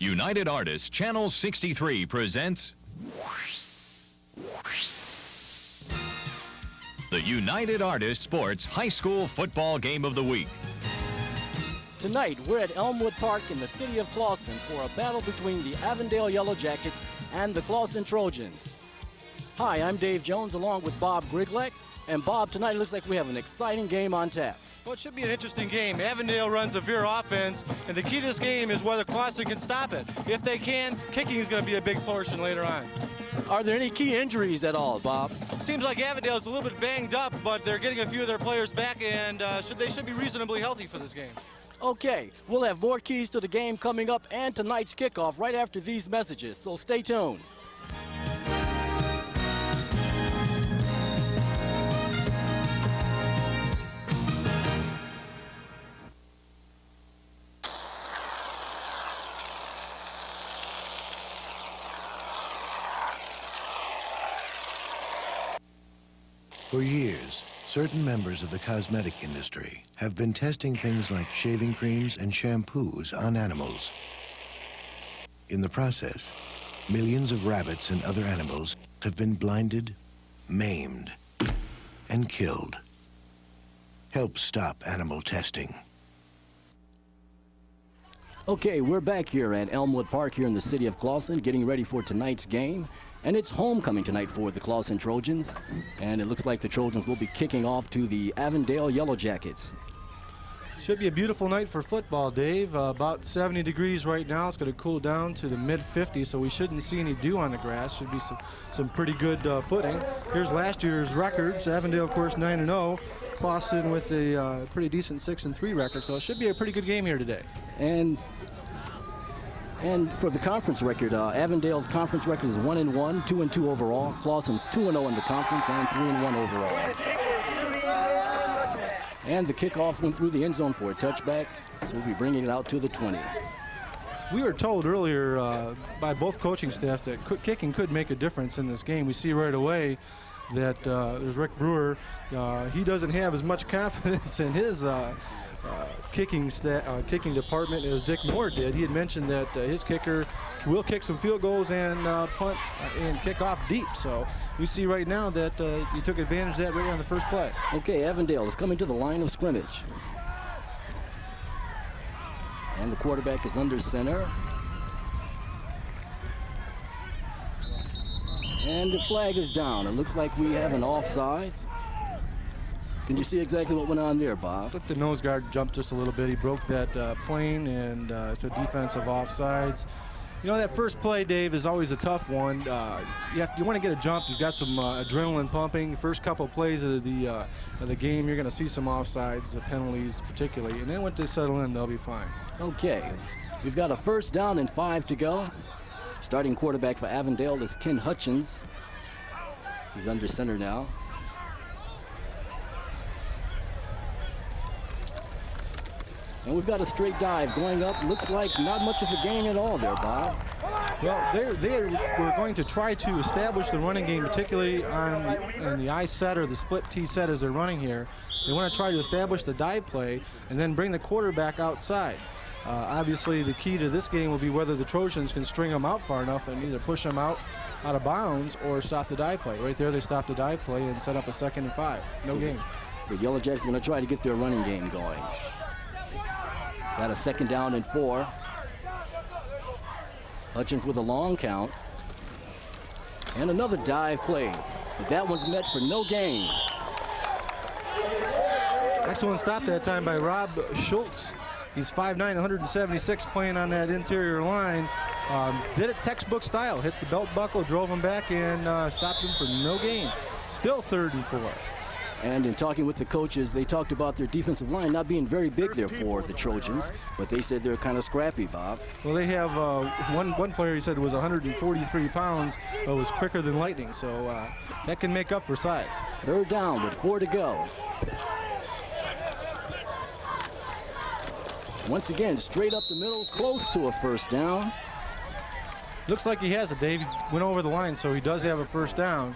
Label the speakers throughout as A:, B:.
A: United Artists Channel 63 presents the United Artists Sports High School Football Game of the Week.
B: Tonight, we're at Elmwood Park in the city of Clawson for a battle between the Avondale YELLOWJACKETS and the Clawson Trojans. Hi, I'm Dave Jones along with Bob Griglek. And Bob, tonight it looks like we have an exciting game on tap.
C: Well, it should be an interesting game. Avondale runs a veer offense, and the key to this game is whether Clawson can stop it. If they can, kicking is going to be a big portion later on.
B: Are there any key injuries at all, Bob?
C: Seems like Avondale is a little bit banged up, but they're getting a few of their players back, and they should be reasonably healthy for this game.
B: Okay, we'll have more keys to the game coming up and tonight's kickoff right after these messages, so stay tuned.
D: For years, certain members of the cosmetic industry have been testing things like shaving creams and shampoos on animals. In the process, millions of rabbits and other animals have been blinded, maimed, and killed. Help stop animal testing.
B: Okay, we're back here at Elmwood Park here in the city of Clawson getting ready for tonight's game. And it's homecoming tonight for the Clawson Trojans. And it looks like the Trojans will be kicking off to the Avondale YELLOWJACKETS.
C: Should be a beautiful night for football, Dave. About 70 degrees right now. It's going to cool down to the mid-50s, so we shouldn't see any dew on the grass. Should be some pretty good footing. Here's last year's records. Avondale, of course, 9-0. Clawson with a pretty decent 6-3 record, so it should be a pretty good game here today.
B: And for the conference record, Avondale's conference record is 1-1, 2-2 overall. Clawson's 2-0 in the conference and 3-1 overall. And the kickoff went through the end zone for a touchback, so we'll be bringing it out to the 20.
C: We were told earlier by both coaching staffs that kicking could make a difference in this game. We see right away that there's Rick Brewer. He doesn't have as much confidence in his kicking department as Dick Moore did. He had mentioned that his kicker will kick some field goals and punt and kick off deep. So we see right now that he took advantage of that right on the first play.
B: Okay, Avondale is coming to the line of scrimmage. And the quarterback is under center. And the flag is down. It looks like we have an offside. Can you see exactly what went on there, Bob?
C: The nose guard jumped just a little bit. He broke that plane, and it's a defensive offsides. You know, that first play, Dave, is always a tough one. You want to get a jump. You've got some adrenaline pumping. First couple of plays of the game, you're going to see some offsides, penalties particularly. And then once they settle in, they'll be fine.
B: Okay, we've got a first down and 5 to go. Starting quarterback for Avondale is Ken Hutchins. He's under center now. And we've got a straight dive going up. Looks like not much of a gain at all there, Bob.
C: Well, we're going to try to establish the running game, particularly on the I set or the split T set as they're running here. They want to try to establish the dive play and then bring the quarterback outside. Obviously, the key to this game will be whether the Trojans can string them out far enough and either push them out of bounds or stop the dive play. Right there, they stopped the dive play and set up a 2nd and 5. No gain.
B: So YELLOWJACKETS are going to try to get their running game going. Got a 2nd down and 4. Hutchins with a long count. And another dive play. But that one's met for no gain.
C: Excellent stop that time by Rob Schultz. He's 5'9", 176, playing on that interior line. Did it textbook style. Hit the belt buckle, drove him back, and stopped him for no gain. Still 3rd and 4.
B: And in talking with the coaches, they talked about their defensive line not being very big there for the Trojans, but they said they're kind of scrappy, Bob.
C: Well, they have one player, he said, was 143 pounds, but was quicker than lightning, so that can make up for size.
B: 3rd down with 4 to go. Once again, straight up the middle, close to a 1st down.
C: Looks like he has it, Dave. He went over the line, so he does have a 1st down.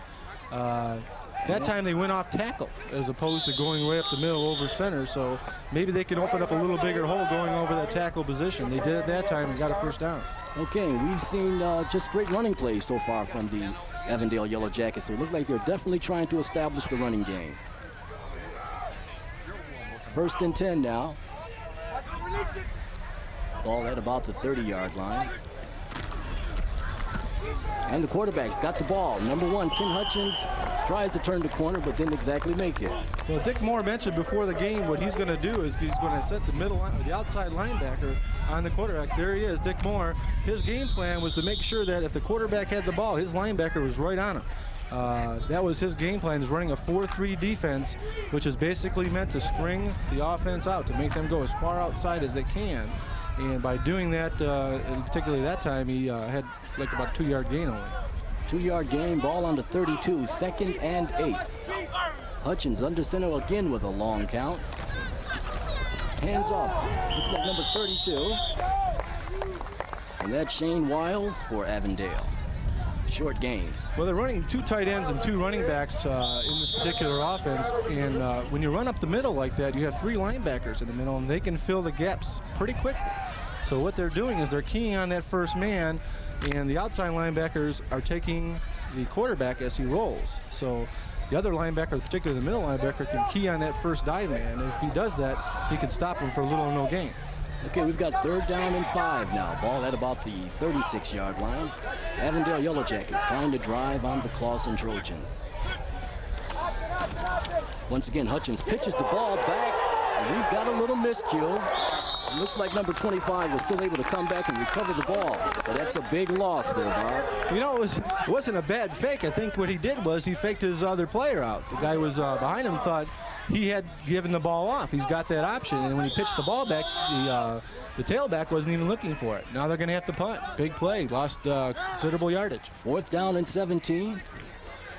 C: That time they went off tackle as opposed to going right up the middle over center. So maybe they can open up a little bigger hole going over that tackle position. They did it that time and got a first down.
B: Okay, we've seen just great running plays so far from the Avondale Yellow Jackets. So it looks like they're definitely trying to establish the running game. 1st and 10 now. Ball at about the 30-yard line. And the quarterback's got the ball. Number 1, Ken Hutchins, tries to turn the corner, but didn't exactly make it.
C: Well, Dick Moore mentioned before the game what he's going to do is he's going to set the middle line, the outside linebacker on the quarterback. There he is, Dick Moore. His game plan was to make sure that if the quarterback had the ball, his linebacker was right on him. That was his game plan, is running a 4-3 defense, which is basically meant to string the offense out, to make them go as far outside as they can. And by doing that, and particularly that time, he had like about 2-yard gain only.
B: 2-yard gain, ball on the 32, 2nd and 8. Hutchins under center again with a long count. Hands off, looks like number 32. And that's Shane Wiles for Avondale. Short gain.
C: Well, they're running 2 tight ends and 2 running backs in this particular offense. And when you run up the middle like that, you have 3 linebackers in the middle, and they can fill the gaps pretty quickly. So what they're doing is they're keying on that first man, and the outside linebackers are taking the quarterback as he rolls. So the other linebacker, particularly the middle linebacker, can key on that first dive man. And if he does that, he can stop him for little or no gain.
B: Okay, we've got 3rd down and 5 now. Ball at about the 36-yard line. Avondale Yellow Jackets trying to drive on the Clawson Trojans. Once again, Hutchins pitches the ball back, and we've got a little miscue. It looks like number 25 was still able to come back and recover the ball, but that's a big loss there, Bob.
C: You know, it wasn't a bad fake. I think what he did was he faked his other player out. The guy was behind him, thought he had given the ball off. He's got that option, and when he pitched the ball back, the tailback wasn't even looking for it. Now they're going to have to punt. Big play, lost considerable yardage.
B: 4th down and 17,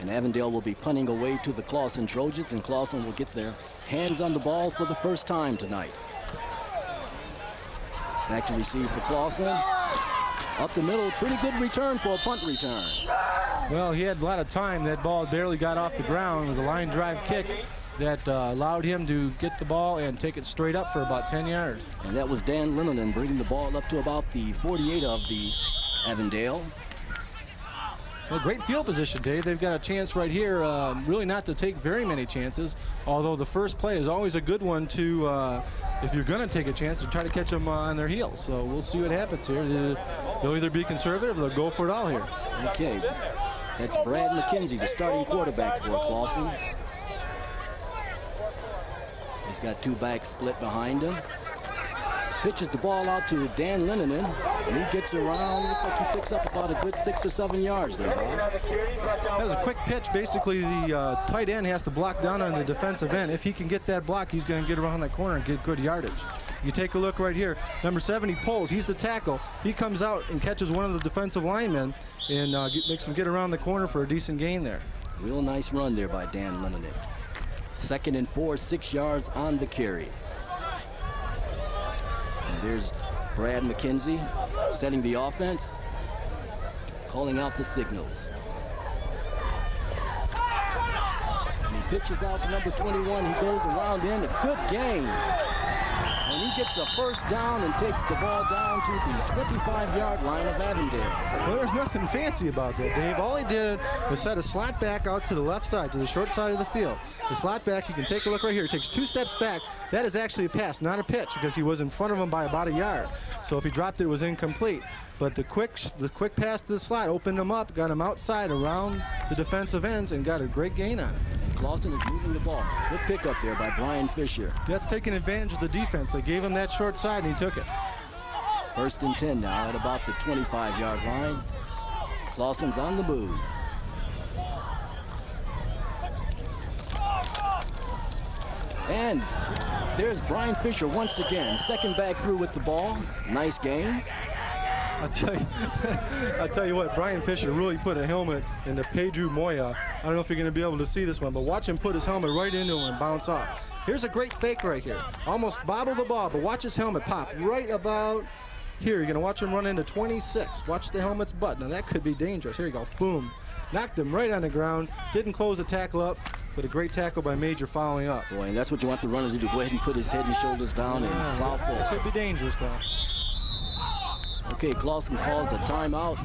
B: and Avondale will be punting away to the Clawson Trojans, and Clawson will get their hands on the ball for the first time tonight. Back to receive for Clawson. Up the middle, pretty good return for a punt return.
C: Well, he had a lot of time. That ball barely got off the ground. It was a line drive kick that allowed him to get the ball and take it straight up for about 10 yards.
B: And that was Dan Linnenan bringing the ball up to about the 48 of the Avondale.
C: Well, great field position, Dave. They've got a chance right here, really not to take very many chances, although the first play is always a good one to, if you're going to take a chance, to try to catch them on their heels. So we'll see what happens here. They'll either be conservative or they'll go for it all here.
B: Okay, that's Brad McKenzie, the starting quarterback for Clawson. He's got 2 backs split behind him. Pitches the ball out to Dan Linnenan, and he gets around. Looks like he picks up about a good 6 or 7 yards there, Bob.
C: That was a quick pitch. Basically, the tight end has to block down on the defensive end. If he can get that block, he's going to get around that corner and get good yardage. You take a look right here. Number 7, he pulls. He's the tackle. He comes out and catches one of the defensive linemen and makes him get around the corner for a decent gain there.
B: Real nice run there by Dan Linnenan. 2nd and 4, 6 yards on the carry. And there's Brad McKenzie setting the offense, calling out the signals. And he pitches out to number 21. He goes around in, a good gain. And he gets a first down and takes the ball down to the 25-yard line of Avondale.
C: Well, there's nothing fancy about that, Dave. All he did was set a slot back out to the left side, to the short side of the field. The slot back, you can take a look right here. He takes 2 steps back. That is actually a pass, not a pitch, because he was in front of him by about a yard. So if he dropped it, it was incomplete. But the quick pass to the slot opened him up, got him outside around the defensive ends, and got a great gain on it.
B: And Clawson is moving the ball. Good pickup there by Brian Fisher.
C: That's taking advantage of the defense. They gave him that short side, and he took it.
B: 1st and 10 now at about the 25-yard line. Clawson's on the move. And there's Brian Fisher once again, second back through with the ball. Nice game.
C: I'll tell you what, Brian Fisher really put a helmet into Pedro Moya. I don't know if you're going to be able to see this one, but watch him put his helmet right into him and bounce off. Here's a great fake right here. Almost bobble the ball, but watch his helmet pop right about here. You're going to watch him run into 26. Watch the helmet's butt. Now that could be dangerous. Here you go. Boom. Knocked him right on the ground. Didn't close the tackle up. but a great tackle by Major following up.
B: Boy, and that's what you want the runner to do. Go ahead and put his head and shoulders down and plow forward.
C: Could be dangerous, though.
B: Okay, Clawson calls a timeout.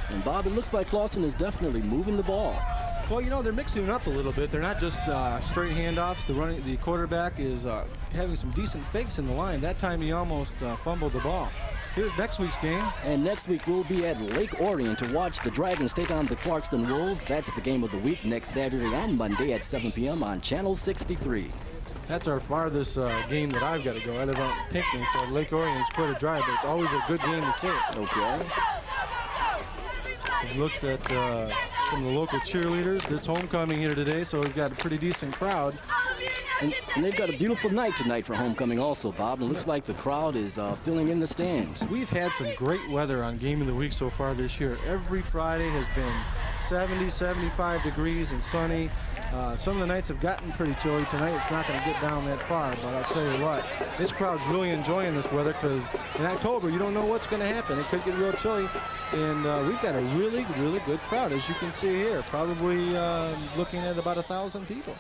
B: And Bob, it looks like Clawson is definitely moving the ball.
C: Well, you know, they're mixing it up a little bit. They're not just straight handoffs. The quarterback is having some decent fakes in the line. That time he almost fumbled the ball. Here's next week's game.
B: And next week we'll be at Lake Orion to watch the Dragons take on the Clarkston Wolves. That's the game of the week next Saturday and Monday at 7 p.m. on Channel 63.
C: That's our farthest game that I've got to go. I live out in Pinckney, so Lake Orion is quite a drive, but it's always a good game to see.
B: Okay.
C: Some looks at some of the local cheerleaders. It's homecoming here today, so we've got a pretty decent crowd.
B: And they've got a beautiful night tonight for homecoming also, Bob. And it looks like the crowd is filling in the stands.
C: We've had some great weather on Game of the Week so far this year. Every Friday has been 70, 75 degrees and sunny. Some of the nights have gotten pretty chilly. Tonight it's not going to get down that far, but I'll tell you what, this crowd's really enjoying this weather because in October you don't know what's going to happen. It could get real chilly, and we've got a really, really good crowd, as you can see here. Probably looking at about 1,000 people.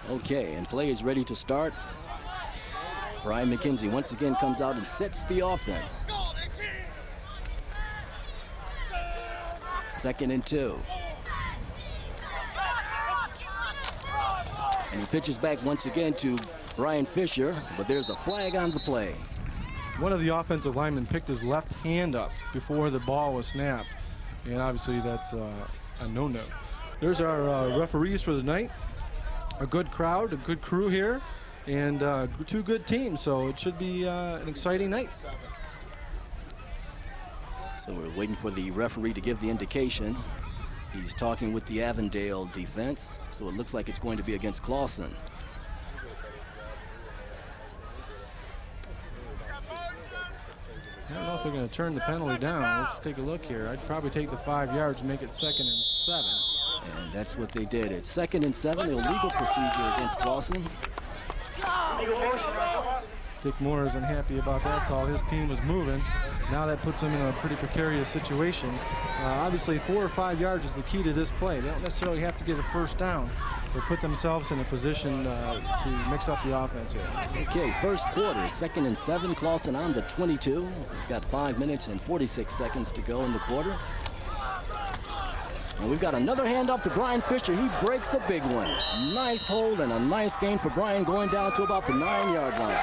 B: Okay, and play is ready to start. Brian McKenzie once again comes out and sets the offense. 2nd and 2. And he pitches back once again to Brian Fisher, but there's a flag on the play.
C: One of the offensive linemen picked his left hand up before the ball was snapped, and obviously that's a no-no. There's our referees for the night. A good crowd, a good crew here, and 2 good teams, so it should be an exciting night.
B: So we're waiting for the referee to give the indication. He's talking with the Avondale defense, so it looks like it's going to be against Clawson.
C: I don't know if they're going to turn the penalty down. Let's take a look here. I'd probably take the 5 yards and make it 2nd and 7.
B: And that's what they did. It's 2nd and 7, illegal procedure against Clawson.
C: Dick Moore isn't happy about that call. His team was moving. Now that puts them in a pretty precarious situation. Obviously, 4 or 5 yards is the key to this play. They don't necessarily have to get a first down, but put themselves in a position to mix up the offense here.
B: Okay, first quarter, 2nd and 7, Clawson on the 22. We've got 5 minutes and 46 seconds to go in the quarter. And we've got another handoff to Brian Fisher. He breaks a big one. Nice hold and a nice gain for Brian, going down to about the 9-yard line.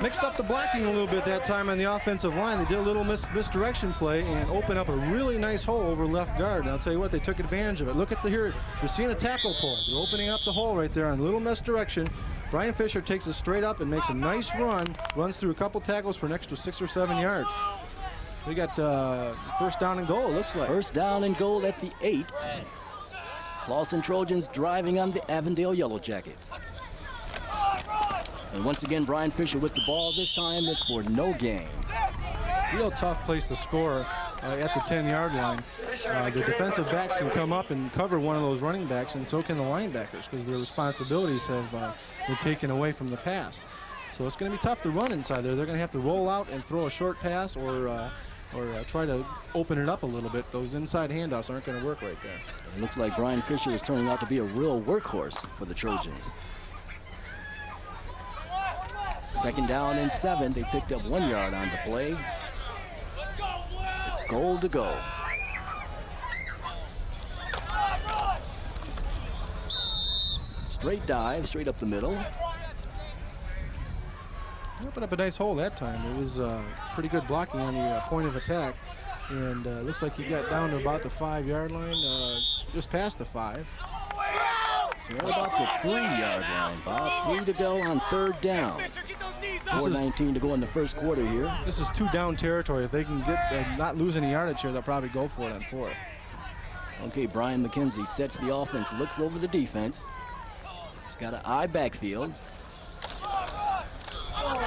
C: Mixed up the blocking a little bit that time on the offensive line. They did a little misdirection play and opened up a really nice hole over left guard. And I'll tell you what, they took advantage of it. Look at here. You're seeing a tackle point. They're opening up the hole right there on a little misdirection. Brian Fisher takes it straight up and makes a nice run. Runs through a couple tackles for an extra 6 or 7 yards. They got first down and goal, it looks like.
B: First down and goal at the 8. Clawson Trojans driving on the Avondale Yellowjackets. And once again, Brian Fisher with the ball. This time it's for no gain.
C: Real tough place to score at the 10-yard line. The defensive backs can come up and cover one of those running backs, and so can the linebackers, because their responsibilities have been taken away from the pass. So it's going to be tough to run inside there. They're going to have to roll out and throw a short pass or try to open it up a little bit. Those inside handoffs aren't going to work right there.
B: It looks like Brian Fisher is turning out to be a real workhorse for the Trojans. 2nd down and 7. They picked up 1 yard on the play. It's goal to go. Straight dive, straight up the middle.
C: Opened up a nice hole that time. It was pretty good blocking on the point of attack. And looks like he got down to about the 5-yard line, just past the 5.
B: So we're about the 3-yard line, Bob. 3 to go on 3rd down. 4:19 to go in the first quarter here.
C: This is 2 down territory. If they can get not lose any yardage here, they'll probably go for it on 4th.
B: Okay, Brian McKenzie sets the offense, looks over the defense. He's got an eye backfield.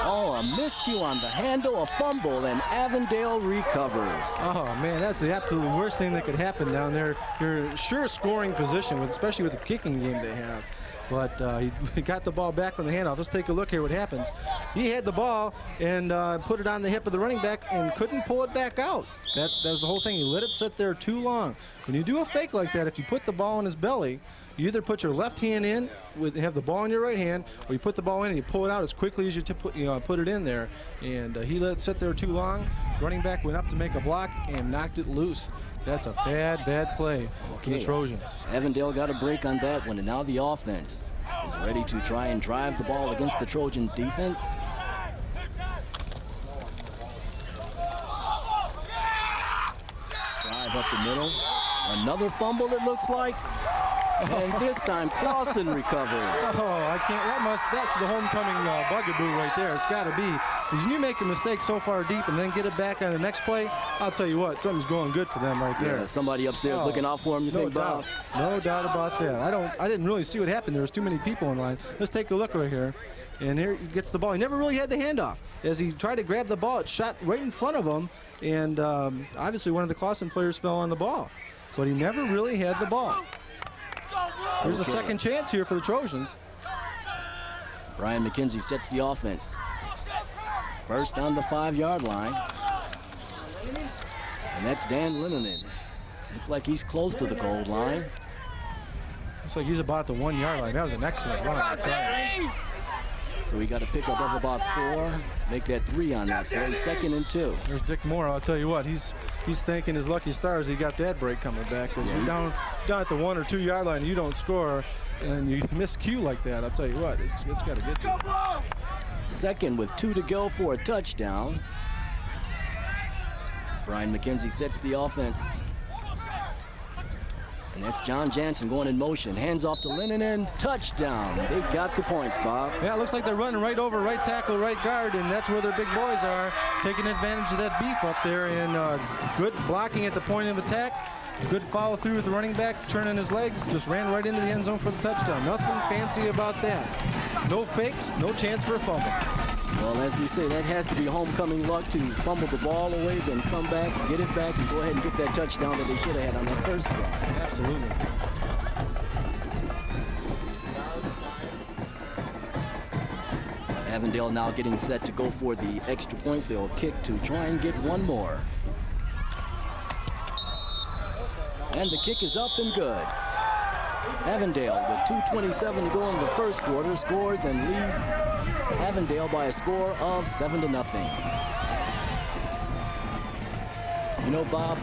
B: Oh, a miscue on the handle, a fumble, and Avondale recovers.
C: Oh, man, that's the absolute worst thing that could happen down there. You're sure scoring position, especially with the kicking game they have. but he got the ball back from the handoff. Let's take a look here what happens. He had the ball and put it on the hip of the running back and couldn't pull it back out. That was the whole thing. He let it sit there too long. When you do a fake like that, if you put the ball in his belly, you either put your left hand in, have the ball in your right hand, or you put the ball in and you pull it out as quickly as you put it in there. And he let it sit there too long. Running back went up to make a block and knocked it loose. That's a bad play for the Trojans.
B: Avondale got a break on that one, and now the offense is ready to try and drive the ball against the Trojan defense. Drive up the middle. Another fumble, it looks like. And this time, Clawson recovers.
C: Oh, I can't. That's the homecoming bugaboo right there. It's got to be. Because you make a mistake so far deep and then get it back on the next play, I'll tell you what, something's going good for them right there.
B: Yeah, somebody upstairs looking out for him, you think, Bob?
C: No doubt about that. I didn't really see what happened. There was too many people in line. Let's take a look right here. And here he gets the ball. He never really had the handoff. As he tried to grab the ball, it shot right in front of him. And obviously one of the Clawson players fell on the ball. But he never really had the ball. There's a second chance here for the Trojans.
B: Brian McKenzie sets the offense. First on the 5-yard line. And that's Dan Linnenan. Looks like he's close to the goal line.
C: Looks like he's about the 1-yard line. That was an excellent run, I'll tell you.
B: So he got a pickup of about 4, make that 3 on that play, 2nd and 2.
C: There's Dick Moore. I'll tell you what, he's thanking his lucky stars he got that break coming back. Because you're down at the 1 or 2 yard line, you don't score, and you miss cue like that. I'll tell you what, it's got to get to you.
B: Second with 2 to go for a touchdown. Brian McKenzie sets the offense. And that's John Jansen going in motion. Hands off to Linnenan. Touchdown. They got the points, Bob.
C: Yeah, it looks like they're running right over right tackle, right guard, and that's where their big boys are, taking advantage of that beef up there. And good blocking at the point of attack. Good follow through with the running back, turning his legs, just ran right into the end zone for the touchdown. Nothing fancy about that. No fakes, no chance for a fumble.
B: Well, as we say, that has to be homecoming luck to fumble the ball away, then come back, get it back, and go ahead and get that touchdown that they should have had on that first drive.
C: Absolutely.
B: Avondale now getting set to go for the extra point. They'll kick to try and get one more. And the kick is up and good. Avondale, with 2:27 to go in the first quarter, scores and leads Avondale by a score of 7-0. You know, Bob,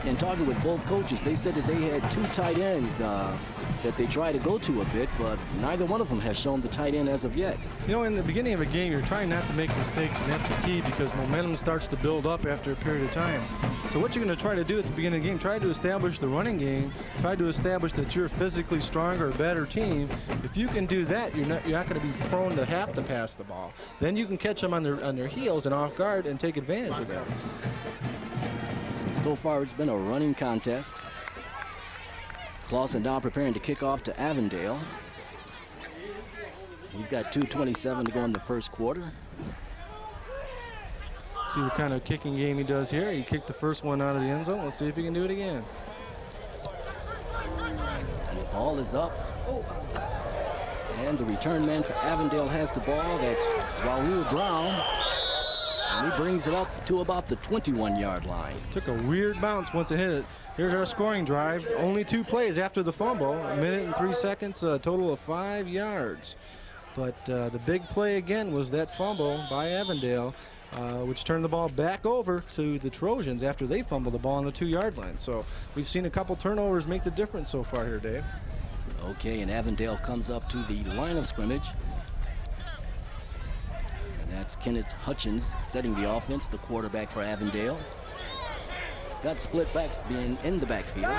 B: in talking with both coaches, they said that they had 2 tight ends that they try to go to a bit, but neither one of them has shown the tight end as of yet.
C: You know, in the beginning of a game, you're trying not to make mistakes, and that's the key because momentum starts to build up after a period of time. So what you're going to try to do at the beginning of the game, try to establish the running game, try to establish that you're a physically stronger, better team. If you can do that, you're not going to be prone to have to pass the ball. Then you can catch them on their heels and off guard and take advantage of that.
B: So far, it's been a running contest. Clawson now preparing to kick off to Avondale. We've got 2:27 to go in the first quarter.
C: See what kind of kicking game he does here. He kicked the first one out of the end zone. Let's see if he can do it again.
B: And the ball is up. And the return man for Avondale has the ball. That's Raul Brown. And he brings it up to about the 21-yard line.
C: Took a weird bounce once it hit it. Here's our scoring drive. Only 2 plays after the fumble. 1 minute and 3 seconds, a total of 5 yards. But the big play again was that fumble by Avondale, which turned the ball back over to the Trojans after they fumbled the ball on the 2-yard line. So we've seen a couple turnovers make the difference so far here, Dave.
B: Okay, and Avondale comes up to the line of scrimmage. That's Kenneth Hutchins setting the offense, the quarterback for Avondale. He's got split backs being in the backfield.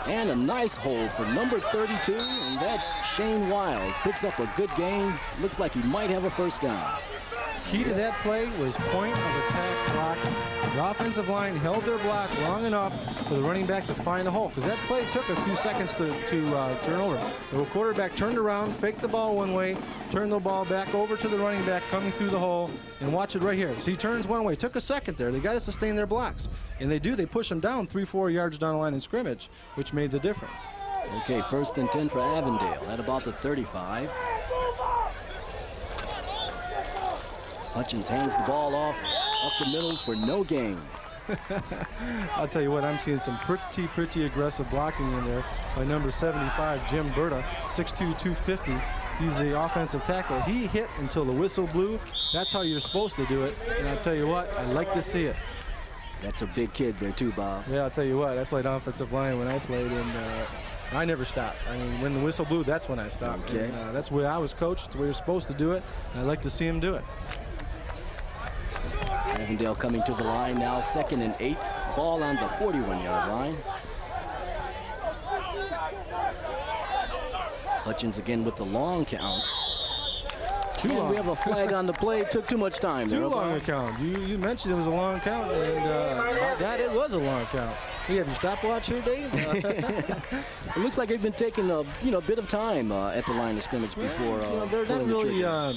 B: And a nice hold for number 32, and that's Shane Wiles. Picks up a good gain. Looks like he might have a first down.
C: Key to that play was point of attack blocking. The offensive line held their block long enough for the running back to find a hole, because that play took a few seconds to turn over. The quarterback turned around, faked the ball one way, turned the ball back over to the running back coming through the hole, and watch it right here. So he turns one way. Took a second there. They got to sustain their blocks, and they do. They push him down 3-4 yards down the line in scrimmage, which made the difference.
B: Okay, 1st and 10 for Avondale at about the 35. Hutchins hands the ball off up the middle for no gain.
C: I'll tell you what, I'm seeing some pretty aggressive blocking in there by number 75, Jim Berta, 6'2", 250. He's the offensive tackle. He hit until the whistle blew. That's how you're supposed to do it. And I'll tell you what, I like to see it.
B: That's a big kid there too, Bob.
C: Yeah, I'll tell you what, I played offensive line when I played, and I never stopped. I mean, when the whistle blew, that's when I stopped.
B: Okay.
C: And, that's the way I was coached. It's the way you're supposed to do it. And I like to see him do it.
B: Avondale coming to the line now, 2nd and 8. Ball on the 41-yard line. Hutchins again with the long count.
C: Too
B: And
C: long.
B: we have a flag on the play. Took too much time there.
C: Too long a count. You mentioned it was a long count, and by God, it was a long count. We have your stopwatch here, Dave?
B: It looks like they've been taking a bit of time at the line of scrimmage before.
C: They're not
B: pulling the
C: really.
B: trigger.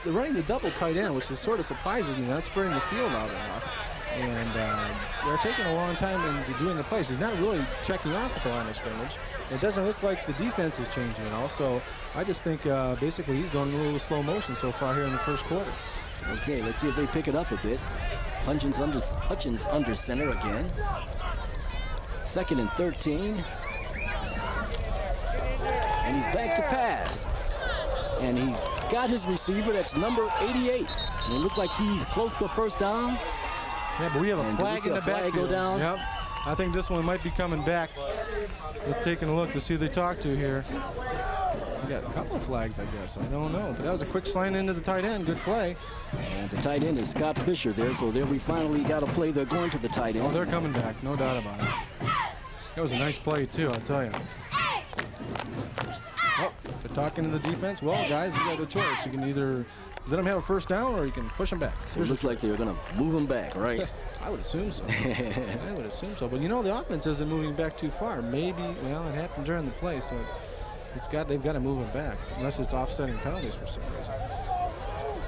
C: They're running the double tight end, which is sort of surprises me. Not spreading the field out enough, and they're taking a long time into doing the plays. He's not really checking off at the line of scrimmage. It doesn't look like the defense is changing at all. So I just think basically he's going a little slow motion so far here in the first quarter.
B: Okay, let's see if they pick it up a bit. Hutchins under center again. 2nd and 13. And he's back to pass. And he's got his receiver, that's number 88. And it looks like he's close to first down.
C: Yeah, but we have a
B: And
C: flag
B: did we
C: in the
B: see a flag
C: backfield.
B: go down?
C: Yep. I think this one might be coming back. We're taking a look to see who they talk to here. We got a couple of flags, I guess. I don't know. But that was a quick slant into the tight end. Good play.
B: And the tight end is Scott Fisher there, so there we finally got a play. They're going to the tight end.
C: Oh, they're coming back. No doubt about it. That was a nice play, too, I'll tell you. Oh, they're talking to the defense. Well, guys, you got a choice. You can either let them have a first down or you can push them back.
B: So it looks like they're going to move him back, right?
C: I would assume so. I would assume so. But, you know, the offense isn't moving back too far. Maybe, well, it happened during the play, so they've got to move him back, unless it's offsetting penalties for some reason.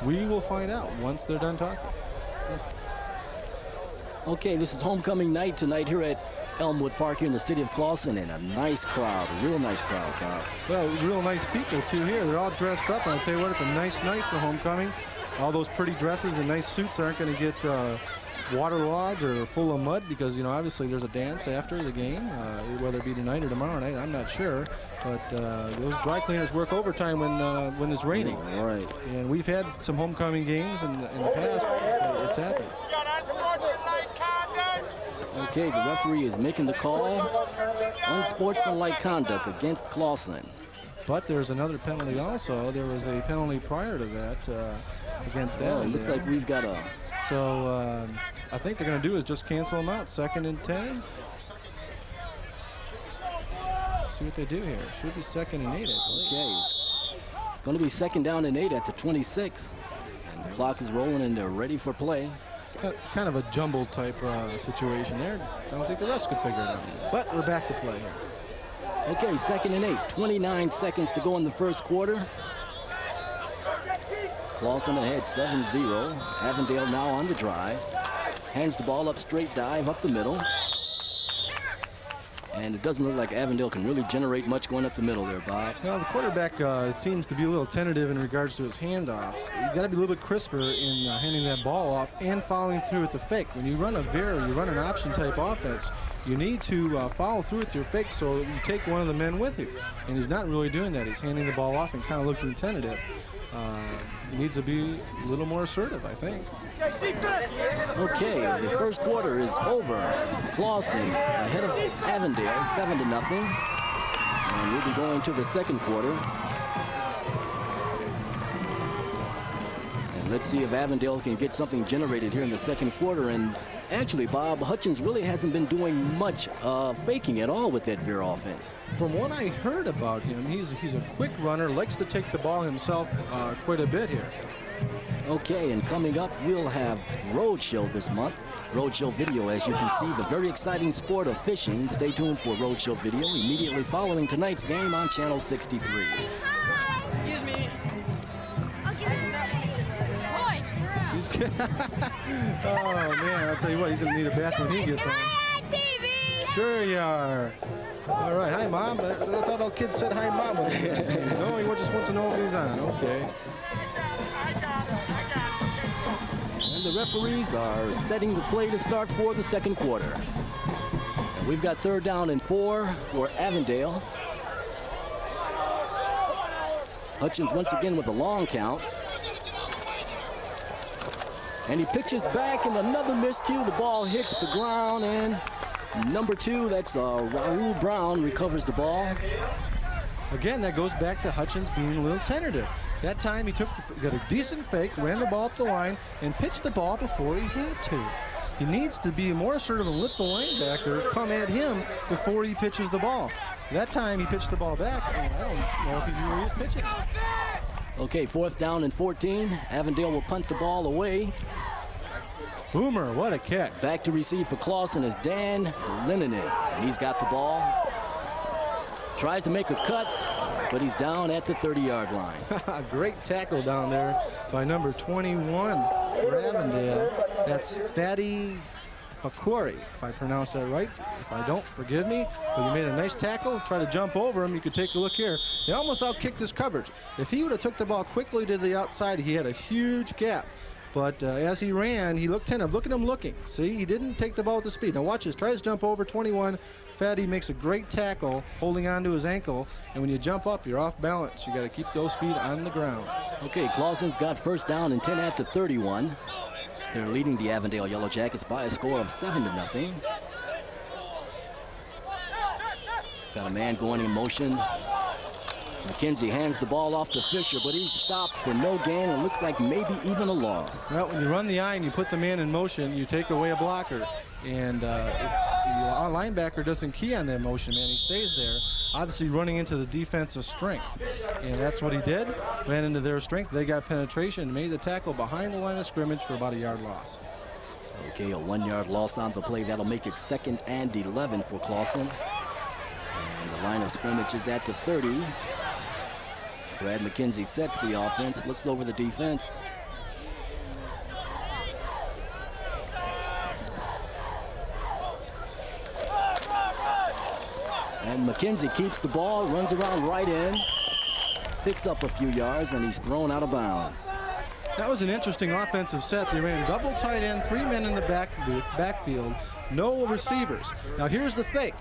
C: We will find out once they're done talking.
B: Okay, this is homecoming night tonight here at Elmwood Park here in the city of Clawson, and a nice crowd, a real nice crowd, Bob.
C: Well, real nice people, too, here. They're all dressed up, and I'll tell you what, it's a nice night for homecoming. All those pretty dresses and nice suits aren't going to get waterlogged or full of mud because, you know, obviously there's a dance after the game, whether it be tonight or tomorrow night, I'm not sure. But those dry cleaners work overtime when it's raining.
B: All right.
C: And we've had some homecoming games in the past. It's happened.
B: Okay, the referee is making the call. Unsportsmanlike conduct against Clawson.
C: But there's another penalty also. There was a penalty prior to that against
B: Well, it
C: Avondale.
B: looks like we've got a...
C: So I think they're going to do is just cancel them out. 2nd and 10. See what they do here. Should be 2nd and 8, I believe.
B: Okay, it's going to be 2nd down and 8 at the 26. And the clock is rolling and they're ready for play.
C: It's kind of a jumbled type situation there. I don't think the refs could figure it out. But we're back to play here.
B: Okay, 2nd and 8. 29 seconds to go in the first quarter. Clawson ahead 7-0. Avondale now on the drive. Hands the ball up, straight dive up the middle. And it doesn't look like Avondale can really generate much going up the middle there, Bob.
C: Well, the quarterback seems to be a little tentative in regards to his handoffs. You got to be a little bit crisper in handing that ball off and following through with the fake. When you run a veer, you run an option type offense, you need to follow through with your fake so that you take one of the men with you. And he's not really doing that. He's handing the ball off and kind of looking tentative. He needs to be a little more assertive, I think.
B: Okay, the first quarter is over. Clawson ahead of Avondale, 7-0. And we'll be going to the second quarter. And let's see if Avondale can get something generated here in the second quarter. And actually, Bob, Hutchins really hasn't been doing much faking at all with that veer offense.
C: From what I heard about him, he's a quick runner, likes to take the ball himself quite a bit here.
B: Okay, and coming up, we'll have Roadshow this month. Roadshow video, as you can see, the very exciting sport of fishing. Stay tuned for Roadshow video immediately following tonight's game on Channel 63.
E: Excuse me.
C: Oh, man, I'll tell you what, he's going to need a bath when he gets home.
E: TV.
C: Sure you are. All right, hi, Mom. I thought all kids said hi, Mom. No, he just wants to know if he's on. Okay.
B: And the referees are setting the play to start for the second quarter. And we've got 3rd down and 4 for Avondale. Hutchins once again with a long count. And he pitches back, and another miscue. The ball hits the ground, and number 2, that's Raul Brown, recovers the ball.
C: Again, that goes back to Hutchins being a little tentative. That time he got a decent fake, ran the ball up the line, and pitched the ball before he had to. He needs to be more assertive and let the linebacker come at him before he pitches the ball. That time he pitched the ball back, and I don't know if he knew where he was pitching.
B: Okay, 4th down and 14. Avondale will punt the ball away.
C: Boomer, what a kick.
B: Back to receive for Clawson is Dan Lininen, and he's got the ball. Tries to make a cut, but he's down at the 30-yard line.
C: Great tackle down there by number 21 for Avondale. That's Fatty Fakori, if I pronounce that right. If I don't, forgive me. But you made a nice tackle. Try to jump over him. You could take a look here. He almost outkicked his coverage. If he would have took the ball quickly to the outside, he had a huge gap. But as he ran, he looked tentative. Look at him looking. See, he didn't take the ball with the speed. Now watch this. Tries to jump over 21. Fatty makes a great tackle, holding onto his ankle. And when you jump up, you're off balance. You got to keep those feet on the ground.
B: Okay, Clawson's got 1st down and 10 at the 31. They're leading the Avondale Yellow Jackets by a score of 7-0. Got a man going in motion. McKenzie hands the ball off to Fisher, but he's stopped for no gain and looks like maybe even a loss.
C: Well, when you run the eye and you put the man in motion, you take away a blocker. And if the linebacker doesn't key on that motion, man, he stays there, obviously running into the defensive strength. And that's what he did. Ran into their strength. They got penetration, made the tackle behind the line of scrimmage for about a yard loss.
B: Okay, a 1-yard loss on the play. That'll make it 2nd and 11 for Clawson. And the line of scrimmage is at the 30. Brad McKenzie sets the offense, looks over the defense. And McKenzie keeps the ball, runs around right in, picks up a few yards, and he's thrown out of bounds.
C: That was an interesting offensive set. They ran double tight end, 3 men in the backfield, no receivers. Now here's the fake.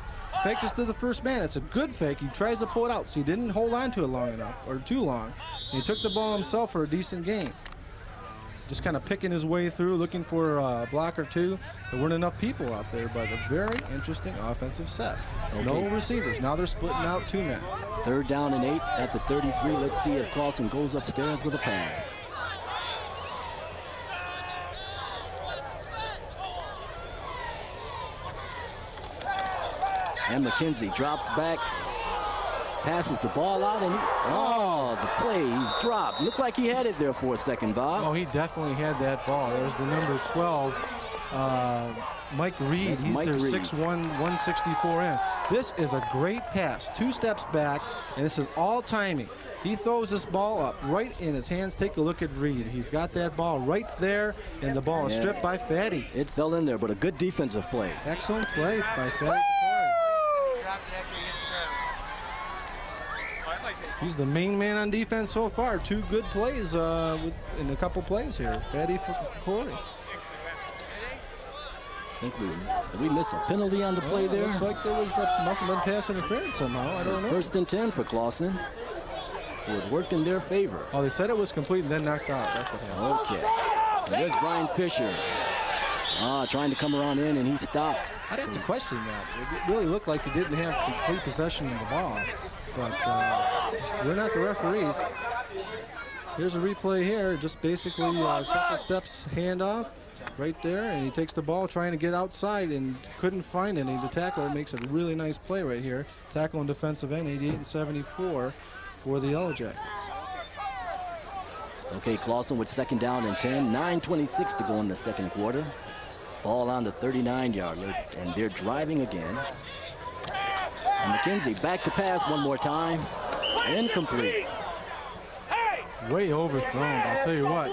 C: Fake us to the first man. It's a good fake. He tries to pull it out, so he didn't hold on to it long enough, or too long. And he took the ball himself for a decent gain. Just kind of picking his way through, looking for a block or two. There weren't enough people out there, but a very interesting offensive set. Okay. No receivers. Now they're splitting out 2 men. 3rd
B: down and 8 at the 33. Let's see if Clawson goes upstairs with a pass. And McKenzie drops back, passes the ball out, and the play, he's dropped. Looked like he had it there for a second, Bob.
C: Oh, he definitely had that ball. There's the number 12, Mike Reed.
B: That's
C: he's
B: Mike
C: their
B: Reed.
C: 6'1", 164 in. This is a great pass. 2 steps back, and this is all timing. He throws this ball up right in his hands. Take a look at Reed. He's got that ball right there, and the ball is stripped by Fatty.
B: It fell in there, but a good defensive play.
C: Excellent play by Fatty. He's the main man on defense so far. 2 good plays in a couple plays here. Fatty Fakori.
B: I think we miss a penalty on the play there.
C: Looks like there was must have been pass interference somehow. I don't know.
B: 1st and 10 for Clawson. So it worked in their favor.
C: Oh, they said it was complete and then knocked out. That's what happened.
B: Okay. And there's Brian Fisher. Trying to come around in, and he stopped.
C: I'd have to question that. It really looked like he didn't have complete possession of the ball. But we're not the referees. Here's a replay here. Just basically a couple steps handoff right there, and he takes the ball trying to get outside and couldn't find any. The tackler makes a really nice play right here. Tackle and defensive end, 88 and 74 for the Yellow Jackets.
B: Okay, Clawson with 2nd down and 10. 9:26 to go in the second quarter. Ball on the 39-yard line, and they're driving again. And McKenzie back to pass one more time. Incomplete.
C: Way overthrown, I'll tell you what.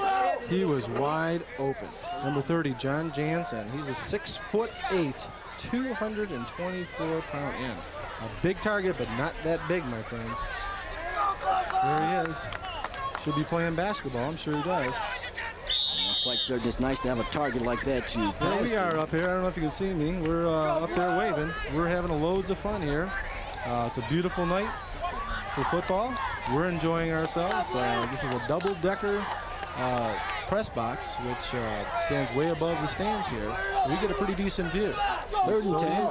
C: He was wide open. Number 30, John Jansen. He's a 6'8", 224-pound end. A big target, but not that big, my friends. There he is. Should be playing basketball. I'm sure he does.
B: I'm quite certain it's nice to have a target like that to
C: There
B: pass
C: we
B: to.
C: are up here. I don't know if you can see me. We're up there waving. We're having loads of fun here. It's a beautiful night for football. We're enjoying ourselves. This is a double-decker press box, which stands way above the stands here. So we get a pretty decent view.
B: 3rd and 10.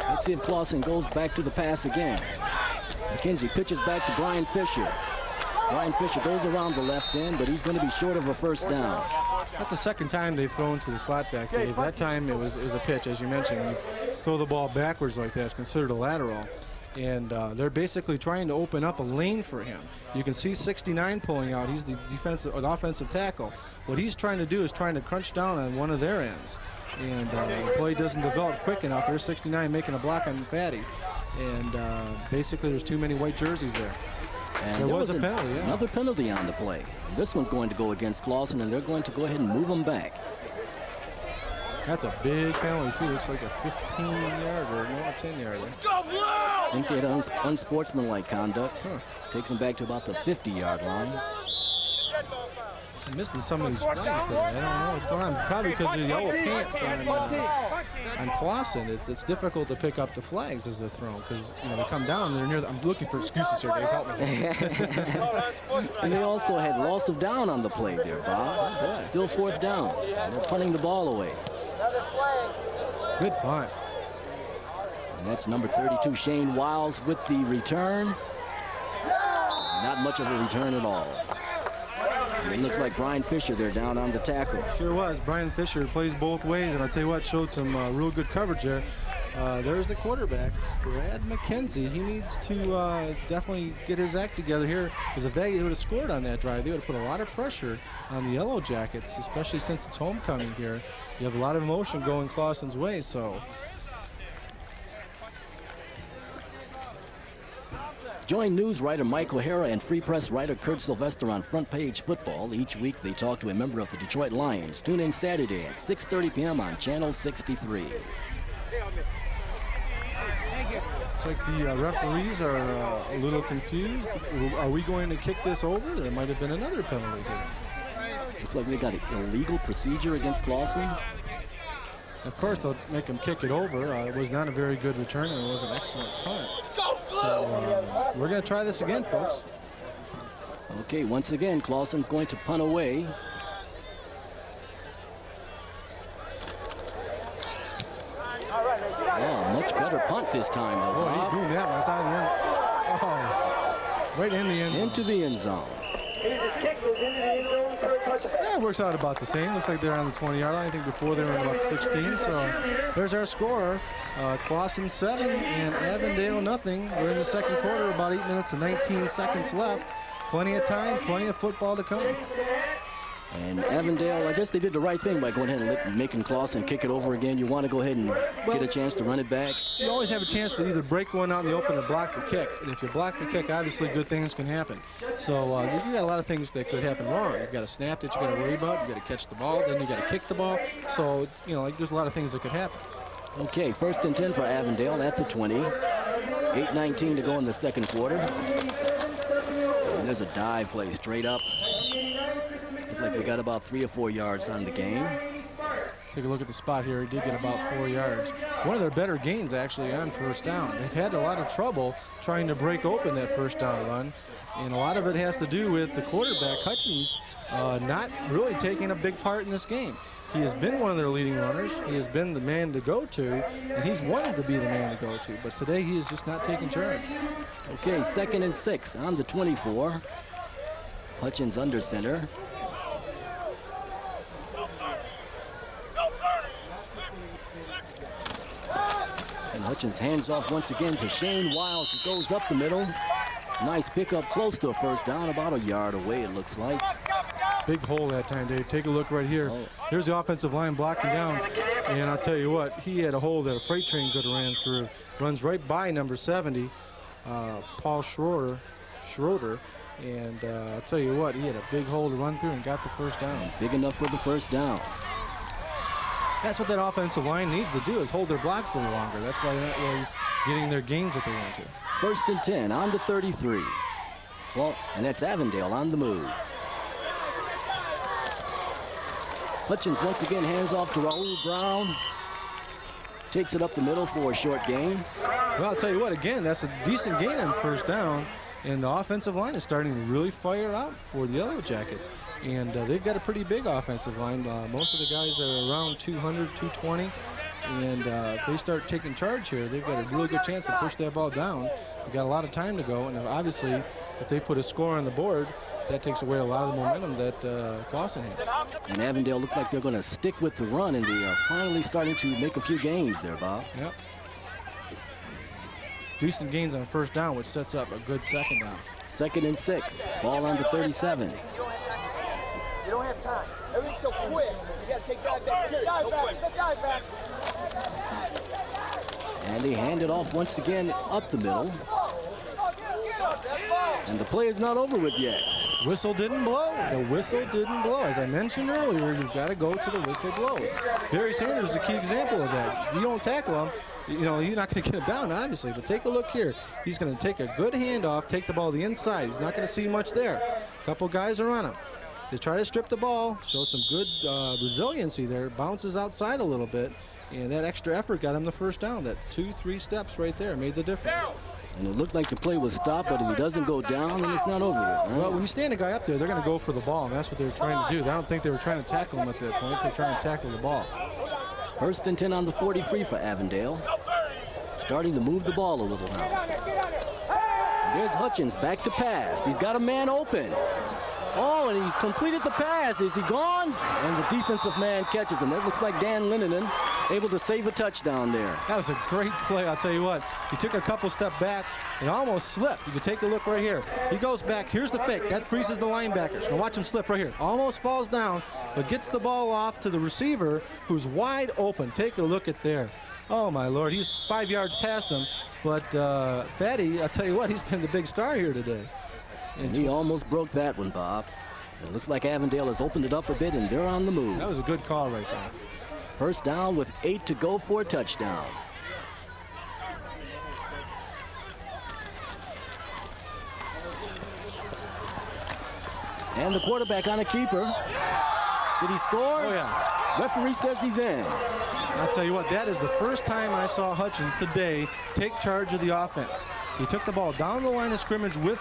B: Let's see if Clawson goes back to the pass again. McKenzie pitches back to Brian Fisher. Brian Fisher goes around the left end, but he's going to be short of a first down.
C: That's the second time they've thrown to the slot back, Dave. That time it was a pitch, as you mentioned. When you throw the ball backwards like that, it's considered a lateral. And they're basically trying to open up a lane for him. You can see 69 pulling out. He's the defensive or the offensive tackle. What he's trying to do is trying to crunch down on one of their ends. And the play doesn't develop quick enough. There's 69 making a block on Fatty. And basically there's too many white jerseys there.
B: And
C: there was a penalty, yeah.
B: Another penalty on the play. This one's going to go against Clawson, and they're going to go ahead and move him back.
C: That's a big penalty, too. Looks like a 15-yarder, no, a 10-yarder.
B: I think they had unsportsmanlike conduct. Takes him back to about the 50-yard line.
C: I'm missing some of these flags today. I don't know what's going on. Probably because of the yellow pants on Clawson. It's difficult to pick up the flags as they're thrown because they come down. They're near. I'm looking for excuses here, Dave. Help me.
B: And they also had loss of down on the play there, Bob.
C: Oh,
B: Still 4th down. They're punting the ball away.
C: Good punt.
B: And that's number 32, Shane Wiles, with the return. Not much of a return at all. And it looks like Brian Fisher there down on the tackle.
C: Sure was. Brian Fisher plays both ways, and I'll tell you what, showed some real good coverage there. There's the quarterback, Brad McKenzie. He needs to definitely get his act together here, because if they would have scored on that drive, they would have put a lot of pressure on the Yellow Jackets, especially since it's homecoming here. You have a lot of emotion going Clawson's way, so.
B: Join news writer Mike O'Hara and Free Press writer Kurt Sylvester on Front Page Football. Each week they talk to a member of the Detroit Lions. Tune in Saturday at 6:30 p.m. on Channel 63.
C: Looks like the referees are a little confused. Are we going to kick this over? There might have been another penalty here.
B: Looks like they got an illegal procedure against Clawson.
C: Of course, they'll make him kick it over. It was not a very good return, and it was an excellent punt. So we're going to try this again, folks.
B: Okay, once again, Clawson's going to punt away. Oh, much better punt this time, though,
C: Oh,
B: Bob.
C: he boomed that one. It's out of the end. Oh, right in the end zone.
B: Into the end zone.
C: Yeah, it works out about the same. Looks like they're on the 20-yard line. I think before they were at about 16. So there's our score. Clawson 7 and Avondale nothing. We're in the second quarter, about 8 minutes and 19 seconds left. Plenty of time, plenty of football to come.
B: And Avondale, I guess they did the right thing by going ahead and making Clawson kick it over again. You want to go ahead and get a chance to run it back.
C: You always have a chance to either break one out in the open or block the kick. And if you block the kick, obviously good things can happen. So you got a lot of things that could happen wrong. You've got a snap that you got to worry about. You got to catch the ball. Then you got to kick the ball. So, there's a lot of things that could happen.
B: Okay, 1st and 10 for Avondale at the 20. 8:19 to go in the second quarter. And there's a dive play straight up. Looks like we got about 3 or 4 yards on the gain.
C: Take a look at the spot here. He did get about 4 yards. One of their better gains, actually, on first down. They've had a lot of trouble trying to break open that first down run. And a lot of it has to do with the quarterback, Hutchins, not really taking a big part in this game. He has been one of their leading runners. He has been the man to go to, and he's wanted to be the man to go to. But today he is just not taking charge.
B: Okay, 2nd and 6 on the 24. Hutchins under center. And Hutchins hands off once again to Shane Wiles, who goes up the middle. Nice pickup, close to a first down, about a yard away it looks like.
C: Big hole that time, Dave. Take a look right here. Here's the offensive line blocking down. And I'll tell you what, he had a hole that a freight train could have ran through. Runs right by number 70, Paul Schroeder. And I'll tell you what, he had a big hole to run through and got the first down.
B: Big enough for the first down.
C: That's what that offensive line needs to do, is hold their blocks a little longer. That's why they're not really getting their gains that they want to.
B: 1st and 10 on the 33. And that's Avondale on the move. Hutchins once again hands off to Raul Brown. Takes it up the middle for a short gain.
C: Well, I'll tell you what, again, that's a decent gain on first down. And the offensive line is starting to really fire out for the Yellow Jackets. And they've got a pretty big offensive line. Most of the guys are around 200, 220. And if they start taking charge here, they've got a really good chance to push that ball down. They've got a lot of time to go. And obviously, if they put a score on the board, that takes away a lot of the momentum that Clawson has.
B: And Avondale look like they're going to stick with the run, and they are finally starting to make a few gains there, Bob.
C: Yep. Decent gains on first down, which sets up a good second down.
B: 2nd and 6. Ball on the 37.
F: You don't have time. Everything's so quick. You got to take guys back. Take guys back.
B: And they hand it off once again up the middle. And the play is not over with yet.
C: Whistle didn't blow. The whistle didn't blow. As I mentioned earlier, you've got to go to the whistle blows. Barry Sanders is a key example of that. If you don't tackle him, you know, you're not going to get him down, obviously. But take a look here. He's going to take a good handoff, take the ball to the inside. He's not going to see much there. A couple guys are on him. They try to strip the ball, show some good resiliency there. Bounces outside a little bit. And that extra effort got him the first down. That 2-3 steps right there made the difference.
B: And it looked like the play was stopped, but if he doesn't go down, then it's not over with. Right?
C: Well, when you stand a guy up there, they're going to go for the ball, and that's what they were trying to do. I don't think they were trying to tackle him at that point. They're trying to tackle the ball.
B: 1st and 10 on the 43 for Avondale. Starting to move the ball a little now. There's Hutchins back to pass. He's got a man open. Oh, and he's completed the pass. Is he gone? And the defensive man catches him. That looks like Dan Linnenan able to save a touchdown there.
C: That was a great play, I'll tell you what. He took a couple step back and almost slipped. You can take a look right here. He goes back. Here's the fake. That freezes the linebackers. Now watch him slip right here. Almost falls down, but gets the ball off to the receiver who's wide open. Take a look at there. Oh, my Lord. He's 5 yards past him. But Fatty, I'll tell you what, he's been the big star here today.
B: And he almost broke that one, Bob. It looks like Avondale has opened it up a bit, and they're on the move.
C: That was a good call right there.
B: First down with 8 to go for a touchdown. And the quarterback on a keeper. Did he score?
C: Oh, yeah.
B: Referee says he's in.
C: I'll tell you what, that is the first time I saw Hutchins today take charge of the offense. He took the ball down the line of scrimmage with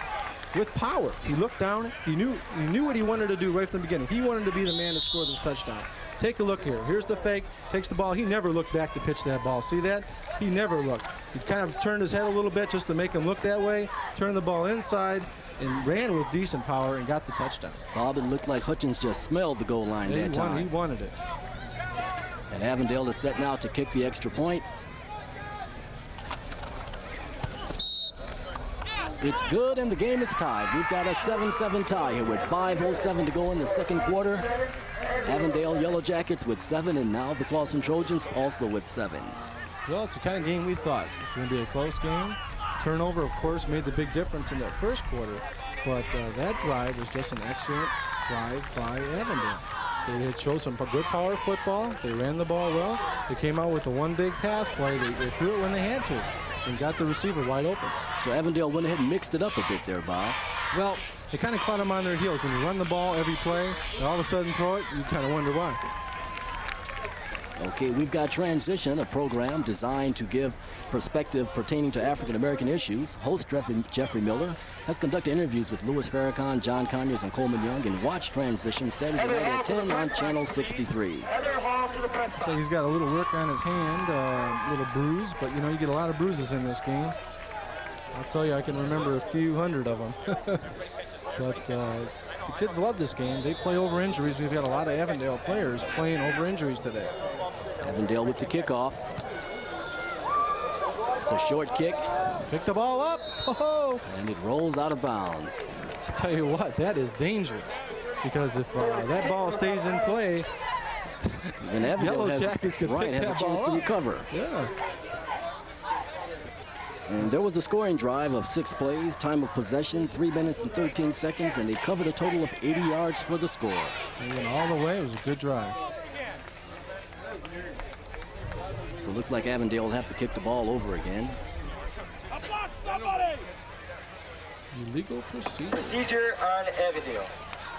C: power. He looked down. He knew what he wanted to do right from the beginning. He wanted to be the man to score this touchdown. Take a look here. Here's the fake. Takes the ball. He never looked back to pitch that ball. See that? He never looked. He kind of turned his head a little bit just to make him look that way. Turned the ball inside and ran with decent power and got the touchdown.
B: Bob, it looked like Hutchins just smelled the goal line that time.
C: He wanted it.
B: And Avondale is set now to kick the extra point. It's good, and the game is tied. We've got a 7-7 tie here with 5:07 to go in the second quarter. Avondale Yellow Jackets with 7, and now the Clawson Trojans also with 7.
C: Well, it's the kind of game we thought. It's going to be a close game. Turnover, of course, made the big difference in that first quarter, but that drive was just an excellent drive by Avondale. They had showed some good power football. They ran the ball well. They came out with the one big pass play. They threw it when they had to and got the receiver wide open.
B: So Avondale went ahead and mixed it up a bit there, Bob.
C: Well, they kind of caught them on their heels. When you run the ball every play and all of a sudden throw it, you kind of wonder why.
B: Okay, we've got Transition, a program designed to give perspective pertaining to African-American issues. Host Jeffrey Miller has conducted interviews with Louis Farrakhan, John Conyers, and Coleman Young, and watch Transition Saturday night at 10 on Channel 63.
C: So he's got a little work on his hand, a little bruise, but you know, you get a lot of bruises in this game. I'll tell you, I can remember a few hundred of them. But the kids love this game. They play over injuries. We've got a lot of Avondale players playing over injuries today.
B: Avondale with the kickoff. It's a short kick.
C: Pick the ball up. Oh!
B: And it rolls out of bounds.
C: I'll tell you what, that is dangerous. Because if that ball stays in play,
B: then Avondale
C: Yellow Jackets could pick
B: have
C: that
B: a chance
C: ball
B: to
C: up.
B: recover.
C: Yeah.
B: And there was a scoring drive of 6 plays, time of possession, 3 minutes and 13 seconds, and they covered a total of 80 yards for the score.
C: They went all the way. It was a good drive.
B: So it looks like Avondale will have to kick the ball over again.
C: Illegal procedure.
F: Procedure on Avondale.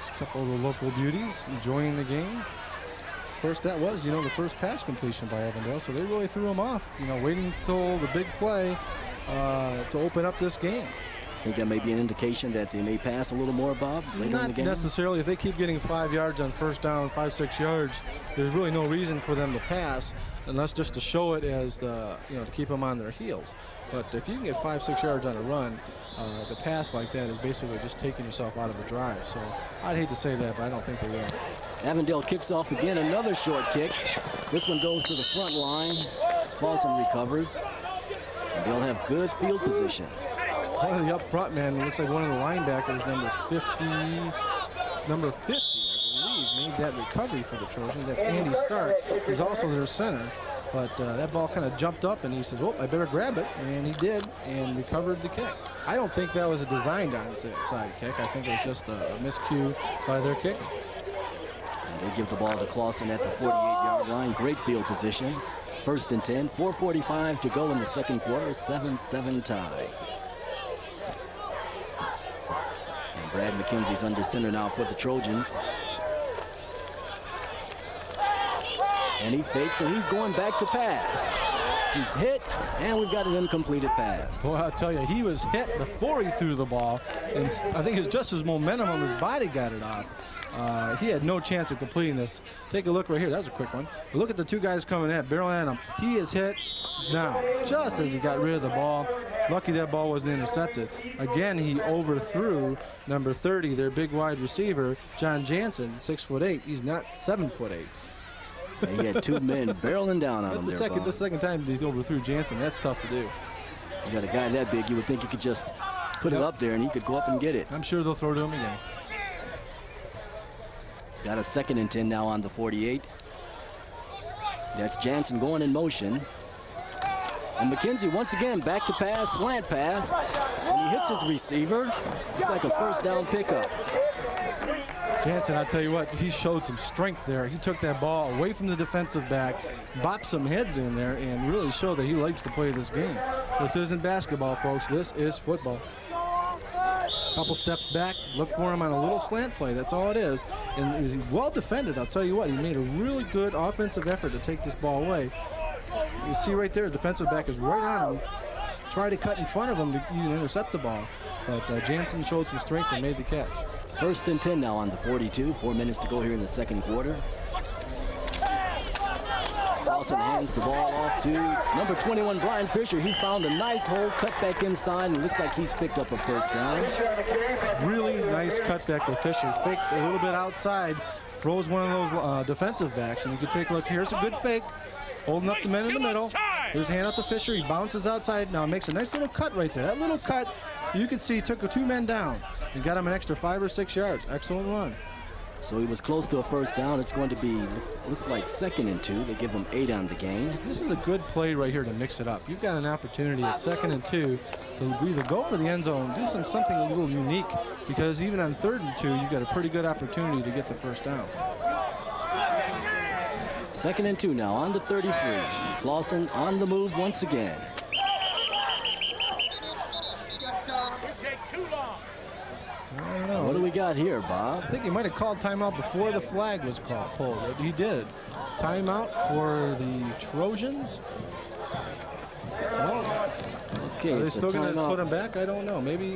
C: Just a couple of the local beauties enjoying the game. Of course, that was, the first pass completion by Avondale, so they really threw them off, waiting until the big play to open up this game.
B: I think that may be an indication that they may pass a little more, Bob, later in the
C: Not
B: game?
C: necessarily. If they keep getting 5 yards on first down, 5-6 yards, there's really no reason for them to pass unless just to show it as, to keep them on their heels. But if you can get 5-6 yards on a run, the pass like that is basically just taking yourself out of the drive. So I'd hate to say that, but I don't think they will.
B: Avondale kicks off again, another short kick. This one goes to the front line. Clawson recovers. And they'll have good field position.
C: One of the up front men, looks like one of the linebackers, number 50, I believe, made that recovery for the Trojans. That's Andy Stark. He's also their center. But that ball kind of jumped up, and he says, "Oh, I better grab it," and he did, and recovered the kick. I don't think that was a designed onside kick. I think it was just a miscue by their kicker.
B: And they give the ball to Clawson at the 48-yard line. Great field position. 1st and 10, 4:45 to go in the second quarter, 7-7 tie. And Brad McKenzie's under center now for the Trojans. And he fakes, and he's going back to pass. He's hit, and we've got an incompleted pass.
C: Boy, I'll tell you, he was hit before he threw the ball, and I think it's just his momentum on his body got it off. He had no chance of completing this. Take a look right here. That was a quick one. But look at the 2 guys coming at, barreling at him. He is hit now, just as he got rid of the ball. Lucky that ball wasn't intercepted. Again, he overthrew number 30, their big wide receiver, John Jansen, 6'8". He's not 7'8".
B: He had 2 men barreling down on him there, Bob.
C: The second time he overthrew Jansen. That's tough to do.
B: You got a guy that big, you would think you could just put it up there and he could go up and get it.
C: I'm sure they'll throw to him again.
B: Got a 2nd and 10 now on the 48. That's Jansen going in motion. And McKenzie once again back to pass, slant pass. And he hits his receiver. It's like a first down pickup.
C: Jansen, I'll tell you what, he showed some strength there. He took that ball away from the defensive back, bopped some heads in there, and really showed that he likes to play this game. This isn't basketball, folks. This is football. Couple steps back, look for him on a little slant play. That's all it is. And he was well defended. I'll tell you what, he made a really good offensive effort to take this ball away. You see right there, the defensive back is right on him. Try to cut in front of him to even intercept the ball. But Jansen showed some strength and made the catch.
B: 1st and 10 now on the 42. 4 minutes to go here in the second quarter. Clawson hands the ball off to number 21, Brian Fisher. He found a nice hole, cut back inside, and looks like he's picked up a first down.
C: Really nice cutback to Fisher. Faked a little bit outside, throws one of those defensive backs, and you can take a look. Here's a good fake, holding up the men in the middle. Here's a hand out to Fisher. He bounces outside. Now makes a nice little cut right there. That little cut, you can see, took 2 men down and got him an extra 5 or 6 yards. Excellent run.
B: So he was close to a first down. It's going to be, looks like 2nd and 2. They give him 8 on the game.
C: This is a good play right here to mix it up. You've got an opportunity at 2nd and 2 to either go for the end zone, do something a little unique, because even on 3rd and 2, you've got a pretty good opportunity to get the first down.
B: 2nd and 2 now on the 33. Clawson on the move once again.
C: I don't know.
B: What do we got here, Bob?
C: I think he might have called timeout before the flag was pulled. He did. Timeout for the Trojans. Well,
B: Okay,
C: are they
B: it's a
C: still going to
B: timeout.
C: put him back? I don't know. Maybe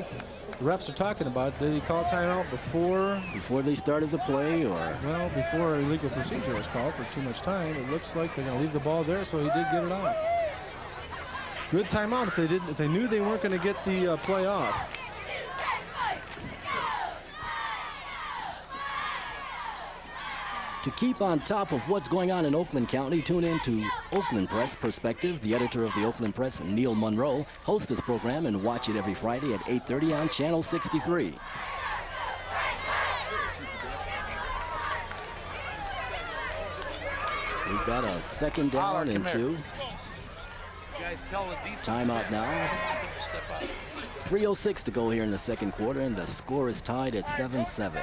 C: the refs are talking about it. Did he call timeout
B: before they started the play, or?
C: Well, before illegal procedure was called for too much time. It looks like they're going to leave the ball there, so he did get it off. Good timeout if they knew they weren't going to get the play off.
B: To keep on top of what's going on in Oakland County, tune in to Oakland Press Perspective. The editor of the Oakland Press, Neil Monroe, hosts this program, and watch it every Friday at 8:30 on Channel 63. We've got a 2nd down and 2. Timeout now. 3:06 to go here in the second quarter, and the score is tied at 7-7.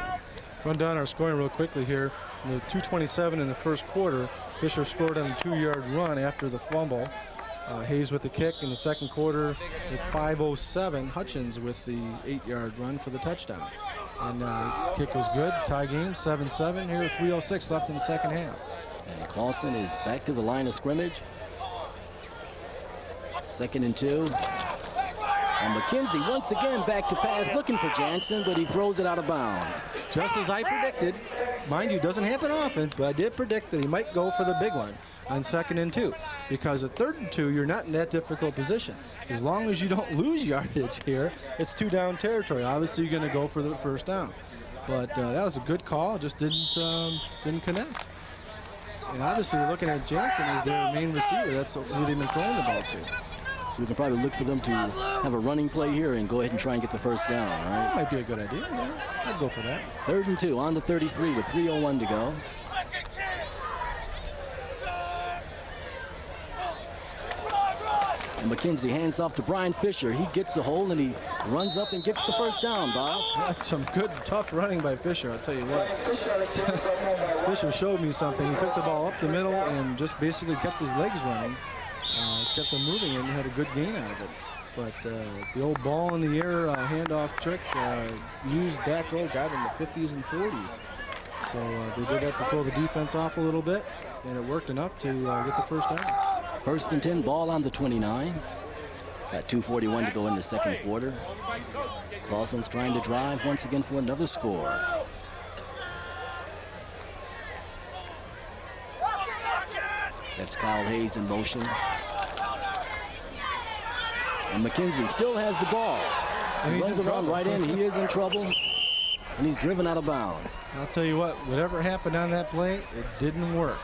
C: Run down our scoring real quickly here. In the 2:27 in the first quarter, Fisher scored on a 2-yard run after the fumble. Hayes with the kick in the second quarter at 5:07. Hutchins with the 8-yard run for the touchdown. And kick was good. Tie game, 7-7. Here, 3:06 left in the second half.
B: And Clawson is back to the line of scrimmage. 2nd and 2. And McKenzie once again back to pass, looking for Jansen, but he throws it out of bounds.
C: Just as I predicted. Mind you, doesn't happen often, but I did predict that he might go for the big one on 2nd and 2. Because at 3rd and 2, you're not in that difficult position. As long as you don't lose yardage here, it's 2-down territory. Obviously, you're going to go for the first down. But that was a good call, just didn't connect. And obviously, you're looking at Jansen as their main receiver. That's who they've been throwing the ball to.
B: So we can probably look for them to have a running play here and go ahead and try and get the first down, all right?
C: That might be a good idea, yeah. I'd go for that.
B: 3rd and 2 on the 33 with 3:01 to go. And McKenzie hands off to Brian Fisher. He gets a hold and he runs up and gets the first down, Bob.
C: That's some good, tough running by Fisher, I'll tell you what. Fisher showed me something. He took the ball up the middle and just basically kept his legs running. Kept him moving and had a good gain out of it. But the old ball in the air handoff trick used back row, got in the 50s and 40s. So they did have to throw the defense off a little bit, and it worked enough to get the first down.
B: 1st and 10, ball on the 29. Got 2:41 to go in the second quarter. Clawson's trying to drive once again for another score. That's Kyle Hayes in motion. And McKenzie still has the ball.
C: And
B: he
C: he's
B: runs
C: in
B: around
C: trouble.
B: right in. He is in trouble. And he's driven out of bounds.
C: I'll tell you what, whatever happened on that play, it didn't work.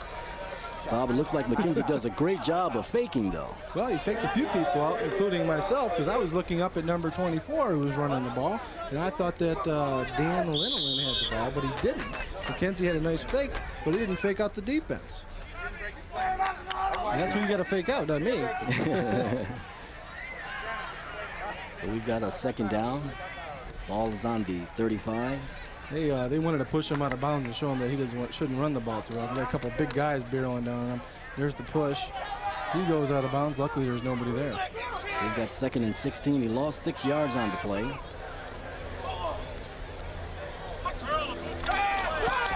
B: Bob, it looks like McKenzie does a great job of faking, though.
C: Well, he faked a few people out, including myself, because I was looking up at number 24 who was running the ball, and I thought that Dan Linolin had the ball, but he didn't. McKenzie had a nice fake, but he didn't fake out the defense. And that's who you got to fake out, not me.
B: So we've got a 2nd down. Ball is on the 35.
C: They wanted to push him out of bounds and show him that he shouldn't run the ball too often. Got a couple big guys barreling down on him. There's the push. He goes out of bounds. Luckily, there's nobody there.
B: So we've got 2nd and 16. He lost 6 yards on the play.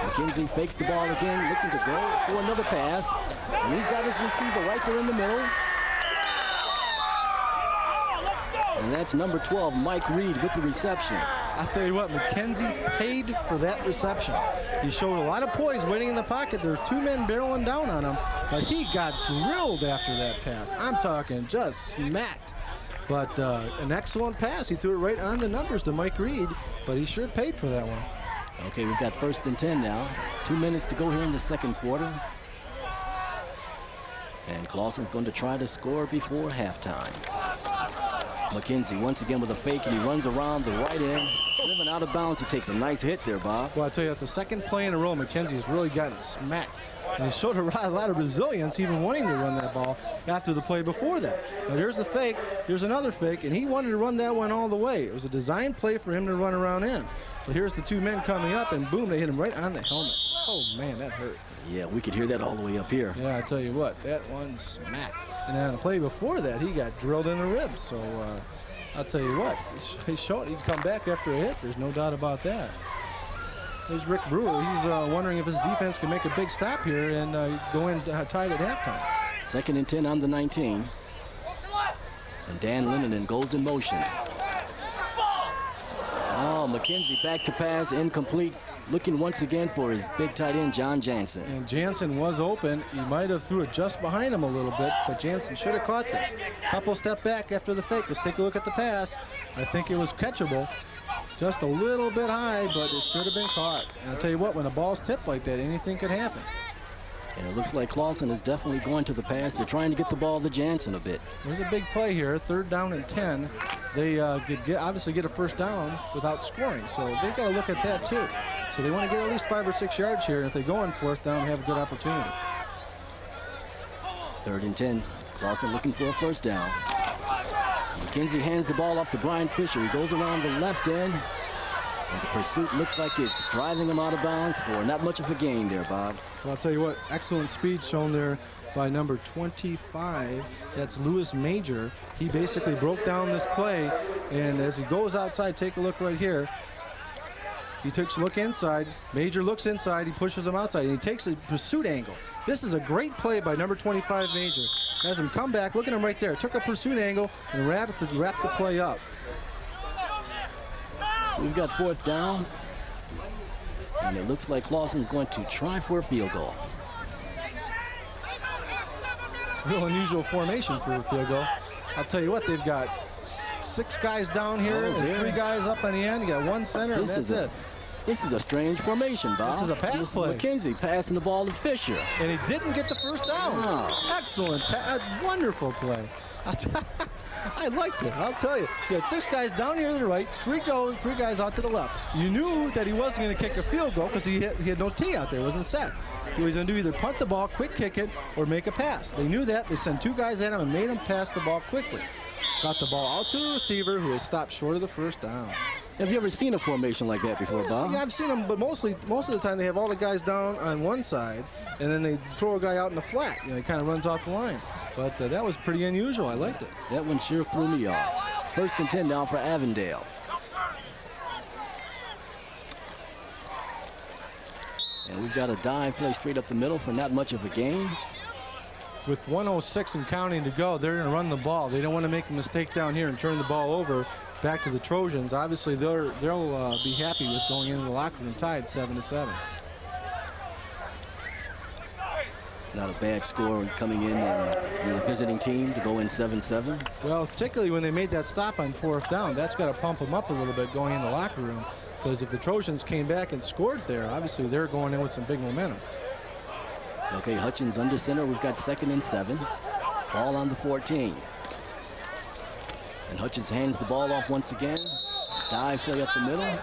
B: McKenzie fakes the ball again, looking to go for another pass. And he's got his receiver right there in the middle. And that's number 12, Mike Reed, with the reception.
C: I'll tell you what, McKenzie paid for that reception. He showed a lot of poise waiting in the pocket. There's 2 men barreling down on him, but he got drilled after that pass. I'm talking just smacked. But an excellent pass. He threw it right on the numbers to Mike Reed, but he sure paid for that one.
B: Okay, we've got 1st and 10 now. 2 minutes to go here in the second quarter. And Clawson's going to try to score before halftime. McKenzie once again with a fake, and he runs around the right end. Driven out of bounds. He takes a nice hit there, Bob.
C: Well, I'll tell you, that's the 2nd play in a row McKenzie's really gotten smacked. And he showed a lot of resilience, even wanting to run that ball after the play before that. Now, here's the fake. Here's another fake, and he wanted to run that one all the way. It was a design play for him to run around in. But here's the 2 men coming up, and boom, they hit him right on the helmet. Oh, man, that hurt.
B: Yeah, we could hear that all the way up here.
C: Yeah, I tell you what, that one smacked. And on the play before that, he got drilled in the ribs. So I'll tell you what, he's showing he can come back after a hit. There's no doubt about that. There's Rick Brewer. He's wondering if his defense can make a big stop here and go in tied at halftime.
B: 2nd and 10 on the 19. And Dan Linolin goes in motion. Oh, McKenzie back to pass, incomplete. Looking once again for his big tight end, John Jansen.
C: And Jansen was open. He might have threw it just behind him a little bit, but Jansen should have caught this. Couple step back after the fake. Let's take a look at the pass. I think it was catchable. Just a little bit high, but it should have been caught. And I'll tell you what, when a ball's tipped like that, anything could happen.
B: And it looks like Clawson is definitely going to the pass. They're trying to get the ball to Jansen a bit.
C: There's a big play here, 3rd down and 10. They obviously get a first down without scoring, so they've got to look at that too. So they want to get at least 5 or 6 yards here, and if they go on 4th down, they have a good opportunity.
B: 3rd and 10. Clawson looking for a first down. McKenzie hands the ball off to Brian Fisher. He goes around the left end. And the pursuit looks like it's driving him out of bounds for not much of a gain there, Bob.
C: Well, I'll tell you what, excellent speed shown there by number 25. That's Lewis Major. He basically broke down this play, and as he goes outside, take a look right here. He takes a look inside. Major looks inside. He pushes him outside, and he takes a pursuit angle. This is a great play by number 25, Major. Has him come back. Look at him right there. Took a pursuit angle and wrapped the play up.
B: So we've got 4th down. And it looks like Clawson's going to try for a field goal.
C: It's a real unusual formation for a field goal. I'll tell you what, they've got 6 guys down here and 3 guys up on the end. You got 1 center, and that's it.
B: This is a strange formation, Bob.
C: This is a pass play.
B: McKenzie passing the ball to Fisher.
C: And he didn't get the first down.
B: Oh.
C: Excellent, wonderful play. I liked it, I'll tell you. You had 6 guys down here to the right, 3 guys out to the left. You knew that he wasn't going to kick a field goal because he had no tee out there, it wasn't set. He was going to do either punt the ball, quick kick it, or make a pass. They knew that. They sent 2 guys at him and made him pass the ball quickly. Got the ball out to the receiver, who has stopped short of the first down.
B: Have you ever seen a formation like that before, Bob?
C: Yeah, I've seen them, but most of the time they have all the guys down on one side, and then they throw a guy out in the flat. You know, he kind of runs off the line. But that was pretty unusual. I liked it.
B: That one sure threw me off. 1st and 10 now for Avondale. And we've got a dive play straight up the middle for not much of a gain.
C: With 1:06 and counting to go, they're going to run the ball. They don't want to make a mistake down here and turn the ball over back to the Trojans. Obviously, they'll be happy with going into the locker room tied 7-7.
B: Not a bad score coming in and the visiting team to go in 7-7.
C: Well, particularly when they made that stop on 4th down, that's got to pump them up a little bit going in the locker room. Because if the Trojans came back and scored there, obviously they're going in with some big momentum.
B: Okay, Hutchins under center. We've got 2nd and 7. Ball on the 14. And Hutchins hands the ball off once again. Dive play up the middle.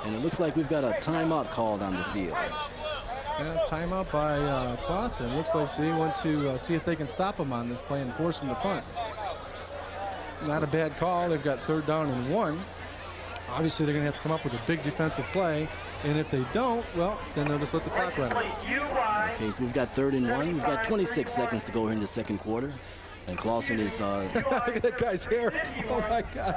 B: And it looks like we've got a timeout called on the field.
C: Yeah, timeout by Clawson. Looks like they want to see if they can stop him on this play and force him to punt. Not a bad call. They've got 3rd down and 1. Obviously, they're going to have to come up with a big defensive play. And if they don't, well, then they'll just let the clock run out.
B: Okay, so we've got 3rd and 1. We've got 26 seconds to go here in the 2nd quarter. And Clawson is...
C: Look at that guy's hair. Oh, my God.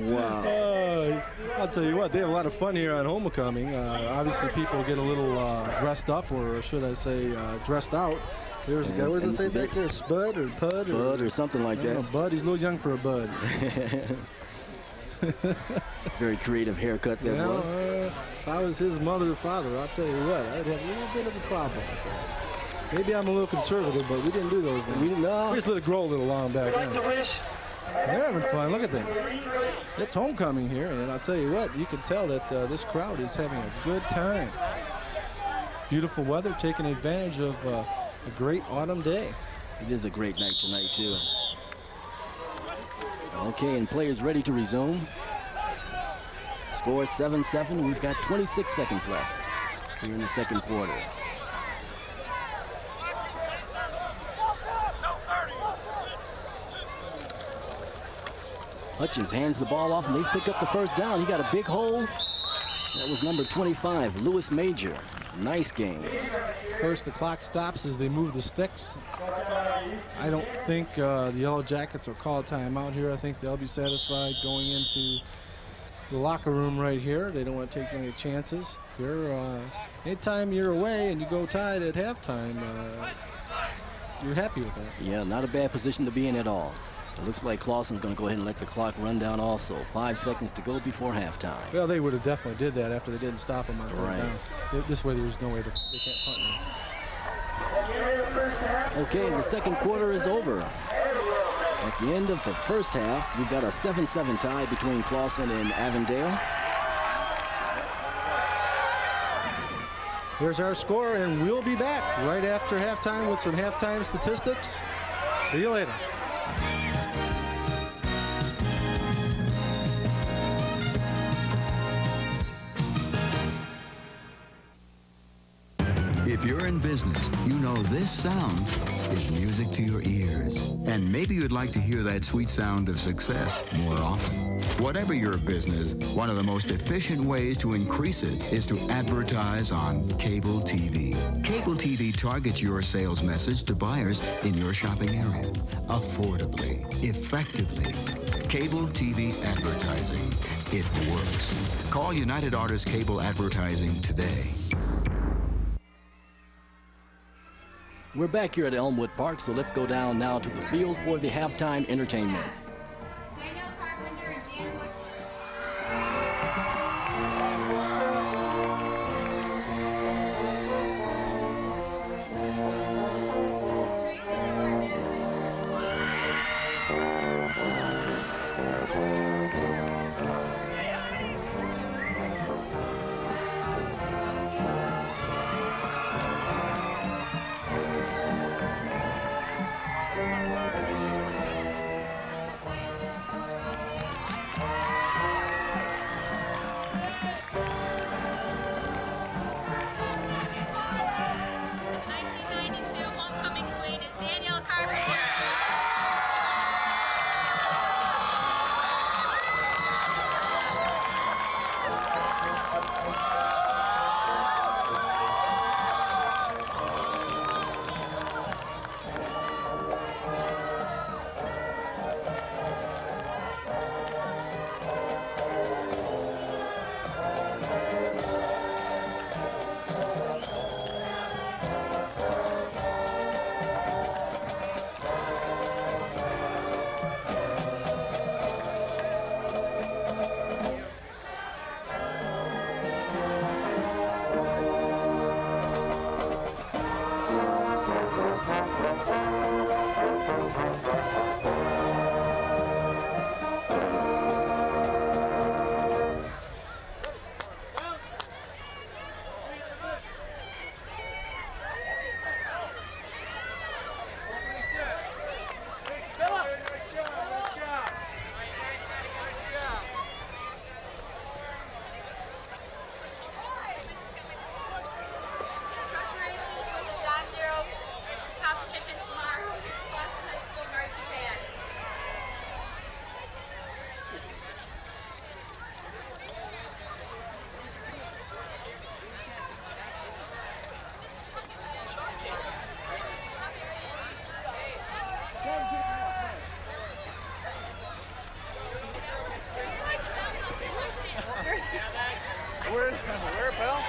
B: Wow.
C: I'll tell you what, they have a lot of fun here on homecoming. Obviously, people get a little dressed up, or should I say dressed out. There's a guy, what does it say back there? Spud or Pud?
B: Bud or something like that.
C: Know, Bud, he's a little young for a Bud.
B: Very creative haircut that was.
C: If I was his mother or father, I'll tell you what, I'd have a little bit of a problem with that. Maybe I'm a little conservative, but we didn't do those things. We just let it grow a little long back then. They're having fun. Look at that. It's homecoming here, and I'll tell you what, you can tell that this crowd is having a good time. Beautiful weather, taking advantage of a great autumn day.
B: It is a great night tonight, too. Okay, and players ready to resume. Score 7-7. We've got 26 seconds left here in the 2nd quarter. Hutchins hands the ball off, and they pick up the 1st down. He got a big hole. That was number 25, Lewis Major. Nice game.
C: First, the clock stops as they move the sticks. I don't think the Yellow Jackets will call a timeout here. I think they'll be satisfied going into the locker room right here. They don't want to take any chances. Anytime you're away and you go tied at halftime, you're happy with that.
B: Yeah, not a bad position to be in at all. It looks like Clawson's going to go ahead and let the clock run down also. 5 seconds to go before halftime.
C: Well, they would have definitely did that after they didn't stop him on 3rd down. This way, there's no way they can't punt now.
B: Okay, the 2nd quarter is over. At the end of the 1st half, we've got a 7-7 tie between Clawson and Avondale.
C: Here's our score, and we'll be back right after halftime with some halftime statistics. See you later.
G: If you're in business, you know this sound is music to your ears. And maybe you'd like to hear that sweet sound of success more often. Whatever your business, one of the most efficient ways to increase it is to advertise on cable TV. Cable TV targets your sales message to buyers in your shopping area. Affordably, effectively. Cable TV advertising. It works. Call United Artists Cable Advertising today.
B: We're back here at Elmwood Park, so let's go down now to the field for the halftime entertainment.
F: Where, pal?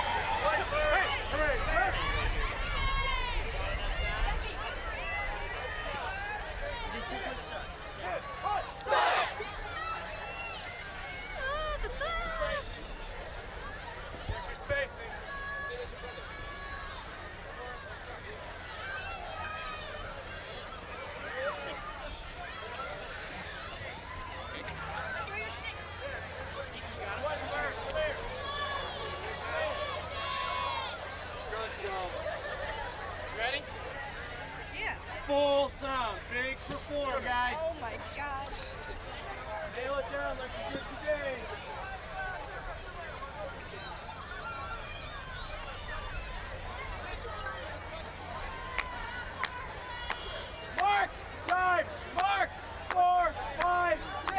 E: Ready?
H: Yeah.
F: Full sound, big performance.
E: Guys.
H: Oh my God.
F: Nail it down like you did today.
E: Mark! Time! Mark! 4, 5, 6.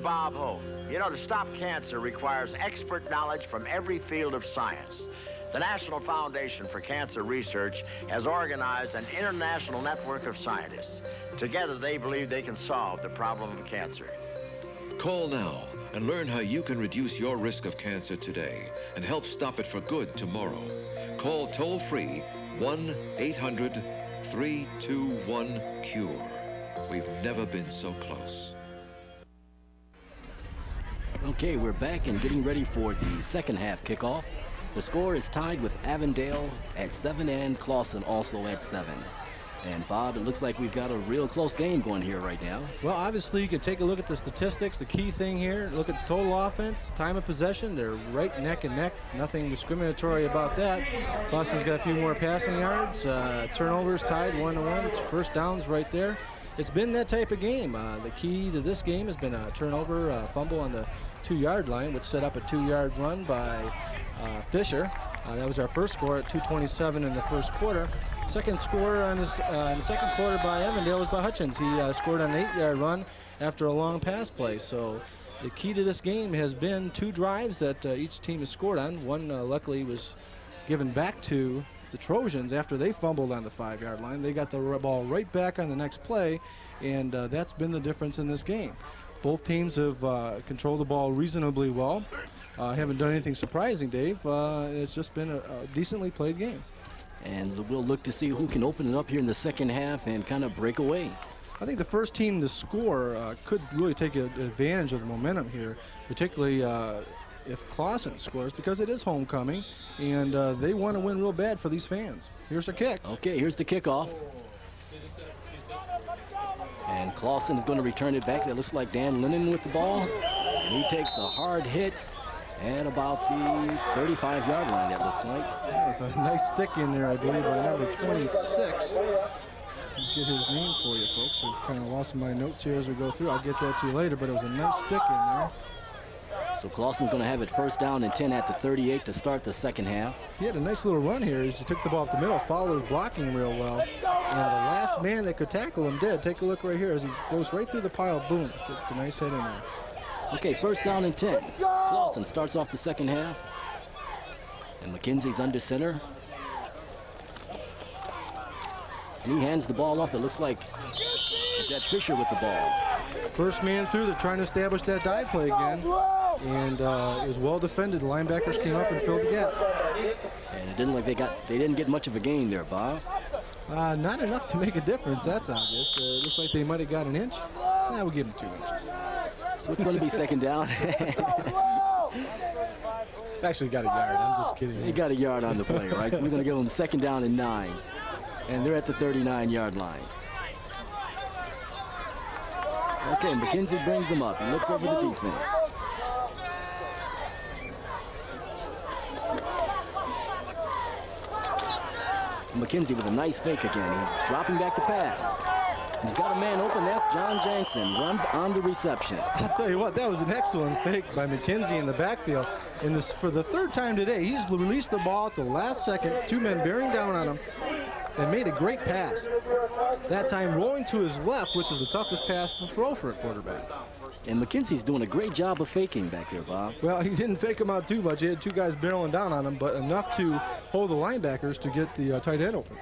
I: Bob Hope. You know, to stop cancer requires expert knowledge from every field of science. The National Foundation for Cancer Research has organized an international network of scientists. Together, they believe they can solve the problem of cancer.
J: Call now and learn how you can reduce your risk of cancer today and help stop it for good tomorrow. Call toll-free 1-800-321-CURE. We've never been so close.
B: Okay, we're back and getting ready for the second half kickoff. The score is tied with Avondale at 7 and Clawson also at 7. And Bob, it looks like we've got a real close game going here right now.
C: Well, obviously, you can take a look at the statistics. The key thing here, look at the total offense, time of possession. They're right neck and neck. Nothing discriminatory about that. Clawson's got a few more passing yards. Turnovers tied 1-1. It's first downs right there. It's been that type of game. The key to this game has been a turnover, fumble on the 2-yard line, which set up a 2-yard run by Fisher. That was our first score at 2:27 in the first quarter. Second score in the second quarter by Avondale was by Hutchins. He scored on an 8-yard run after a long pass play. So the key to this game has been 2 drives that each team has scored on. One luckily was given back to the Trojans after they fumbled on the 5-yard line. They got the ball right back on the next play, and that's been the difference in this game. Both teams have controlled the ball reasonably well. Haven't done anything surprising, Dave. It's just been a decently played game.
B: And we'll look to see who can open it up here in the second half and kind of break away.
C: I think the first team to score could really take advantage of the momentum here, particularly if Clawson scores, because it is homecoming, and they want to win real bad for these fans. Here's a kick.
B: Okay, here's the kickoff. And Clawson is going to return it back. That looks like Dan Lennon with the ball. And he takes a hard hit at about the 35-yard line, that looks like.
C: That was a nice stick in there, I believe, by number 26. I'll get his name for you, folks. I've kind of lost my notes here as we go through. I'll get that to you later, but it was a nice stick in there.
B: So Clawson's going to have it first down and 10 at the 38 to start the second half.
C: He had a nice little run here as he took the ball up the middle, followed his blocking real well. And the last man that could tackle him did. Take a look right here as he goes right through the pile. Boom. It's a nice hit in there.
B: Okay, first down and 10. Clawson starts off the second half. And McKenzie's under center. And he hands the ball off. It looks like is that Fisher with the ball.
C: First man through. They're trying to establish that dive play again. And it was well defended. The linebackers came up and filled the gap.
B: And it didn't look like they didn't get much of a gain there, Bob.
C: Not enough to make a difference, that's obvious. It looks like they might have got an inch. We'll give them 2 inches.
B: So it's going to be second down.
C: Actually got a yard, I'm just kidding.
B: They got a yard on the play, right? So we're going to give them second down and 9. And they're at the 39-yard line. Okay, McKenzie brings them up. He looks over the defense. McKenzie with a nice fake again. He's dropping back to pass. He's got a man open. That's John Jansen. Run on the reception.
C: I'll tell you what, that was an excellent fake by McKenzie in the backfield. For the 3rd time today, he's released the ball at the last second. 2 men bearing down on him and made a great pass. That time rolling to his left, which is the toughest pass to throw for a quarterback.
B: And McKenzie's doing a great job of faking back there, Bob.
C: Well, he didn't fake him out too much. He had 2 guys barreling down on him, but enough to hold the linebackers to get the tight end open.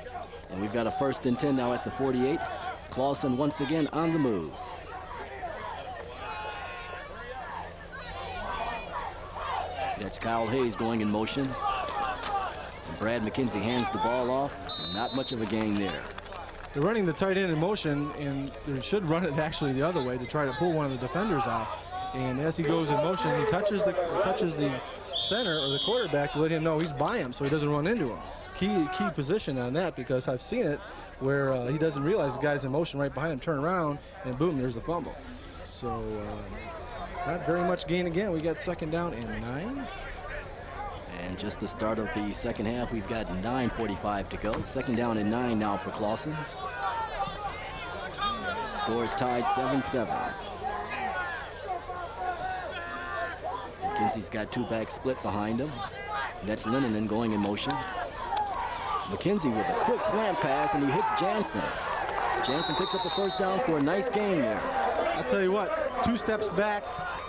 B: And we've got a 1st and 10 now at the 48. Clawson once again on the move. That's Kyle Hayes going in motion. And Brad McKenzie hands the ball off. Not much of a gain there.
C: They're running the tight end in motion, and they should run it actually the other way to try to pull one of the defenders off. And as he goes in motion, he touches the center or the quarterback to let him know he's by him so he doesn't run into him. Key position on that, because I've seen it where he doesn't realize the guy's in motion right behind him, turn around, and boom, there's the fumble. So not very much gain again. We got second down and 9.
B: And just the start of the second half, we've got 9:45 to go. Second down and 9 now for Clawson. Score is tied 7-7. McKenzie's got 2 back split behind him. That's Lennon going in motion. McKenzie with a quick slant pass, and he hits Jansen. Jansen picks up the first down for a nice gain there.
C: I'll tell you what, 2 steps back,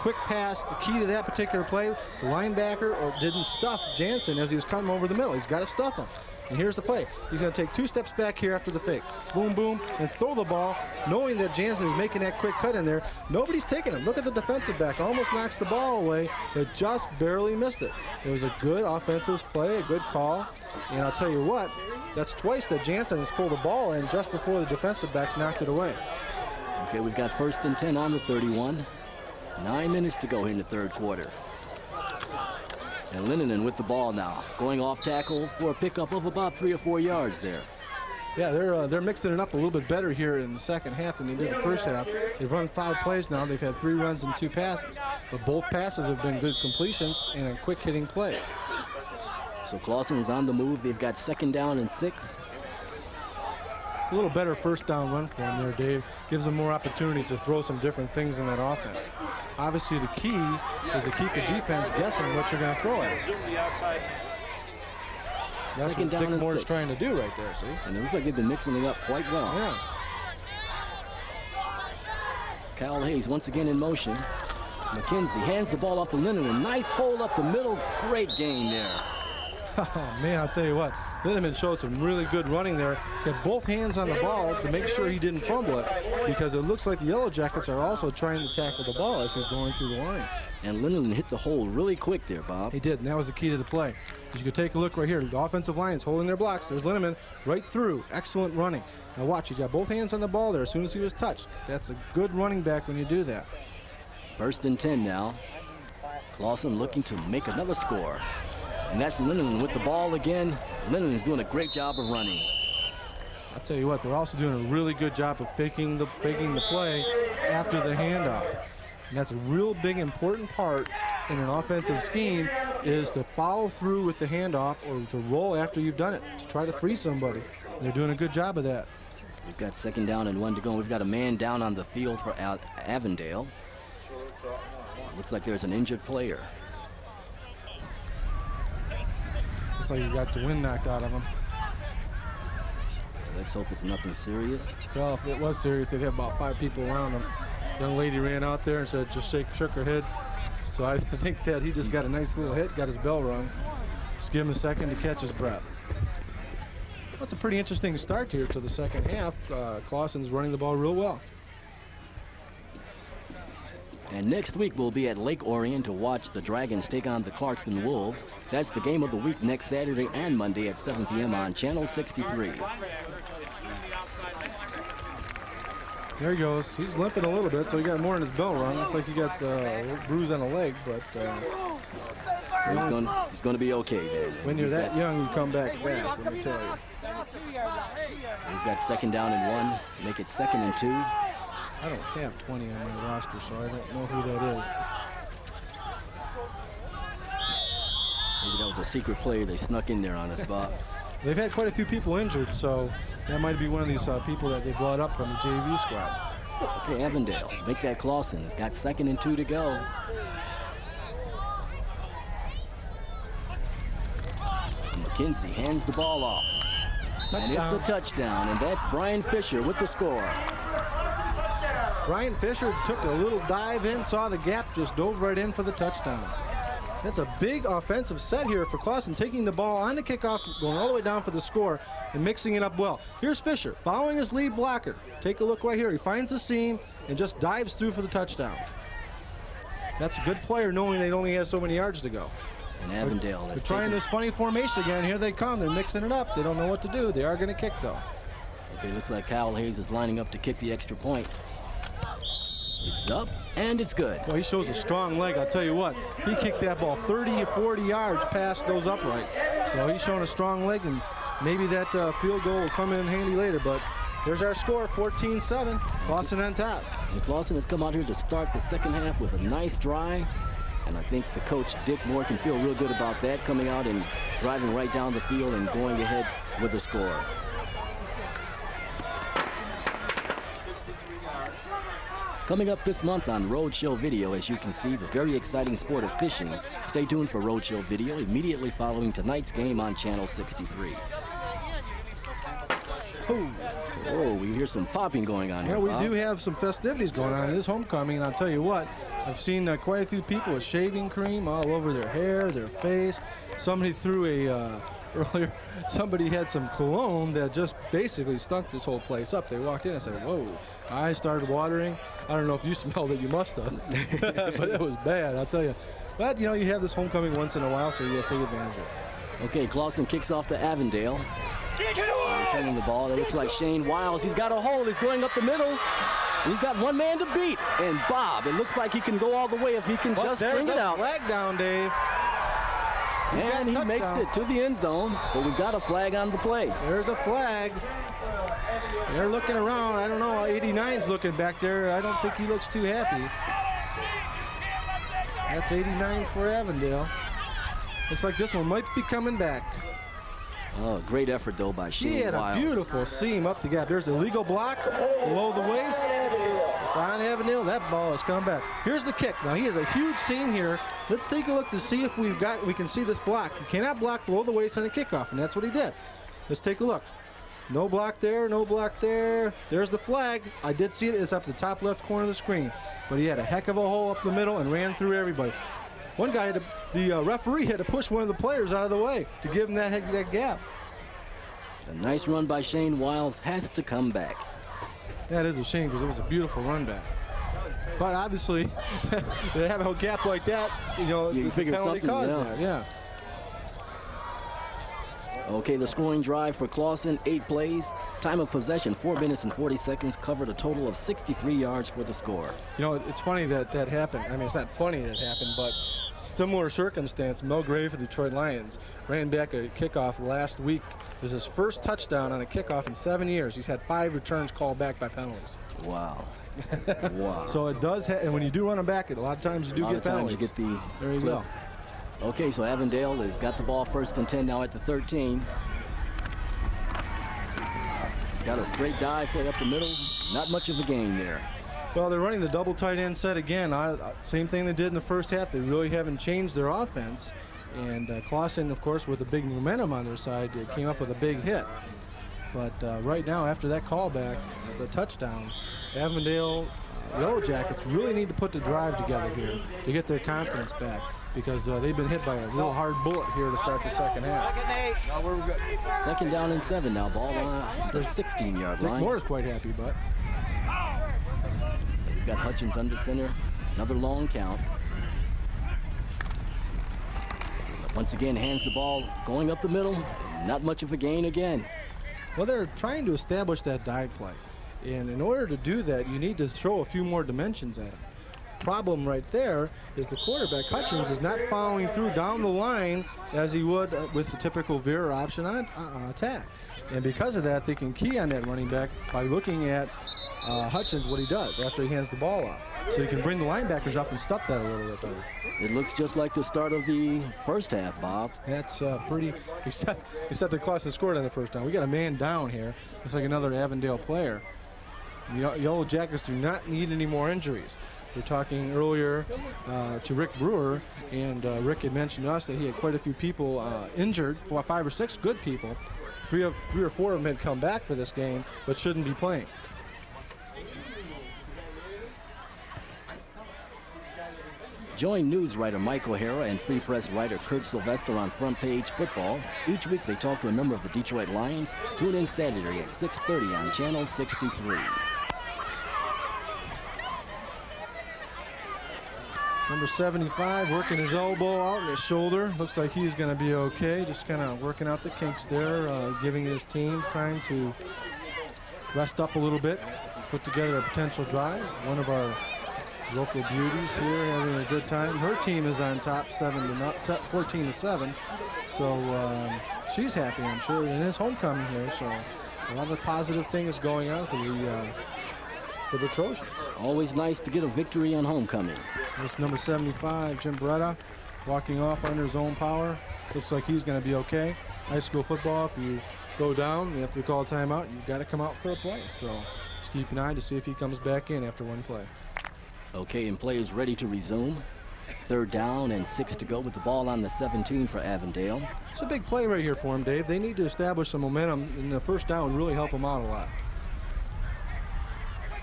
C: quick pass. The key to that particular play, the linebacker didn't stuff Jansen as he was coming over the middle. He's got to stuff him. And here's the play. He's going to take 2 steps back here after the fake. Boom, boom, and throw the ball, knowing that Jansen is making that quick cut in there. Nobody's taking him. Look at the defensive back. Almost knocks the ball away, but just barely missed it. It was a good offensive play, a good call. And I'll tell you what, that's twice that Jansen has pulled the ball in just before the defensive backs knocked it away.
B: Okay, we've got 1st and 10 on the 31. 9 minutes to go here in the 3rd quarter. And Linneman with the ball now, going off tackle for a pickup of about 3 or 4 yards there.
C: Yeah, they're mixing it up a little bit better here in the second half than they did the first half. They've run 5 plays now. They've had 3 runs and 2 passes. But both passes have been good completions and quick hitting plays.
B: So Clawson is on the move. They've got 2nd down and 6.
C: It's a little better 1st down run for him there, Dave. Gives them more opportunities to throw some different things in that offense. Obviously, the key is to keep the defense guessing what you're going to throw at them. That's what Dick Moore's trying to do right there, see?
B: And it looks like they've been mixing it up quite well.
C: Yeah.
B: Kyle Hayes once again in motion. McKenzie hands the ball off to Linneman. Nice hold up the middle. Great game there.
C: Oh, man, I'll tell you what. Linneman showed some really good running there. Kept both hands on the ball to make sure he didn't fumble it, because it looks like the Yellow Jackets are also trying to tackle the ball as he's going through the line.
B: And Linneman hit the hole really quick there, Bob.
C: He did, and that was the key to the play. As you can take a look right here, the offensive line is holding their blocks. There's Linneman right through. Excellent running. Now watch, he's got both hands on the ball there as soon as he was touched. That's a good running back when you do that.
B: 1st and 10 now. Clawson looking to make another score. And that's Linneman with the ball again. Linneman is doing a great job of running.
C: I'll tell you what, they're also doing a really good job of faking the play after the handoff. And that's a real big important part in an offensive scheme, is to follow through with the handoff or to roll after you've done it, to try to free somebody. And they're doing a good job of that.
B: We've got 2nd down and 1 to go. We've got a man down on the field for Avondale. Looks like there's an injured player.
C: Looks like he got the wind knocked out of him.
B: Let's hope it's nothing serious.
C: Well, if it was serious, they'd have about 5 people around him. Young lady ran out there and said, just shook her head. So I think that he just got a nice little hit, got his bell rung. Just give him a second to catch his breath. That's a pretty interesting start here to the second half. Clawson's running the ball real well.
B: And next week we'll be at Lake Orion to watch the Dragons take on the Clarkston Wolves. That's the game of the week next Saturday and Monday at 7 p.m. on Channel 63.
C: There he goes. He's limping a little bit, so he got more in his bell rung. Looks like he got a bruise on the leg, but
B: so he's going to be okay then.
C: When you're that young, you come back fast, let me tell you.
B: We've got 2nd down and 1. Make it 2nd and 2.
C: I don't have 20 on my roster, so I don't know who that is.
B: Maybe that was a secret play they snuck in there on us, Bob.
C: They've had quite a few people injured, so that might be one of these people that they brought up from the JV squad.
B: Okay, Avondale, make that Clawson. He's got 2nd and 2 to go. McKenzie hands the ball off.
C: Touchdown.
B: And it's a touchdown, and that's Brian Fisher with the score.
C: Brian Fisher took a little dive in, saw the gap, just dove right in for the touchdown. That's a big offensive set here for Clawson, taking the ball on the kickoff, going all the way down for the score, and mixing it up well. Here's Fisher, following his lead blocker. Take a look right here. He finds the seam and just dives through for the touchdown. That's a good player, knowing they only have so many yards to go.
B: And Avondale.
C: They're trying this funny formation again. Here they come. They're mixing it up. They don't know what to do. They are going to kick, though.
B: Okay, looks like Kyle Hayes is lining up to kick the extra point. It's up, and it's good.
C: Well, he shows a strong leg. I'll tell you what. He kicked that ball 30 or 40 yards past those uprights. So he's showing a strong leg, and maybe that field goal will come in handy later. But there's our score, 14-7. Clawson on top.
B: And Clawson has come out here to start the second half with a nice drive. And I think the coach, Dick Moore, can feel real good about that, coming out and driving right down the field and going ahead with a score. Coming up this month on Roadshow Video, as you can see, the very exciting sport of fishing. Stay tuned for Roadshow Video immediately following tonight's game on Channel 63.
C: Ooh,
B: Oh, we hear some popping going on here,
C: Yeah, we
B: Bob.
C: do have some festivities going on. It is homecoming, and I'll tell you what, I've seen quite a few people with shaving cream all over their hair, their face. Somebody threw earlier, somebody had some cologne that just basically stunk this whole place up. They walked in and said, whoa, eyes started watering. I don't know if you smelled it, you must have, but it was bad, I'll tell you. But, you know, you have this homecoming once in a while, so you'll take advantage of it.
B: Okay, Clawson kicks off to Avondale. Returning the ball. It looks like Shane Wiles. He's got a hole. He's going up the middle. He's got one man to beat. And Bob, it looks like he can go all the way if he can just string it out.
C: Flag down, Dave.
B: And he makes it to the end zone, but we've got a flag on the play.
C: There's a flag. They're looking around. I don't know. 89's looking back there. I don't think he looks too happy. That's 89 for Avondale. Looks like this one might be coming back.
B: Oh, great effort, though, by Shane
C: He had
B: Wiles.
C: a beautiful seam up the gap. There's a legal block below the waist. It's on Avondale. That ball has come back. Here's the kick. Now, he has a huge seam here. Let's take a look to see if we can see this block. You cannot block below the waist on a kickoff, and that's what he did. Let's take a look. No block there, no block there. There's the flag. I did see it. It's up the top left corner of the screen. But he had a heck of a hole up the middle and ran through everybody. One guy, the referee had to push one of the players out of the way to give him that gap.
B: A nice run by Shane Wiles has to come back.
C: That is a shame because it was a beautiful run back. But obviously, they have a gap like that, you know,
B: You
C: the
B: figure
C: penalty
B: something,
C: caused
B: yeah.
C: that, yeah.
B: Okay, the scoring drive for Clawson, 8 plays. Time of possession, 4 minutes and 40 seconds. Covered a total of 63 yards for the score.
C: You know, it's funny that happened. I mean, it's not funny that happened, but similar circumstance. Mel Gray for the Detroit Lions ran back a kickoff last week. It was his first touchdown on a kickoff in 7 years. He's had 5 returns called back by penalties.
B: Wow. Wow.
C: So it does, and when you do run them back, a lot of times you do get penalties.
B: You get the
C: There you
B: clip.
C: go.
B: Okay, so Avondale has got the ball 1st and 10 now at the 13. Got a straight dive play up the middle. Not much of a gain there.
C: Well, they're running the double tight end set again. Same thing they did in the first half. They really haven't changed their offense. And Clawson, of course, with a big momentum on their side, came up with a big hit. But right now, after that callback, the touchdown, Avondale YELLOWJACKETS really need to put the drive together here to get their confidence back, because they've been hit by a real hard bullet here to start the second half.
B: 2nd down and 7 now. Ball on the 16-yard
C: Dick
B: line.
C: Moore's quite happy, but
B: We've got Hutchins under center. Another long count. Once again, hands the ball going up the middle. Not much of a gain again.
C: well, they're trying to establish that dive play. And in order to do that, you need to throw a few more dimensions at him. Problem right there is the quarterback, Hutchins, is not following through down the line as he would with the typical veer option on attack. And because of that, they can key on that running back by looking at Hutchins, what he does after he hands the ball off. So you can bring the linebackers up and stuff that a little bit better.
B: It looks just like the start of the first half, Bob.
C: That's pretty, except that Clawson scored on the first down. We got a man down here. Looks like another Avondale player. The Yellow Jackets do not need any more injuries. We were talking earlier to Rick Brewer, and Rick had mentioned to us that he had quite a few people injured, 5 or 6 good people. 3 or 4 of them had come back for this game, but shouldn't be playing.
B: Join news writer Mike O'Hara and Free Press writer Kurt Sylvester on Front Page Football. Each week they talk to a member of the Detroit Lions. Tune in Saturday at 6:30 on Channel 63.
C: Number 75 working his elbow out and his shoulder. Looks like he's going to be okay. Just kind of working out the kinks there, giving his team time to rest up a little bit, put together a potential drive. One of our local beauties here having a good time. Her team is on top 14-7. So she's happy, I'm sure, and it's homecoming here. So a lot of positive things going on for the Trojans.
B: Always nice to get a victory on homecoming.
C: This number 75, Jim Beretta, walking off under his own power. Looks like he's going to be okay. High school football, if you go down, you have to call a timeout. You've got to come out for a play. So just keep an eye to see if he comes back in after one play.
B: Okay, and play is ready to resume. 3rd down and 6 to go with the ball on the 17 for Avondale.
C: It's a big play right here for him, Dave. They need to establish some momentum, and the first down would really help them out a lot.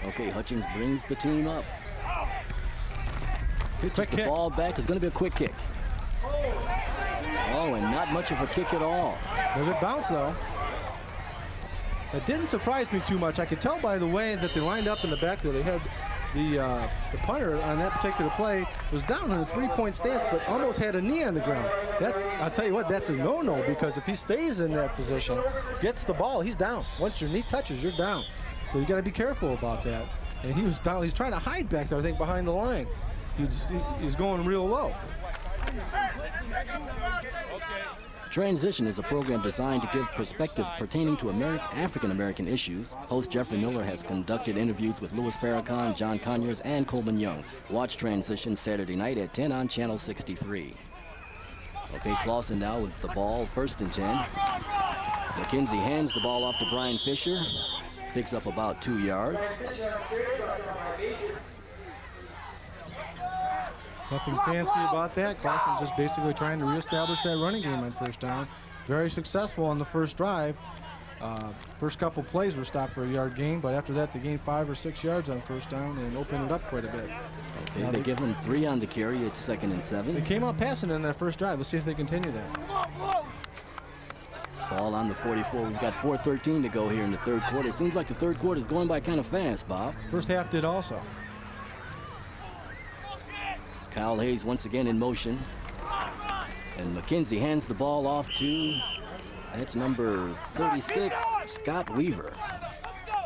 B: Okay, Hutchins brings the team up. Pitches
C: Quick
B: the
C: kick.
B: ball back. It's going to be a quick kick. Oh, and not much of a kick at all.
C: A good bounce, though. It didn't surprise me too much. I could tell by the way that they lined up in the backfield. They had the punter on that particular play was down in a three-point stance, but almost had a knee on the ground. I'll tell you what, that's a no-no, because if he stays in that position, gets the ball, he's down. Once your knee touches, you're down. So you got to be careful about that. And he was down. He's trying to hide back there, I think, behind the line. He's going real low.
B: Transition is a program designed to give perspective pertaining to African-American issues. Host Jeffrey Miller has conducted interviews with Louis Farrakhan, John Conyers, and Coleman Young. Watch Transition Saturday night at 10 on Channel 63. Okay, Clawson now with the ball, 1st and 10. McKenzie hands the ball off to Brian Fisher. Picks up about 2 yards.
C: Nothing fancy about that. Clawson's just basically trying to reestablish that running game on 1st down. Very successful on the first drive. First couple plays were stopped for a yard gain, but after that they gained 5 or 6 yards on 1st down and opened it up quite a bit.
B: Okay, they give him 3 on the carry. It's 2nd and 7.
C: They came out passing in that first drive. Let's see if they continue that.
B: Ball on the 44. We've got 4:13 to go here in the 3rd quarter. It seems like the 3rd quarter is going by kind of fast, Bob.
C: First half did also.
B: Kyle Hayes once again in motion. And McKenzie hands the ball off to, that's number 36, Scott Weaver.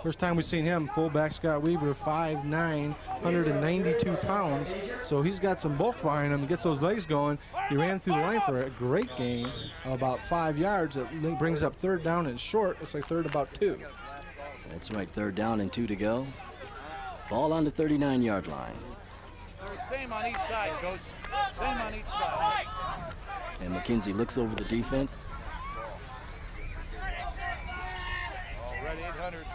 C: First time we've seen him, fullback Scott Weaver, 5'9", 192 pounds. So he's got some bulk behind him. He gets those legs going. He ran through the line for a great gain, about 5 yards. It brings up 3rd down and short. Looks like 3rd about 2.
B: That's right, 3rd down and 2 to go. Ball on the 39-yard line.
E: Same on each side, Coach. Same on each side.
B: And McKenzie looks over the defense.
E: Ready, 800.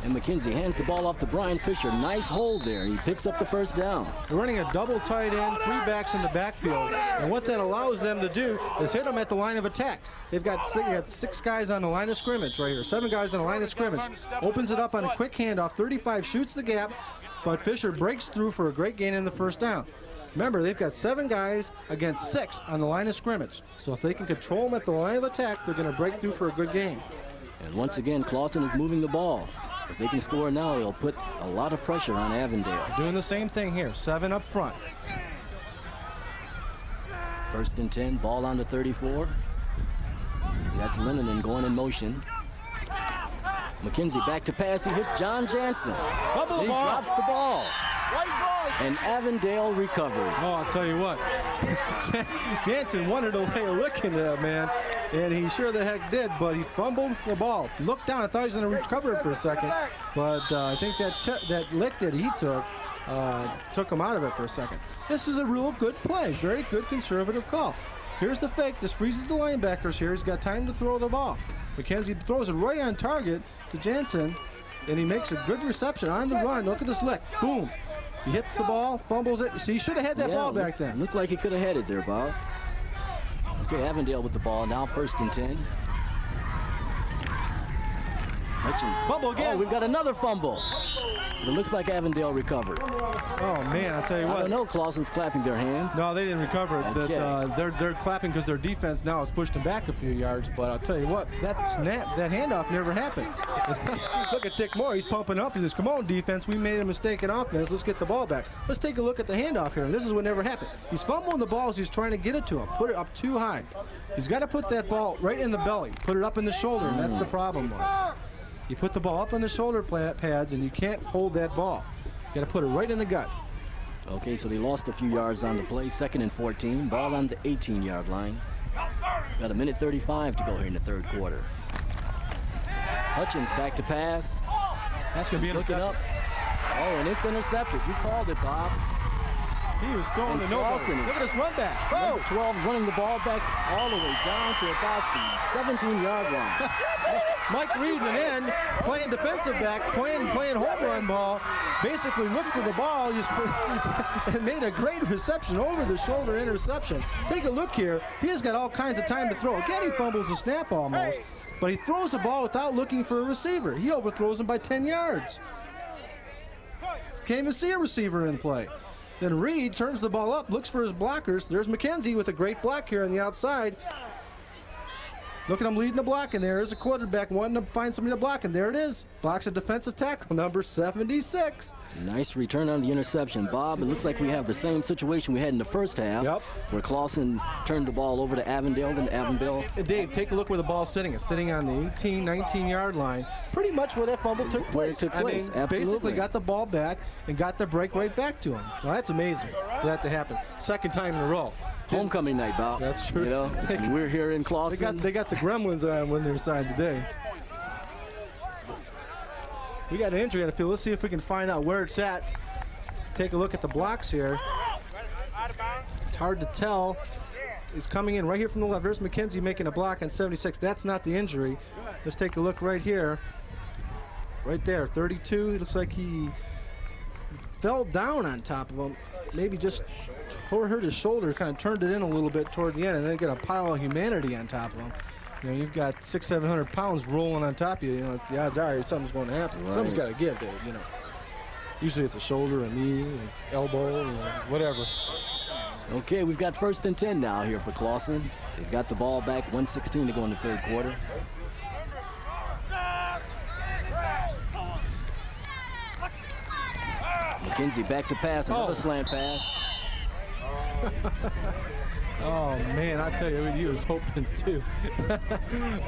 B: And McKenzie hands the ball off to Brian Fisher. Nice hold there. He picks up the 1st down.
C: They're running a double tight end, 3 backs in the backfield. And what that allows them to do is hit them at the line of attack. They've got 6 guys on the line of scrimmage right here. 7 guys on the line of scrimmage. Opens it up on a quick handoff. 35 shoots the gap, but Fisher breaks through for a great gain in the 1st down. Remember, they've got 7 guys against 6 on the line of scrimmage. So if they can control them at the line of attack, they're going to break through for a good gain.
B: And once again, Clawson is moving the ball. If they can score now, they'll put a lot of pressure on Avondale.
C: Doing the same thing here, 7 up front.
B: 1st and 10, ball on the 34. That's Lennon going in motion. McKenzie back to pass. He hits John Jansen. He drops the ball. And Avondale recovers.
C: Oh, I'll tell you what. Jansen wanted to lay a lick into that man, and he sure the heck did, but he fumbled the ball. Looked down. I thought he was going to recover it for a second, but I think that lick that he took him out of it for a second. This is a real good play. Very good conservative call. Here's the fake. This freezes the linebackers here. He's got time to throw the ball. McKenzie throws it right on target to Jansen, and he makes a good reception on the run. Look at this lick. Boom. He hits the ball, fumbles it. See, he should have had that ball back then.
B: Looked like he could have had it there, Bob. Okay, Avondale with the ball now, 1st and 10. Hutchins.
C: Fumble again.
B: Oh, we've got another fumble. It looks like Avondale recovered.
C: Oh, man, I'll tell you what.
B: I don't know, Clawson's clapping their hands.
C: No, they didn't recover it.
B: Okay.
C: They're clapping because their defense now has pushed them back a few yards. But I'll tell you what, that handoff never happened. Look at Dick Moore. He's pumping up. He says, come on, defense. We made a mistake in offense. Let's get the ball back. Let's take a look at the handoff here. And this is what never happened. He's fumbling the ball as he's trying to get it to him. Put it up too high. He's got to put that ball right in the belly. Put it up in the shoulder, and that's the problem was. You put the ball up on the shoulder pads, and you can't hold that ball. You got to put it right in the gut.
B: Okay, so they lost a few yards on the play. 2nd and 14. Ball on the 18-yard line. Got 1:35 to go here in the 3rd quarter. Hutchins back to pass.
C: That's going to be intercepted.
B: Looking up. Oh, and it's intercepted. You called it, Bob.
C: He was throwing to nobody. Look at this run back. Whoa.
B: Number 12 running the ball back all the way down to about the 17-yard line.
C: Mike Reed went in, playing defensive back, playing home run ball, basically looked for the ball and made a great reception, over the shoulder interception. Take a look here. He has got all kinds of time to throw. Again, he fumbles the snap almost, but he throws the ball without looking for a receiver. He overthrows him by 10 yards. Can't even see a receiver in play. Then Reed turns the ball up, looks for his blockers. There's McKenzie with a great block here on the outside. Look at him leading the block, and there is a quarterback wanting to find somebody to block, and there it is. Blocks a defensive tackle, number 76.
B: Nice return on the interception, Bob. It looks like we have the same situation we had in the first half, where Clawson turned the ball over to Avondale, and Avondale.
C: And Dave, take a look where the ball's sitting. It's sitting on the 18, 19-yard line, pretty much where that fumble took place.
B: Absolutely.
C: Basically got the ball back and got the break right back to him. Well, that's amazing for that to happen. Second time in a row.
B: Homecoming night, Bob.
C: That's true.
B: You know, we're here in Clawson.
C: They got the Gremlins on their side today. We got an injury on the field. Let's see if we can find out where it's at. Take a look at the blocks here. It's hard to tell. He's coming in right here from the left. There's McKenzie making a block on 76. That's not the injury. Let's take a look right here. Right there, 32. It looks like he fell down on top of him. Maybe just hurt his shoulder, kind of turned it in a little bit toward the end, and then got a pile of humanity on top of him. You know, you've got 600-700 pounds rolling on top of you. You know, the odds are something's going to happen. Right. Something's got to give, Dave. You know, usually it's a shoulder, a knee, an elbow, whatever.
B: Okay, we've got 1st and 10 now here for Clawson. They've got the ball back, 1:16 to go in the third quarter. McKenzie back to pass, another slant pass.
C: Oh, man, I tell you, he was hoping too.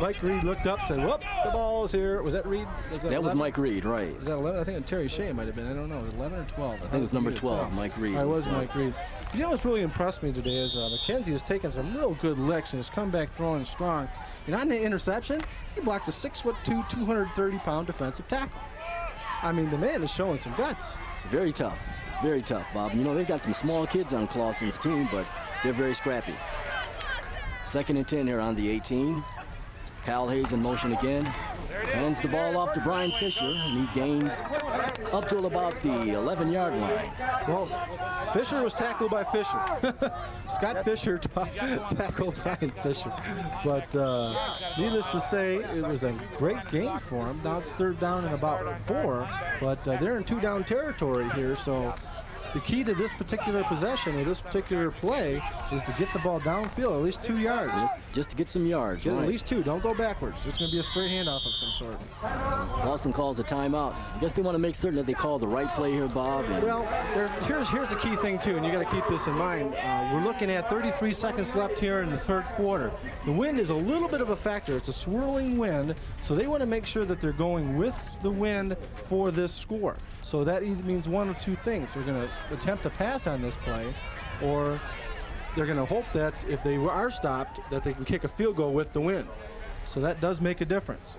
C: Mike Reed looked up and said, whoop, the ball's here. Was that Reed?
B: That was Mike Reed, right.
C: Was that 11? I think Terry Shea might have been. I don't know. Was it 11 or 12?
B: I think it was number 12, Mike Reed.
C: It was Mike Reed. You know what's really impressed me today is McKenzie has taken some real good licks and has come back throwing strong. And on the interception, he blocked a 6'2", 230-pound defensive tackle. I mean, the man is showing some guts.
B: Very tough. Very tough, Bob. You know, they've got some small kids on Clawson's team, but they're very scrappy. 2nd and 10 here on the 18. Kyle Hayes in motion again. Hands the ball off to Brian Fisher, and he gains up to about the 11-yard line.
C: Well, Fisher was tackled by Fisher. Scott Fisher tackled Brian Fisher. But needless to say, it was a great game for him. Now it's 3rd down and about 4, but they're in 2-down territory here, so the key to this particular possession or this particular play is to get the ball downfield, at least 2 yards.
B: Just to get some yards,
C: Get at least 2. Don't go backwards. It's going to be a straight handoff of some sort.
B: Clawson calls a timeout. I guess they want to make certain that they call the right play here, Bob.
C: Well, here's a key thing, too, and you got to keep this in mind. We're looking at 33 seconds left here in the third quarter. The wind is a little bit of a factor. It's a swirling wind, so they want to make sure that they're going with the wind for this score. So that either means one or two things. They're going to attempt to pass on this play, or they're going to hope that if they are stopped, that they can kick a field goal with the wind. So that does make a difference.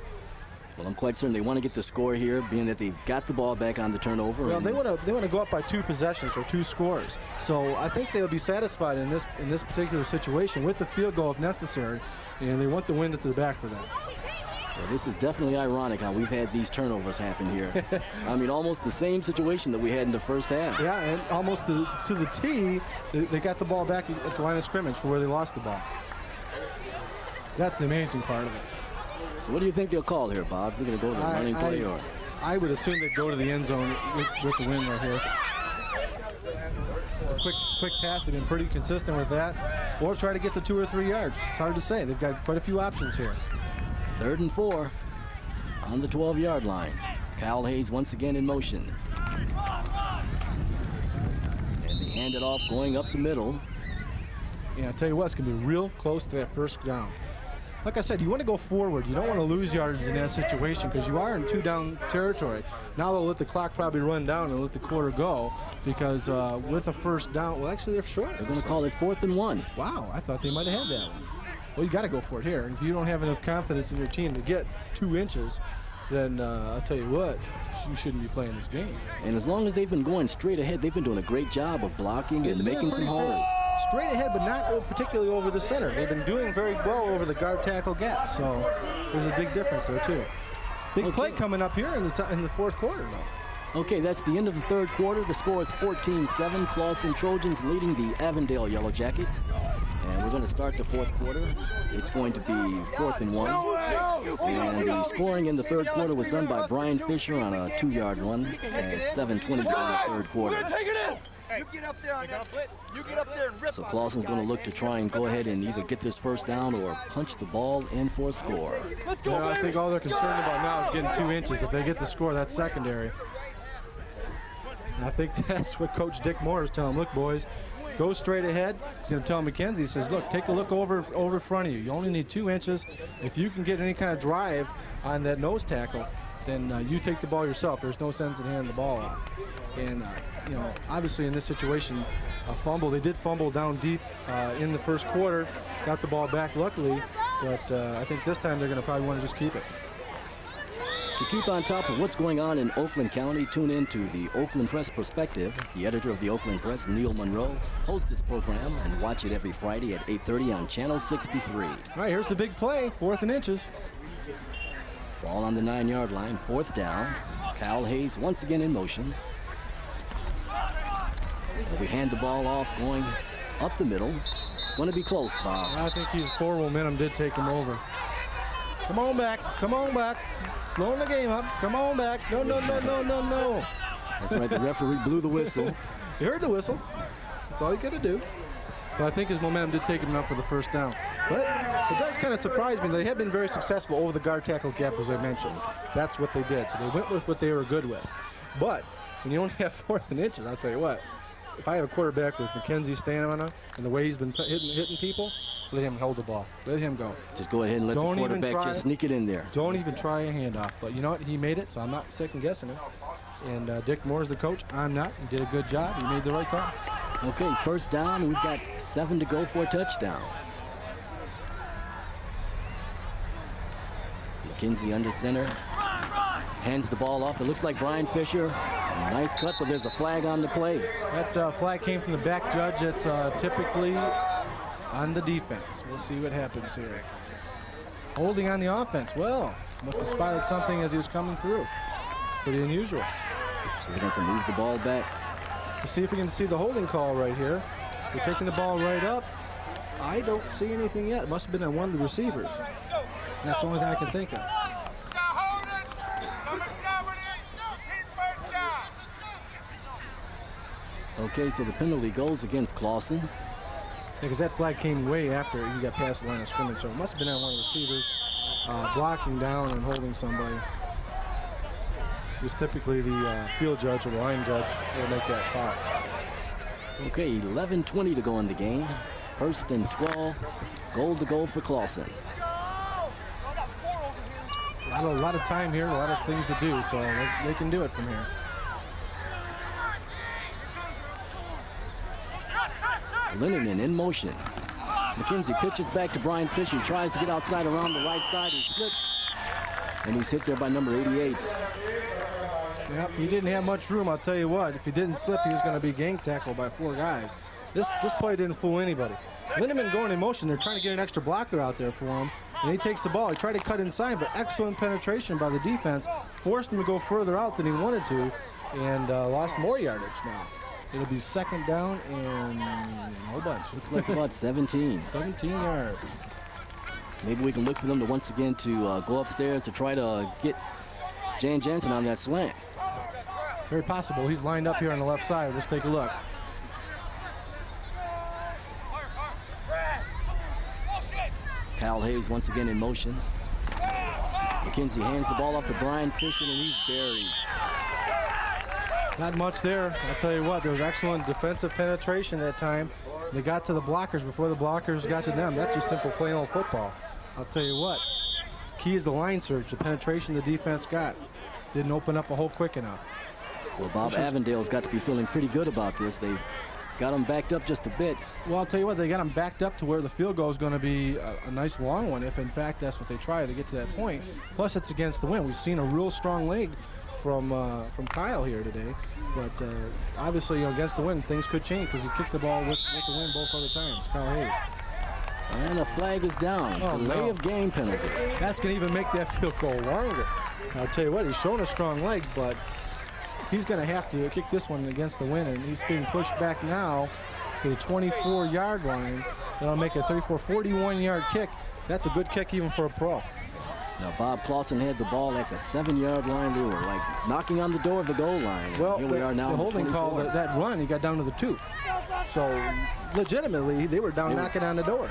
B: Well, I'm quite certain they want to get the score here, being that they've got the ball back on the turnover.
C: Well, they want to go up by 2 possessions or 2 scores. So I think they'll be satisfied in this particular situation with the field goal if necessary, and they want the wind at their back for that.
B: Well, this is definitely ironic how we've had these turnovers happen here. I mean, almost the same situation that we had in the first half.
C: Yeah, and almost to the T, they got the ball back at the line of scrimmage for where they lost the ball. That's the amazing part of it.
B: So what do you think they'll call here, Bob? They're going to go to the running play, or?
C: I would assume they'd go to the end zone with the win right here. A quick pass, they've been pretty consistent with that. Or try to get to 2 or 3 yards. It's hard to say. They've got quite a few options here.
B: 3rd and 4 on the 12-yard line. Kyle Hayes once again in motion. And they hand it off going up the middle.
C: Yeah, I tell you what, it's going to be real close to that first down. Like I said, you want to go forward. You don't want to lose yards in that situation because you are in 2-down territory. Now they'll let the clock probably run down and let the quarter go because with a first down, well, actually they're short.
B: They're going to call it 4th and 1.
C: Wow, I thought they might have had that one. Well, you got to go for it here. If you don't have enough confidence in your team to get 2 inches, then I'll tell you what, you shouldn't be playing this game.
B: And as long as they've been going straight ahead, they've been doing a great job of blocking and making some holes.
C: Straight ahead, but not particularly over the center. They've been doing very well over the guard tackle gap, so there's a big difference there, too. Big play coming up here in the 4th quarter, though.
B: Okay, that's the end of the third quarter. The score is 14-7. Clawson Trojans leading the Avondale YELLOWJACKETS. And we're going to start the fourth quarter. It's going to be 4th and 1. And the scoring in the third quarter was done by Brian Fisher on a 2-yard run at 7:20 to go in the third quarter.
F: You get up there on that blitz. You get up there and rip.
B: So Clawson's going to look to try and go ahead and either get this first down or punch the ball in for a score.
C: Let's go, I think all they're concerned about now is getting 2 inches. If they get the score, that's secondary. And I think that's what Coach Dick Moore is telling them. Look, boys, go straight ahead. He's going to tell McKenzie, he says, look, take a look over in front of you. You only need 2 inches. If you can get any kind of drive on that nose tackle, then you take the ball yourself. There's no sense in handing the ball off. And, you know, obviously in this situation, a fumble. They did fumble down deep in the first quarter, got the ball back luckily, but I think this time they're going to probably want to just keep it.
B: To keep on top of what's going on in Oakland County, tune in to the Oakland Press Perspective. The editor of the Oakland Press, Neil Monroe, hosts this program, and watch it every Friday at 8:30 on Channel 63.
C: All right, here's the big play, 4th and inches.
B: Ball on the 9-yard line, 4th down. Kyle Hayes once again in motion. We hand the ball off going up the middle. It's going to be close, Bob.
C: I think his forward momentum did take him over. Come on back. Come on back. Slowing the game up. Come on back. No, no, no, no, no, no.
B: That's right. The referee blew the whistle.
C: You heard the whistle. That's all you got to do. But I think his momentum did take him enough for the first down. But it does kind of surprise me. They have been very successful over the guard tackle gap, as I mentioned. That's what they did. So they went with what they were good with. But when you only have 4th and inches, I'll tell you what. If I have a quarterback with McKenzie stamina and the way he's been hitting people, let him hold the ball. Let him go.
B: Just go ahead and let the quarterback just sneak it in there.
C: Don't even try a handoff. But you know what? He made it, so I'm not second-guessing him. And Dick Moore's the coach. I'm not. He did a good job. He made the right call.
B: Okay, first down. We've got 7 to go for a touchdown. McKenzie under center. Hands the ball off. It looks like Brian Fisher. Nice cut, but there's a flag on the play.
C: That flag came from the back judge. It's typically on the defense. We'll see what happens here. Holding on the offense. Well, must have spotted something as he was coming through. It's pretty unusual.
B: So they're going to move the ball back.
C: Let's see if we can see the holding call right here. They're taking the ball right up. I don't see anything yet. It must have been on one of the receivers. And that's the only thing I can think of.
B: Okay, so the penalty goes against Clawson.
C: Yeah, because that flag came way after he got past the line of scrimmage, so it must have been on one of the receivers blocking down and holding somebody. It's typically the field judge or the line judge will make that call.
B: Okay, 11:20 to go in the game. 1st and 12. Goal to go for Clawson.
C: A lot of time here, a lot of things to do, so they can do it from here.
B: Linneman in motion. McKenzie pitches back to Brian Fisher. He tries to get outside around the right side. He slips. And he's hit there by number 88.
C: Yep, he didn't have much room, I'll tell you what. If he didn't slip, he was going to be gang tackled by 4 guys. This play didn't fool anybody. Linneman going in motion. They're trying to get an extra blocker out there for him. And he takes the ball. He tried to cut inside, but excellent penetration by the defense. Forced him to go further out than he wanted to. And lost more yardage now. It'll be 2nd down and a whole bunch.
B: Looks like about 17.
C: 17 yards.
B: Maybe we can look for them to once again to go upstairs to try to get Jan Jensen on that slant.
C: Very possible. He's lined up here on the left side. Let's take a look.
B: Kyle Hayes once again in motion. McKenzie hands the ball off to Brian Fisher, and he's buried.
C: Not much there. I'll tell you what, there was excellent defensive penetration that time. They got to the blockers before the blockers got to them. That's just simple plain old football. I'll tell you what, the key is the line search, the penetration the defense got. Didn't open up a hole quick enough.
B: Well, Bob, Avondale's got to be feeling pretty good about this. They've got them backed up just a bit.
C: Well, I'll tell you what, they got them backed up to where the field goal is going to be a nice long one, if in fact that's what they try to get to that point. Plus, it's against the wind. We've seen a real strong leg from Kyle here today. But obviously, against the wind, things could change because he kicked the ball with the wind both other times. Kyle Hayes.
B: And a flag is down. Delay of game penalty.
C: That's going to even make that field goal longer. I'll tell you what, he's shown a strong leg, but he's going to have to kick this one against the wind, and he's being pushed back now to the 24-yard line. That'll make a 41-yard kick. That's a good kick even for a pro.
B: Now, Bob Clawson had the ball at the 7-yard line. They were like knocking on the door of the goal line.
C: Well,
B: here we are now.
C: The holding call, that run, he got down to the 2. So, legitimately, they were down knocking on the door.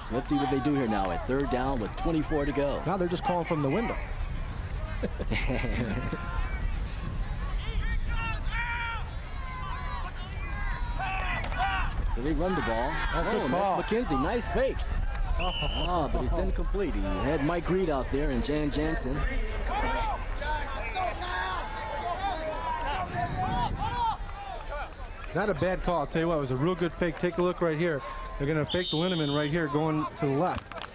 B: So let's see what they do here now at 3rd down with 24 to go.
C: Now they're just calling from the window.
B: So they run the ball.
C: Good call.
B: That's McKenzie. Nice fake. But it's incomplete. He had Mike Reed out there and Jan Jansen.
C: Not a bad call. I'll tell you what, it was a real good fake. Take a look right here. They're going to fake the Lindemann right here going to the left.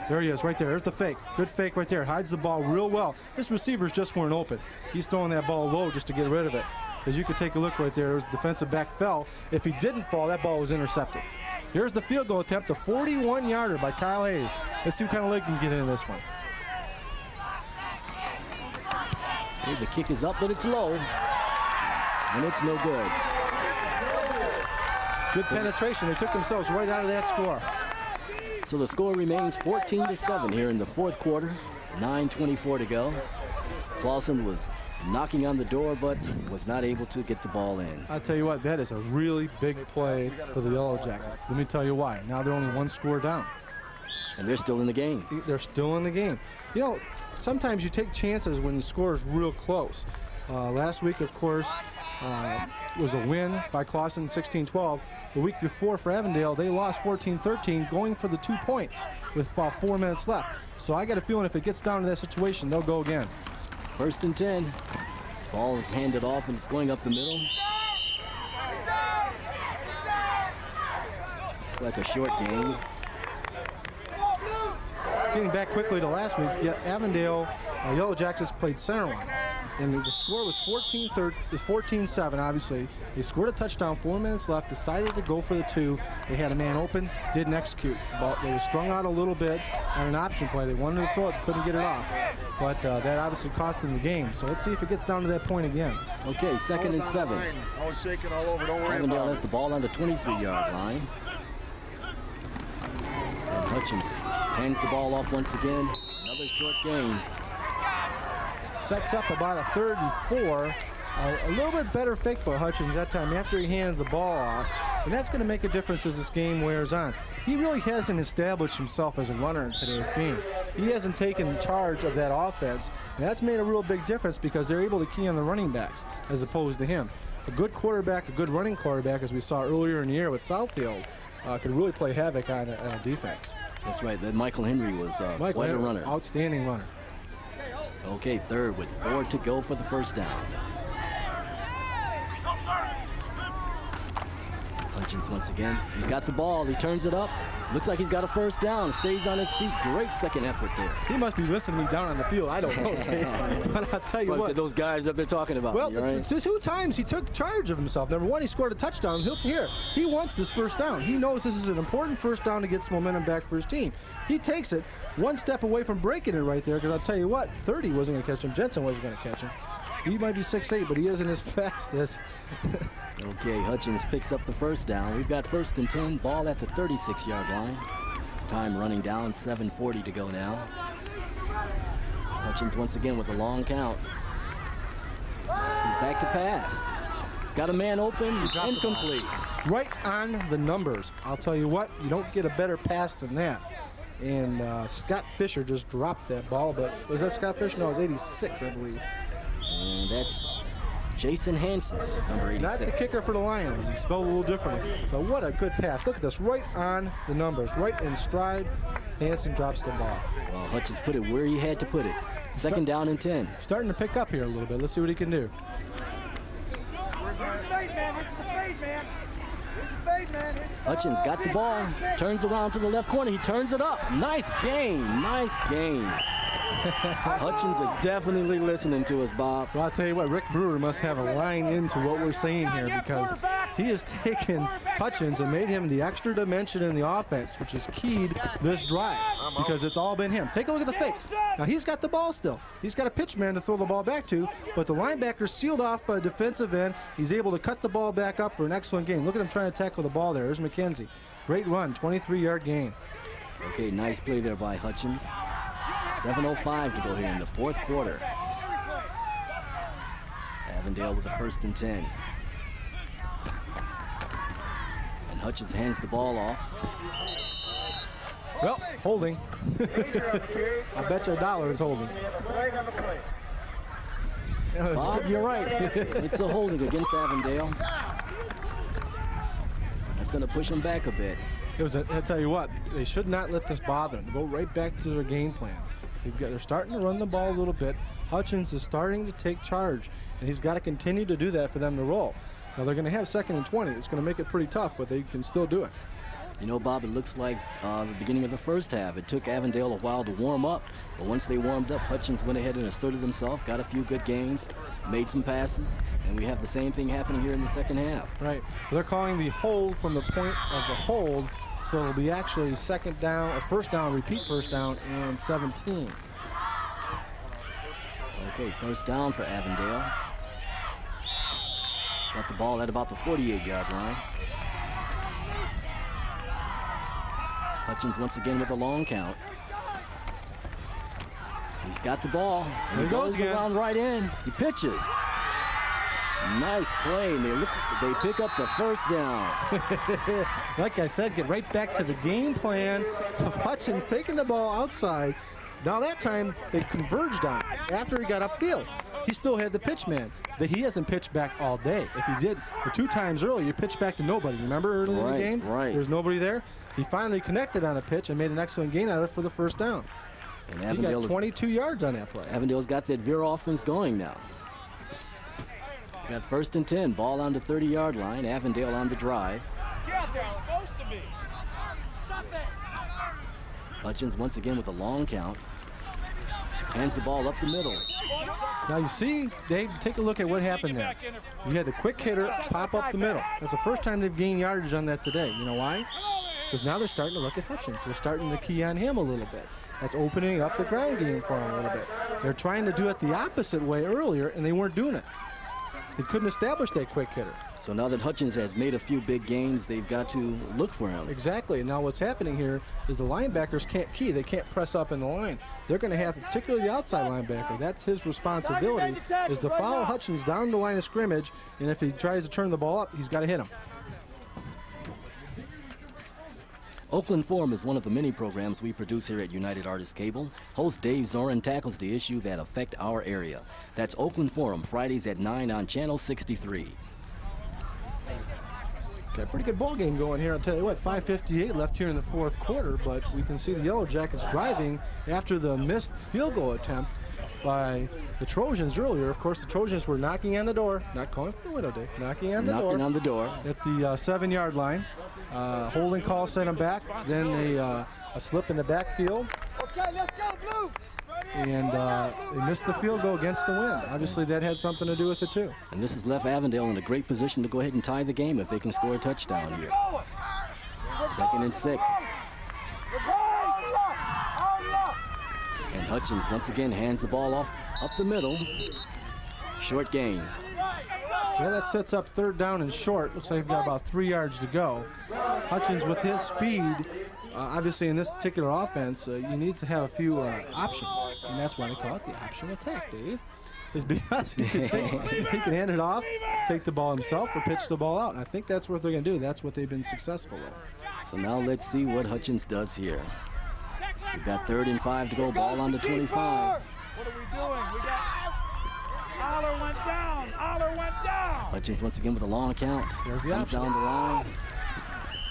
C: There he is right there. There's the fake. Good fake right there. Hides the ball real well. His receivers just weren't open. He's throwing that ball low just to get rid of it. As you could take a look right there, his defensive back fell. If he didn't fall, that ball was intercepted. Here's the field goal attempt, a 41-yarder by Kyle Hayes. Let's see what kind of leg can get into this one.
B: Okay, the kick is up, but it's low. And it's no good.
C: Good penetration. They took themselves right out of that score.
B: So the score remains 14-7 here in the 4th quarter. 9:24 to go. Clawson was knocking on the door, but was not able to get the ball in.
C: I'll tell you what, that is a really big play for the Yellow Jackets. Let me tell you why. Now they're only 1 score down.
B: And they're still in the game.
C: They're still in the game. You know, sometimes you take chances when the score is real close. Last week, of course, was a win by Clawson, 16-12. The week before for Avondale, they lost 14-13, going for the 2 points with about 4 minutes left. So I got a feeling if it gets down to that situation, they'll go again.
B: 1st and 10. Ball is handed off, and it's going up the middle. It's like a short game.
C: Getting back quickly to last week, Avondale Yellow Jackets played center line. And the score was 14-7, obviously. They scored a touchdown, 4 minutes left, decided to go for the 2. They had a man open, didn't execute. They were strung out a little bit on an option play. They wanted to throw it, couldn't get it off. But that obviously cost them the game. So let's see if it gets down to that point again.
B: Okay, 2nd and 7.
F: I was shaking all over. Don't worry
B: Avondale
F: about
B: has
F: it.
B: the ball on the 23-yard line. And Hutchins hands the ball off once again. Another short game.
C: Sets up about a 3rd and 4. A little bit better fake by Hutchins that time after he hands the ball off. And that's going to make a difference as this game wears on. He really hasn't established himself as a runner in today's game. He hasn't taken charge of that offense. And that's made a real big difference because they're able to key on the running backs as opposed to him. A good quarterback, a good running quarterback, as we saw earlier in the year with Southfield, could really play havoc on a defense.
B: That's right. That Michael Henry was quite a runner.
C: Outstanding runner.
B: Okay, 3rd with 4 to go for the 1st down. Hutchins once again. He's got the ball. He turns it up. Looks like he's got a 1st down. Stays on his feet. Great second effort there.
C: He must be listening to me down on the field. I don't know, Dave. But I'll tell you what.
B: Those guys that they're talking about.
C: Well,
B: right?
C: 2 times he took charge of himself. Number 1, he scored a touchdown. He wants this 1st down. He knows this is an important 1st down to get some momentum back for his team. He takes it 1 step away from breaking it right there, because I'll tell you what, 30 wasn't going to catch him. Jensen wasn't going to catch him. He might be 6'8", but he isn't as fast as...
B: Okay, Hutchins picks up the 1st down. We've got 1st and 10, ball at the 36-yard line. Time running down, 7:40 to go now. Hutchins once again with a long count. He's back to pass. He's got a man open, incomplete.
C: Right on the numbers. I'll tell you what, you don't get a better pass than that. And Scott Fisher just dropped that ball, but was that Scott Fisher? No, it was 86, I believe.
B: And that's Jason Hansen, number 86.
C: Not the kicker for the Lions. He spelled a little differently. But what a good pass. Look at this, right on the numbers, right in stride. Hansen drops the ball.
B: Well, Hutchins put it where he had to put it. 2nd down and 10.
C: Starting to pick up here a little bit. Let's see what he can do.
B: Hutchins got the ball, turns around to the left corner. He turns it up. Nice game. Nice game. Hutchins is definitely listening to us, Bob.
C: Well, I'll tell you what, Rick Brewer must have a line into what we're saying here, because he has taken Hutchins and made him the extra dimension in the offense, which has keyed this drive because it's all been him. Take a look at the fake. Now he's got the ball still. He's got a pitch man to throw the ball back to, but the linebacker's sealed off by the defensive end. He's able to cut the ball back up for an excellent game. Look at him trying to tackle the ball there. There's McKenzie. Great run, 23-yard gain.
B: Okay, nice play there by Hutchins. 7:05 to go here in the fourth quarter. Avondale with a 1st and 10. And Hutchins hands the ball off.
C: Well, holding. I bet you $1 it's holding.
B: Bob, you're right. It's a holding against Avondale. That's going to push them back a bit.
C: I'll tell you what, they should not let this bother them. Go right back to their game plan. They're starting to run the ball a little bit. Hutchins is starting to take charge, and he's got to continue to do that for them to roll. Now, they're going to have 2nd and 20. It's going to make it pretty tough, but they can still do it.
B: You know, Bob, it looks like the beginning of the first half. It took Avondale a while to warm up, but once they warmed up, Hutchins went ahead and asserted himself, got a few good gains, made some passes, and we have the same thing happening here in the second half.
C: Right. So they're calling the hold from the point of the hold, so it'll be actually 2nd down, or 1st down, repeat 1st down, and 17.
B: Okay, 1st down for Avondale. Got the ball at about the 48-yard line. Hutchins once again with a long count. He's got the ball. And he goes around right in. He pitches. Nice play. They pick up the 1st down.
C: Like I said, get right back to the game plan of Hutchins taking the ball outside. Now that time they converged on it. After he got upfield, he still had the pitch man. He hasn't pitched back all day. If he did, the 2 times earlier, you pitched back to nobody. Remember earlier in the game?
B: Right.
C: There's nobody there. He finally connected on a pitch and made an excellent gain out of it for the 1st down. And he got 22 yards on that play.
B: Avondale's got that veer offense going now. Got 1st and 10, ball on the 30-yard line. Avondale on the drive.
E: Get out there, you're supposed to be. Stop it.
B: Hutchins once again with a long count. Hands the ball up the middle.
C: Now you see, Dave, take a look at what happened there. You had the quick hitter pop up the middle. That's the first time they've gained yardage on that today. You know why? Because now they're starting to look at Hutchins. They're starting to key on him a little bit. That's opening up the ground game for him a little bit. They're trying to do it the opposite way earlier, and they weren't doing it. They couldn't establish that quick hitter.
B: So now that Hutchins has made a few big gains, they've got to look for him.
C: Exactly. Now what's happening here is the linebackers can't key. They can't press up in the line. They're going to have, particularly the outside linebacker, that's his responsibility, is to follow Hutchins down the line of scrimmage, and if he tries to turn the ball up, he's got to hit him.
B: Oakland Forum is one of the many programs we produce here at United Artists Cable. Host Dave Zorin tackles the issue that affect our area. That's Oakland Forum, Fridays at 9 on Channel 63.
C: Got a pretty good ball game going here. I'll tell you what, 5:58 left here in the 4th quarter, but we can see the Yellow Jackets driving after the missed field goal attempt by the Trojans earlier. Of course, the Trojans were knocking on the door, not calling for the window, Dave, knocking on the door at the 7-yard line. Holding call sent them back, then a slip in the backfield.
F: Okay, let's go, Blue.
C: And they missed the field goal against the wind. Obviously, that had something to do with it, too.
B: And this has left Avondale in a great position to go ahead and tie the game if they can score a touchdown here. 2nd and 6. And Hutchins once again hands the ball off up the middle. Short gain.
C: Well, that sets up 3rd down and short. Looks like they've got about 3 yards to go. Hutchins, with his speed, obviously in this particular offense, he needs to have a few options. And that's why they call it the option attack, Dave. Is because he can hand it off, take the ball himself, or pitch the ball out. And I think that's what they're going to do. That's what they've been successful with.
B: So now let's see what Hutchins does here. We've got 3rd and 5 to go, ball on the 25.
E: What are we doing? We got Aller went down. Aller went down.
B: Hutchins once again with a long count. Comes down the line.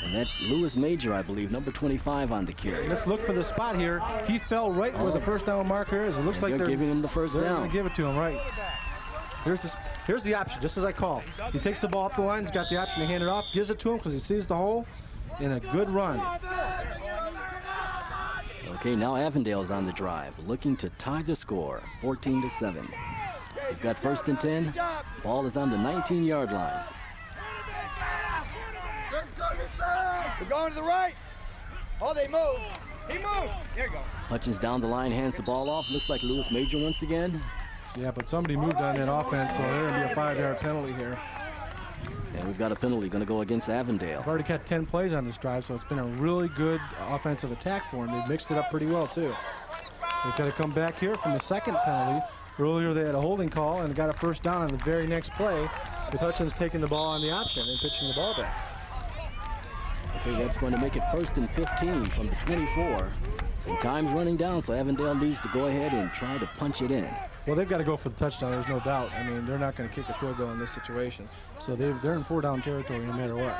B: And that's Lewis Major, I believe, number 25 on the carry.
C: Let's look for the spot here. He fell right where the 1st down marker is. It looks like they're
B: giving him the 1st down.
C: They're going to give it to him, right. Here's the option, just as I call. He takes the ball up the line. He's got the option to hand it off. Gives it to him because he sees the hole. In a good run.
B: Okay, now Avondale's on the drive, looking to tie the score, 14-7. We've got 1st and 10. Ball is on the 19-yard line.
F: We're going to the right. Oh, they moved. He moved. There you go.
B: Hutchins down the line, hands the ball off. Looks like Lewis Major once again.
C: Yeah, but somebody moved on that offense, so there's going to be a 5-yard penalty here.
B: And we've got a penalty going to go against Avondale.
C: I've already got 10 plays on this drive, so it's been a really good offensive attack for them. They've mixed it up pretty well, too. They've got to come back here from the second penalty. Earlier they had a holding call and got a first down on the very next play with Hutchins taking the ball on the option and pitching the ball back.
B: Okay, that's going to make it 1st and 15 from the 24. And time's running down, so Avondale needs to go ahead and try to punch it in.
C: Well, they've got to go for the touchdown, there's no doubt. I mean, they're not going to kick a field goal in this situation. So they're in 4-down territory no matter what.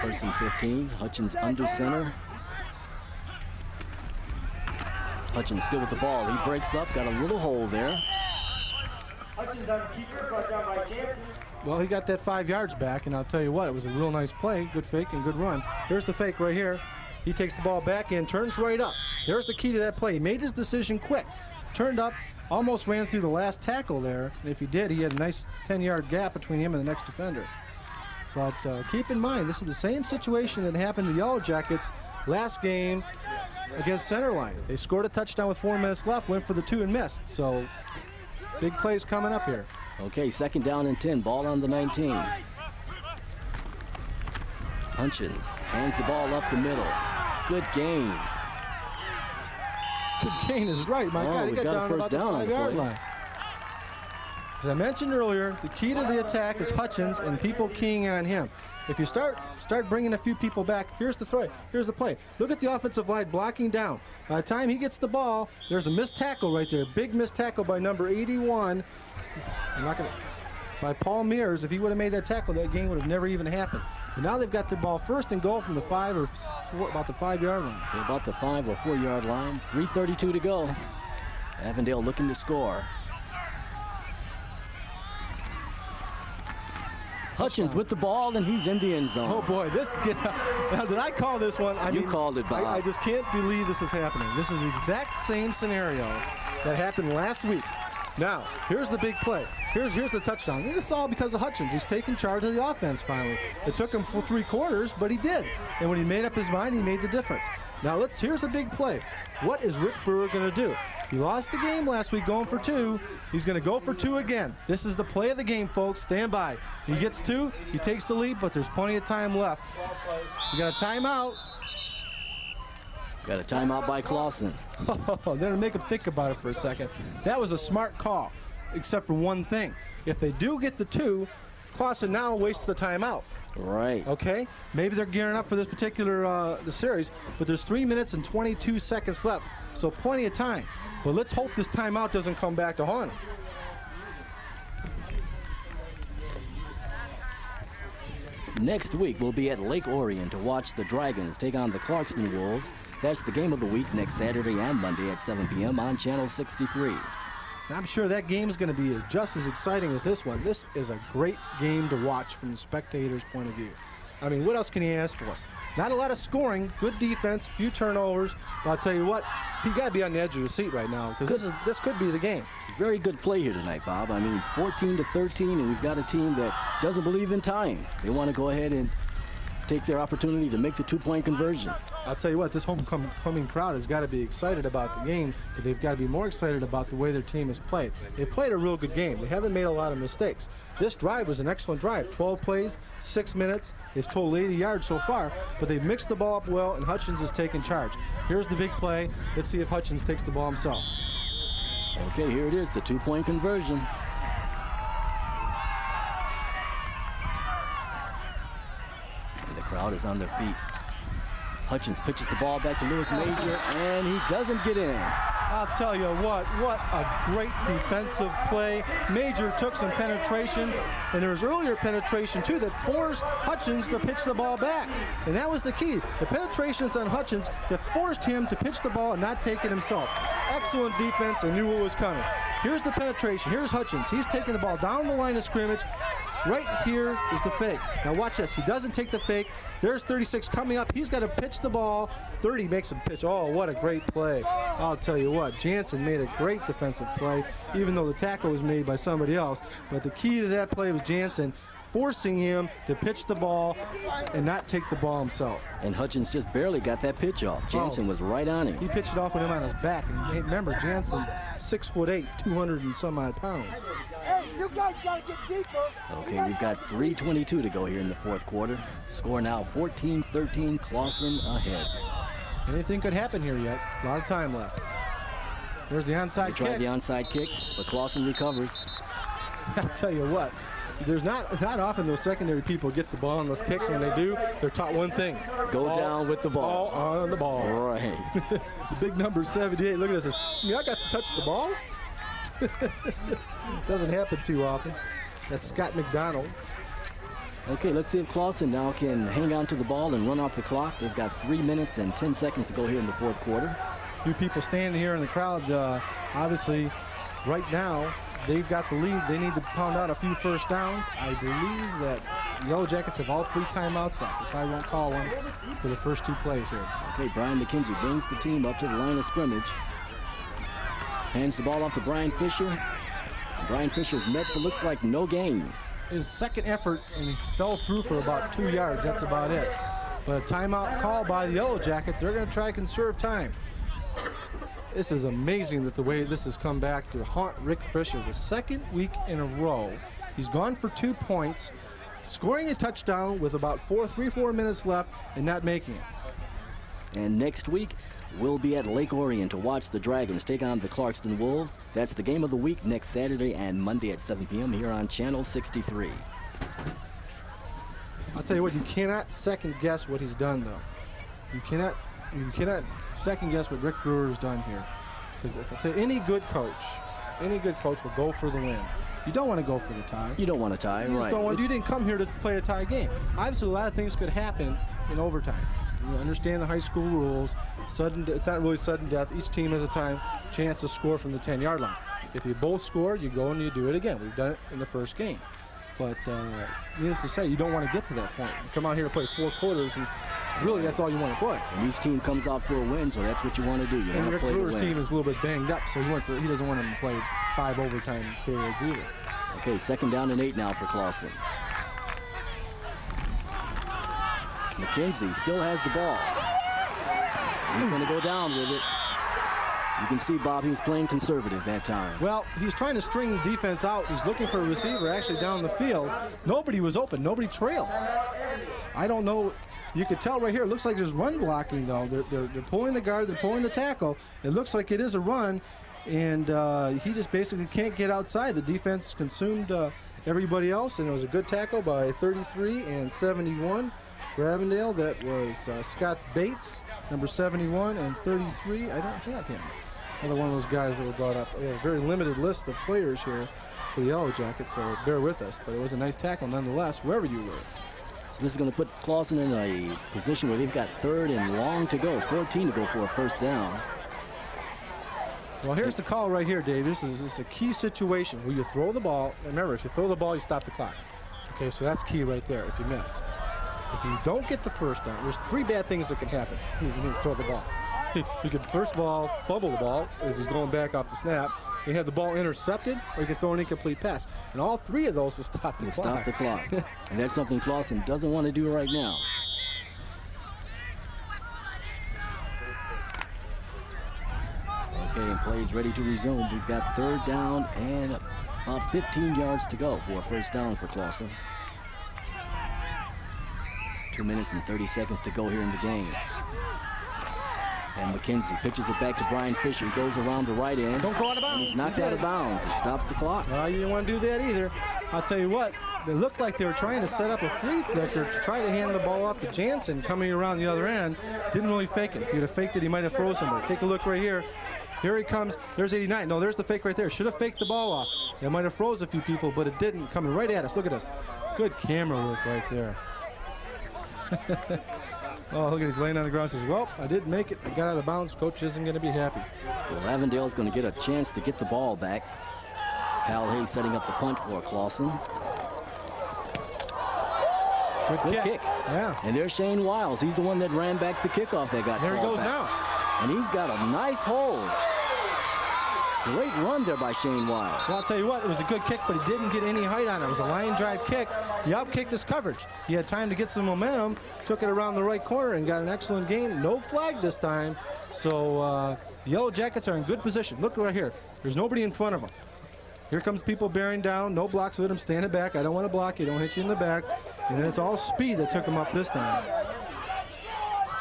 B: 1st and 15, Hutchins under center. Hutchins still with the ball. He breaks up, got a little hole there.
F: Hutchins on the keeper, brought down by Jansen.
C: Well, he got that 5 yards back, and I'll tell you what, it was a real nice play. Good fake and good run. There's the fake right here. He takes the ball back in, turns right up. There's the key to that play. He made his decision quick. Turned up, almost ran through the last tackle there. And if he did, he had a nice 10-yard gap between him and the next defender. But keep in mind, this is the same situation that happened to the Yellow Jackets last game against Centerline. They scored a touchdown with 4 minutes left, went for the 2 and missed. So big plays coming up here.
B: Okay, 2nd down and 10, ball on the 19. Hutchins hands the ball up the middle. Good gain.
C: Good gain is right. My God, he got down
B: first down
C: about the 5-yard line. As I mentioned earlier, the key to the attack is Hutchins and people keying on him. If you start bringing a few people back, here's the throw, here's the play. Look at the offensive line blocking down. By the time he gets the ball, there's a missed tackle right there. Big missed tackle by number 81. By Paul Mears. If he would have made that tackle, that game would have never even happened. But now they've got the ball 1st and goal from the 5 or 4, about the 5-yard line.
B: About the 5 or 4-yard line. 3:32 to go. Avondale looking to score. Hutchins with the ball, and he's in the end zone.
C: Oh boy, now did I call this one?
B: You called it, Bob.
C: I just can't believe this is happening. This is the exact same scenario that happened last week. Now, here's the big play. Here's the touchdown. And it's all because of Hutchins. He's taking charge of the offense finally. It took him for 3 quarters, but he did. And when he made up his mind, he made the difference. Now here's a big play. What is Rick Brewer going to do? He lost the game last week going for 2. He's going to go for 2 again. This is the play of the game, folks. Stand by. He gets 2. He takes the lead, but there's plenty of time left. You got a timeout.
B: Got a timeout by Clawson.
C: Oh, they're going to make him think about it for a second. That was a smart call, except for one thing. If they do get the 2, Clawson now wastes the timeout.
B: Right.
C: Okay? Maybe they're gearing up for this particular the series, but there's 3 minutes and 22 seconds left, so plenty of time. But let's hope this timeout doesn't come back to haunt them.
B: Next week, we'll be at Lake Orion to watch the Dragons take on the Clarkston Wolves. That's the game of the week next Saturday and Monday at 7 p.m. on Channel 63.
C: I'm sure that game is going to be just as exciting as this one. This is a great game to watch from the spectator's point of view. I mean, what else can you ask for? Not a lot of scoring, good defense, few turnovers. But I'll tell you what, you got to be on the edge of your seat right now because this could be the game.
B: Very good play here tonight, Bob. I mean, 14-13, and we've got a team that doesn't believe in tying. They want to go ahead and take their opportunity to make the 2-point conversion.
C: I'll tell you what, this homecoming crowd has got to be excited about the game, but they've got to be more excited about the way their team has played. They played a real good game. They haven't made a lot of mistakes. This drive was an excellent drive. 12 plays, 6 minutes. They've totaled 80 yards so far, but they've mixed the ball up well, and Hutchins has taken charge. Here's the big play. Let's see if Hutchins takes the ball himself.
B: Okay, here it is, the 2-point conversion. And the crowd is on their feet. Hutchins pitches the ball back to Lewis Major, and he doesn't get in.
C: I'll tell you what a great defensive play. Major took some penetration, and there was earlier penetration too that forced Hutchins to pitch the ball back. And that was the key. The penetrations on Hutchins that forced him to pitch the ball and not take it himself. Excellent defense and knew what was coming. Here's the penetration. Here's Hutchins. He's taking the ball down the line of scrimmage. Right here is the fake. Now watch this. He doesn't take the fake. There's 36 coming up. He's got to pitch the ball. 30 makes him pitch. Oh, what a great play. I'll tell you what, Jansen made a great defensive play, even though the tackle was made by somebody else. But the key to that play was Jansen forcing him to pitch the ball and not take the ball himself.
B: And Hutchins just barely got that pitch off. Jansen was right on him.
C: He pitched it off with him on his back. And hey, remember, Jansen's 6'8", 200 and some odd pounds.
F: Hey, you guys gotta get deeper.
B: Okay, we've got 3:22 to go here in the fourth quarter. Score now 14-13, Clawson ahead.
C: Anything could happen here yet. A lot of time left. There's the onside
B: They
C: kick.
B: tried the onside kick, but Clawson recovers.
C: I'll tell you what, there's not often those secondary people get the ball on those kicks, and when they do, they're taught one thing.
B: Go down with the ball.
C: On the ball.
B: Right.
C: The big number 78. Look at this. I got to touch the ball? Doesn't happen too often. That's Scott McDonald.
B: Okay, let's see if Clawson now can hang on to the ball and run off the clock. They've got 3 minutes and 10 seconds to go here in the fourth quarter.
C: A few people standing here in the crowd. Obviously, right now, they've got the lead. They need to pound out a few first downs. I believe that the Yellow Jackets have all 3 timeouts left. They probably won't call one for the first 2 plays here.
B: Okay, Brian McKenzie brings the team up to the line of scrimmage. Hands the ball off to Brian Fisher. Brian Fisher's met for looks like no gain.
C: His second effort, and he fell through for about 2 yards. That's about it. But a timeout call by the Yellow Jackets. They're going to try to conserve time. This is amazing that the way this has come back to haunt Rick Fisher. The second week in a row, he's gone for 2 points, scoring a touchdown with about 3-4 minutes left and not making it.
B: And next week, we'll be at Lake Orion to watch the Dragons take on the Clarkston Wolves. That's the game of the week next Saturday and Monday at 7 p.m. here on Channel 63.
C: I'll tell you what, you cannot second guess what he's done, though. You cannot second guess what Rick Brewer has done here. Because if I tell you, any good coach will go for the win. You don't want to go for the tie.
B: You don't want a tie,
C: You
B: right?
C: just don't want. You didn't come here to play a tie game. Obviously, a lot of things could happen in overtime. You understand the high school rules. It's not really sudden death. Each team has a chance to score from the 10-yard line. If you both score, you go and you do it again. We've done it in the first game. But needless to say, you don't want to get to that point. You come out here to play 4 quarters, and really that's all you want to play.
B: And each team comes out for a win, so that's what you want to do. You want to
C: Rick
B: play
C: Brewer's
B: to win.
C: team is a little bit banged up, so he doesn't want them to play 5 overtime periods either.
B: Okay, 2nd down and 8 now for Clawson. McKenzie still has the ball. He's going to go down with it. You can see, Bob, he was playing conservative that time.
C: Well, he's trying to string the defense out. He's looking for a receiver actually down the field. Nobody was open. Nobody trailed. I don't know. You could tell right here. It looks like there's run blocking, though. They're pulling the guard. They're pulling the tackle. It looks like it is a run, and he just basically can't get outside. The defense consumed everybody else, and it was a good tackle by 33 and 71 for Avondale. That was Scott Bates, number 71, and 33. I don't have him. Another one of those guys that were brought up. We have a very limited list of players here for the Yellow Jackets, so bear with us. But it was a nice tackle nonetheless, wherever you were.
B: So this is going to put Clawson in a position where they've got 3rd and long to go, 14 to go for a first down.
C: Well, here's the call right here, Dave. This is a key situation where you throw the ball. Remember, if you throw the ball, you stop the clock. Okay, so that's key right there if you miss. If you don't get the first down, there's 3 bad things that can happen. You need to throw the ball. You could, first of all, fumble the ball as he's going back off the snap. You have the ball intercepted, or you can throw an incomplete pass. And all 3 of those will stop the clock.
B: Stop the clock. And that's something Clawson doesn't want to do right now. Okay, and plays ready to resume. We've got 3rd down and about 15 yards to go for a first down for Clawson. 2 minutes and 30 seconds to go here in the game. And McKenzie pitches it back to Brian Fisher. He goes around the right end.
C: Don't go out of bounds.
B: And he's knocked out of bounds. It stops the clock.
C: Well, you didn't want to do that either. I'll tell you what, it looked like they were trying to set up a flea flicker to try to hand the ball off to Jansen coming around the other end. Didn't really fake it. If he'd have faked it, he might have froze somebody. Take a look right here. Here he comes. There's 89. No, there's the fake right there. Should have faked the ball off. It might have froze a few people, but it didn't. Coming right at us. Look at this. Good camera work right there. Oh, look at he's laying on the ground. Says, well, I didn't make it. I got out of bounds. Coach isn't going to be happy.
B: Well, Avondale's going to get a chance to get the ball back. Cal Hayes setting up the punt for Clawson. Good kick.
C: Yeah.
B: And there's Shane Wiles. He's the one that ran back the kickoff that got
C: There he
B: called
C: goes
B: back.
C: now.
B: And he's got a nice hold. Great run there by Shane Wiles.
C: Well, I'll tell you what, it was a good kick, but he didn't get any height on it. It was a line drive kick. he outkicked his coverage. He had time to get some momentum, took it around the right corner, and got an excellent gain. No flag this time, so the Yellow Jackets are in good position. Look right here. There's nobody in front of them. Here comes people bearing down. No blocks with him. Standing back. I don't want to block you. Don't hit you in the back. And then it's all speed that took him up this time.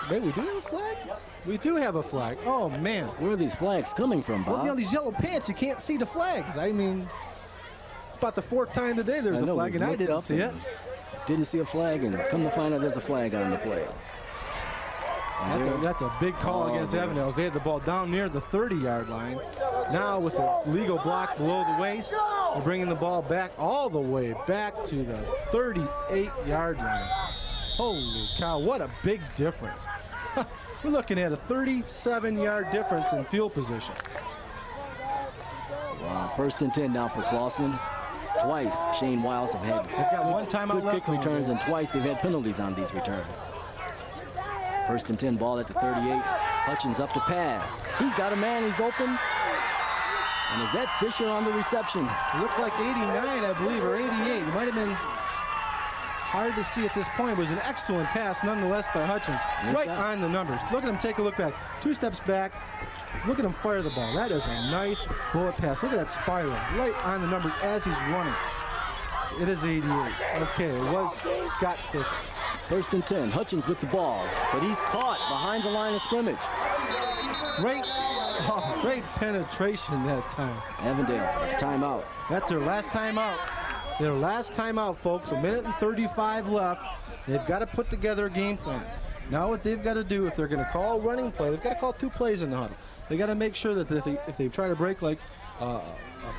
C: Wait, we do have a flag? We do have a flag. Oh, man.
B: Where are these flags coming from, Bob?
C: Well, you know, these yellow pants, you can't see the flags. I mean, it's about the 4th time today there's a flag, and I didn't see it.
B: Didn't see a flag, and come to find out there's a flag on the play.
C: That's a big call against Avondale. They had the ball down near the 30-yard line. Now with the legal block below the waist, they're bringing the ball back all the way back to the 38-yard line. Holy cow, what a big difference. We're looking at a 37-yard difference in field position.
B: Wow, 1st and 10 now for Clawson. Twice Shane Wiles have had
C: They've got one timeout left.
B: kick returns, and twice they've had penalties on these returns. 1st and 10, ball at the 38. Hutchins up to pass. He's got a man, he's open. And is that Fisher on the reception?
C: It looked like 89, I believe, or 88. It might have been hard to see at this point. It was an excellent pass, nonetheless, by Hutchins. Right on the numbers. Look at him take a look back. 2 steps back. Look at him fire the ball. That is a nice bullet pass. Look at that spiral. Right on the numbers as he's running. It is 88. Okay, it was Scott Fisher.
B: 1st and 10, Hutchins with the ball, but he's caught behind the line of scrimmage.
C: Great penetration that time.
B: Avondale, timeout.
C: That's their last timeout. Their last timeout, folks. 1 minute and 35 left. They've got to put together a game plan. Now what they've got to do, if they're going to call running play, they've got to call 2 plays in the huddle. They got to make sure that if they try to break like a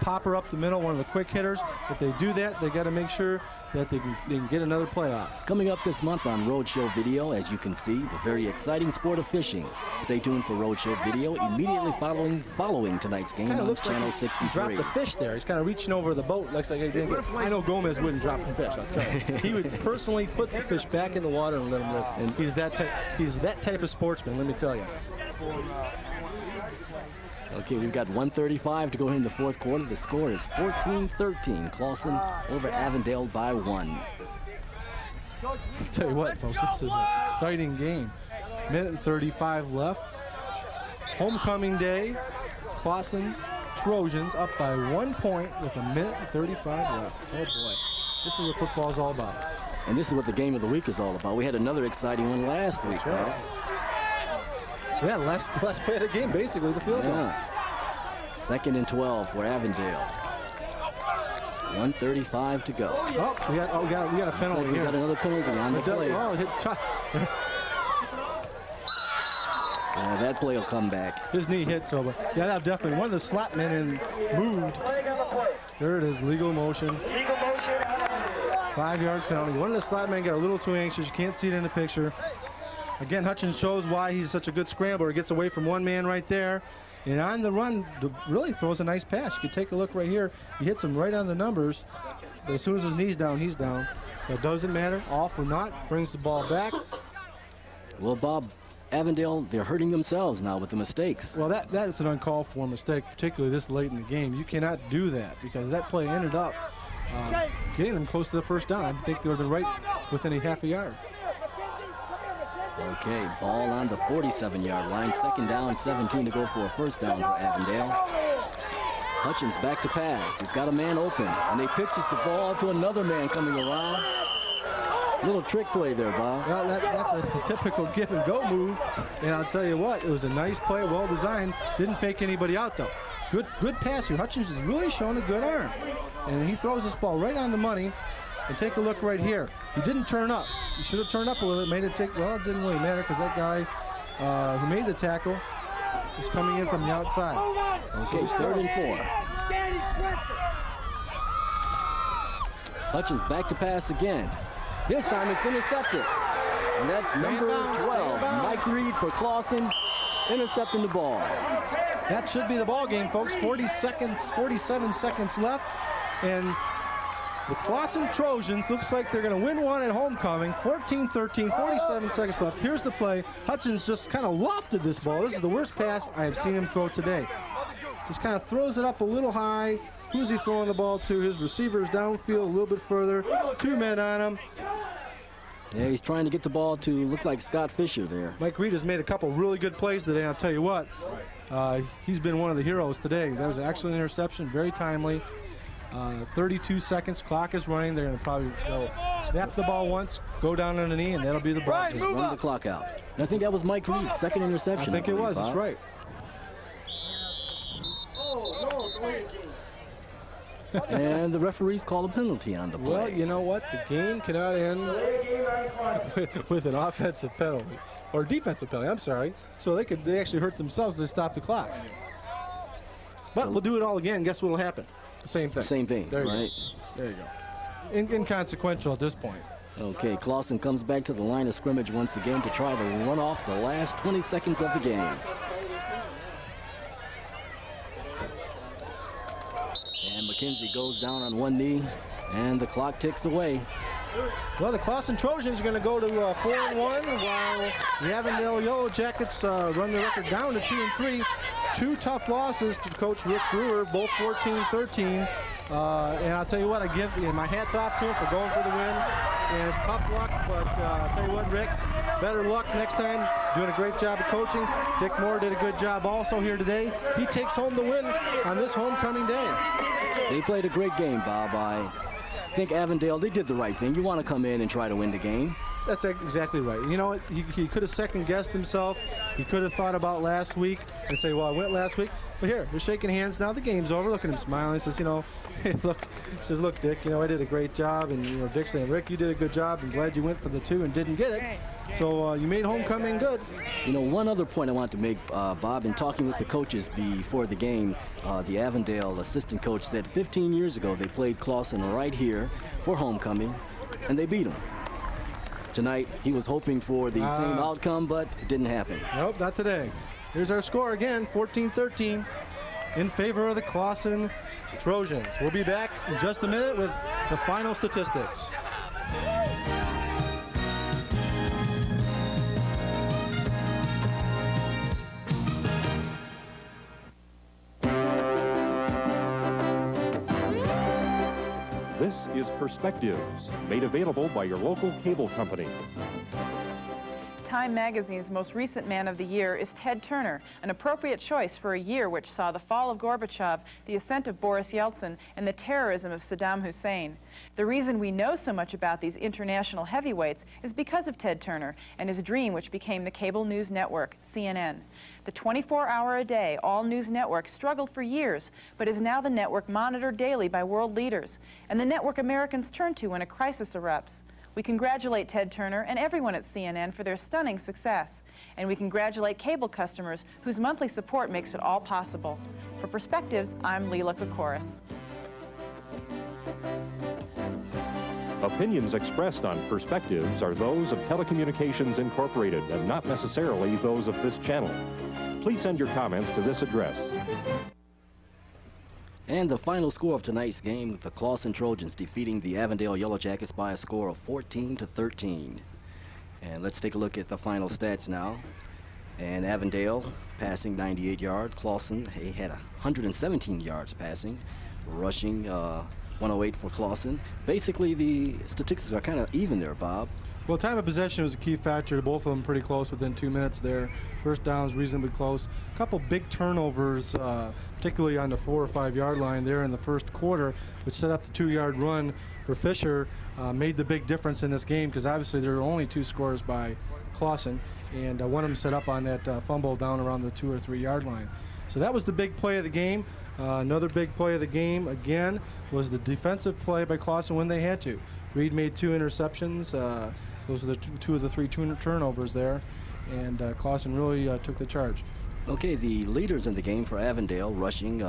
C: popper up the middle, one of the quick hitters, if they do that, they got to make sure that they can get another play off.
B: Coming up this month on Roadshow Video, as you can see, the very exciting sport of fishing. Stay tuned for Roadshow Video immediately following tonight's game on Channel
C: like
B: 63.
C: He dropped the fish there. He's kind of reaching over the boat. Looks like he didn't get. I know Gomez wouldn't drop the fish. I'll tell you. He would personally put the fish back in the water and let him live. And he's that type of sportsman. Let me tell you.
B: Okay, we've got 1:35 to go in the 4th quarter. The score is 14-13. Clawson over Avondale by 1.
C: I'll tell you what, folks, this is an exciting game. 1 minute and 35 left. Homecoming day. Clawson Trojans up by 1 point with 1 minute and 35 left. Oh boy, this is what football's all about.
B: And this is what the game of the week is all about. We had another exciting one last week, right?
C: Yeah, last play of the game, basically, the field goal.
B: 2nd and 12 for Avondale. 1:35 to go.
C: Oh, we got a penalty here.
B: We got another penalty on the play. That play will come back.
C: His knee hit, so yeah, that definitely. One of the slot men moved. There it is, legal motion. 5-yard penalty. One of the slot men got a little too anxious. You can't see it in the picture. Again, Hutchins shows why he's such a good scrambler. He gets away from one man right there. And on the run, really throws a nice pass. You can take a look right here. He hits him right on the numbers. But as soon as his knee's down, he's down. That doesn't matter. Off or not, brings the ball back.
B: Well, Bob, Avondale, they're hurting themselves now with the mistakes.
C: Well, that is an uncalled for mistake, particularly this late in the game. You cannot do that because that play ended up getting them close to the 1st down. I think they would have been right within a half a yard.
B: Okay, ball on the 47-yard line. 2nd down, 17 to go for a 1st down for Avondale. Hutchins back to pass. He's got a man open, and he pitches the ball to another man coming around. Little trick play there, Bob.
C: Well, that's a typical give and go move, and I'll tell you what, it was a nice play, well designed. Didn't fake anybody out though. Good pass here. Hutchins has really shown a good arm, and he throws this ball right on the money. And take a look right here. He didn't turn up. He should have turned up a little bit. It didn't really matter because that guy who made the tackle was coming in from the outside.
B: Okay, 3rd and 4. Hutchins back to pass again. This time it's intercepted. And that's number 12, Mike Reed for Clawson, intercepting the ball.
C: That should be the ball game, folks. 47 seconds left. And the Clawson Trojans looks like they're going to win one at homecoming. 14-13, 47 seconds left. Here's the play. Hutchins just kind of lofted this ball. This is the worst pass I have seen him throw today. Just kind of throws it up a little high, Who's he throwing the ball to? His receiver's downfield a little bit further. 2 men on him.
B: Yeah, he's trying to get the ball to look like Scott Fisher there.
C: Mike Reed has made a couple really good plays today. I'll tell you what, he's been one of the heroes today. That was actually an interception, very timely. 32 seconds, clock is running. They're going to probably snap the ball once, go down on the knee, and that'll be the ball.
B: Just run the clock out. And I think that was Mike Reed's second interception.
C: I think it was, that's right.
B: And the referees call a penalty on the play.
C: Well, you know what? The game cannot end with an offensive penalty. Or defensive penalty, I'm sorry. So they actually hurt themselves to stop the clock. But we'll do it all again. Guess what will happen? The same thing.
B: Same thing,
C: there you
B: right?
C: Go. There you go. Inconsequential at this point.
B: Okay, Clawson comes back to the line of scrimmage once again to try to run off the last 20 seconds of the game. And McKenzie goes down on one knee, and the clock ticks away.
C: Well, the Clawson Trojans are going to go to 4-1, while the Avondale YELLOWJACKETS run the record down to 2-3. 2 tough losses to Coach Rick Brewer, both 14-13. And I'll tell you what, I give my hats off to him for going for the win. And it's tough luck, but I'll tell you what, Rick, better luck next time. Doing a great job of coaching. Dick Moore did a good job also here today. He takes home the win on this homecoming day.
B: They played a great game, Bob. I think Avondale, they did the right thing. You want to come in and try to win the game.
C: That's exactly right. You know what? He could have second-guessed himself. He could have thought about last week and say, well, I went last week. But here, we're shaking hands. Now the game's over. Look at him smiling. He says, you know, hey, look, Dick, you know, I did a great job. And, you know, Dick's saying, Rick, you did a good job. I'm glad you went for the 2 and didn't get it. So you made homecoming good.
B: You know, one other point I want to make, Bob, in talking with the coaches before the game, the Avondale assistant coach said 15 years ago they played Clawson right here for homecoming, and they beat him. Tonight, he was hoping for the same outcome, but it didn't happen.
C: Nope, not today. Here's our score again, 14-13, in favor of the Clawson Trojans. We'll be back in just a minute with the final statistics.
K: This is Perspectives, made available by your local cable company.
L: Time Magazine's most recent Man of the Year is Ted Turner, an appropriate choice for a year which saw the fall of Gorbachev, the ascent of Boris Yeltsin, and the terrorism of Saddam Hussein. The reason we know so much about these international heavyweights is because of Ted Turner and his dream which became the cable news network, CNN. The 24-hour-a-day all-news network struggled for years, but is now the network monitored daily by world leaders, and the network Americans turn to when a crisis erupts. We congratulate Ted Turner and everyone at CNN for their stunning success. And we congratulate cable customers whose monthly support makes it all possible. For Perspectives, I'm Leela Kokoris.
K: Opinions expressed on Perspectives are those of Telecommunications Incorporated and not necessarily those of this channel. Please send your comments to this address.
B: And the final score of tonight's game, the Clawson Trojans defeating the Avondale YELLOWJACKETS by a score of 14-13. And let's take a look at the final stats now. And Avondale passing 98 yards. Clawson, he had 117 yards passing. Rushing 108 for Clawson. Basically, the statistics are kind of even there, Bob.
C: Well, time of possession was a key factor. Both of them pretty close within 2 minutes there. First downs reasonably close. A couple big turnovers, particularly on the 4 or 5 yard line there in the first quarter, which set up the 2-yard run for Fisher. Made the big difference in this game because obviously there were only 2 scores by Clawson, and one of them set up on that fumble down around the 2 or 3 yard line. So that was the big play of the game. Another big play of the game, again, was the defensive play by Clawson when they had to. Reed made 2 interceptions. Those are the 2 of the 3 turnovers there, and Clawson really took the charge.
B: Okay, the leaders in the game for Avondale rushing.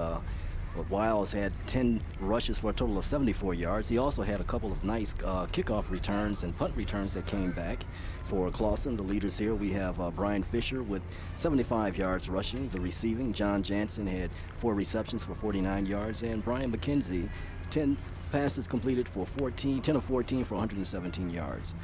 B: Wiles had 10 rushes for a total of 74 yards. He also had a couple of nice kickoff returns and punt returns that came back. For Clawson, the leaders here, we have Brian Fisher with 75 yards rushing. The receiving, John Jansen had 4 receptions for 49 yards, and Brian McKenzie, 10 passes completed for 10 of 14 for 117 yards.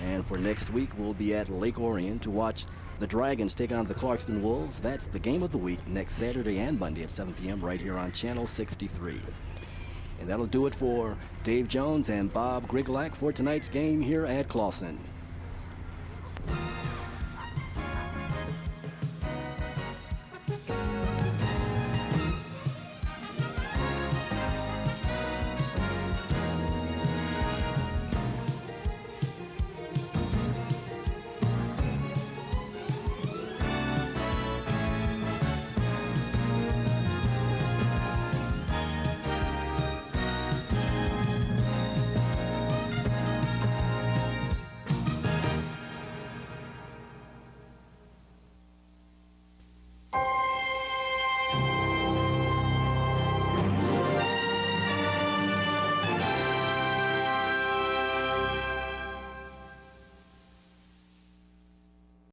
B: And for next week, we'll be at Lake Orion to watch the Dragons take on the Clarkston Wolves. That's the game of the week next Saturday and Monday at 7 p.m. right here on Channel 63. And that'll do it for Dave Jones and Bob Griglak for tonight's game here at Clawson.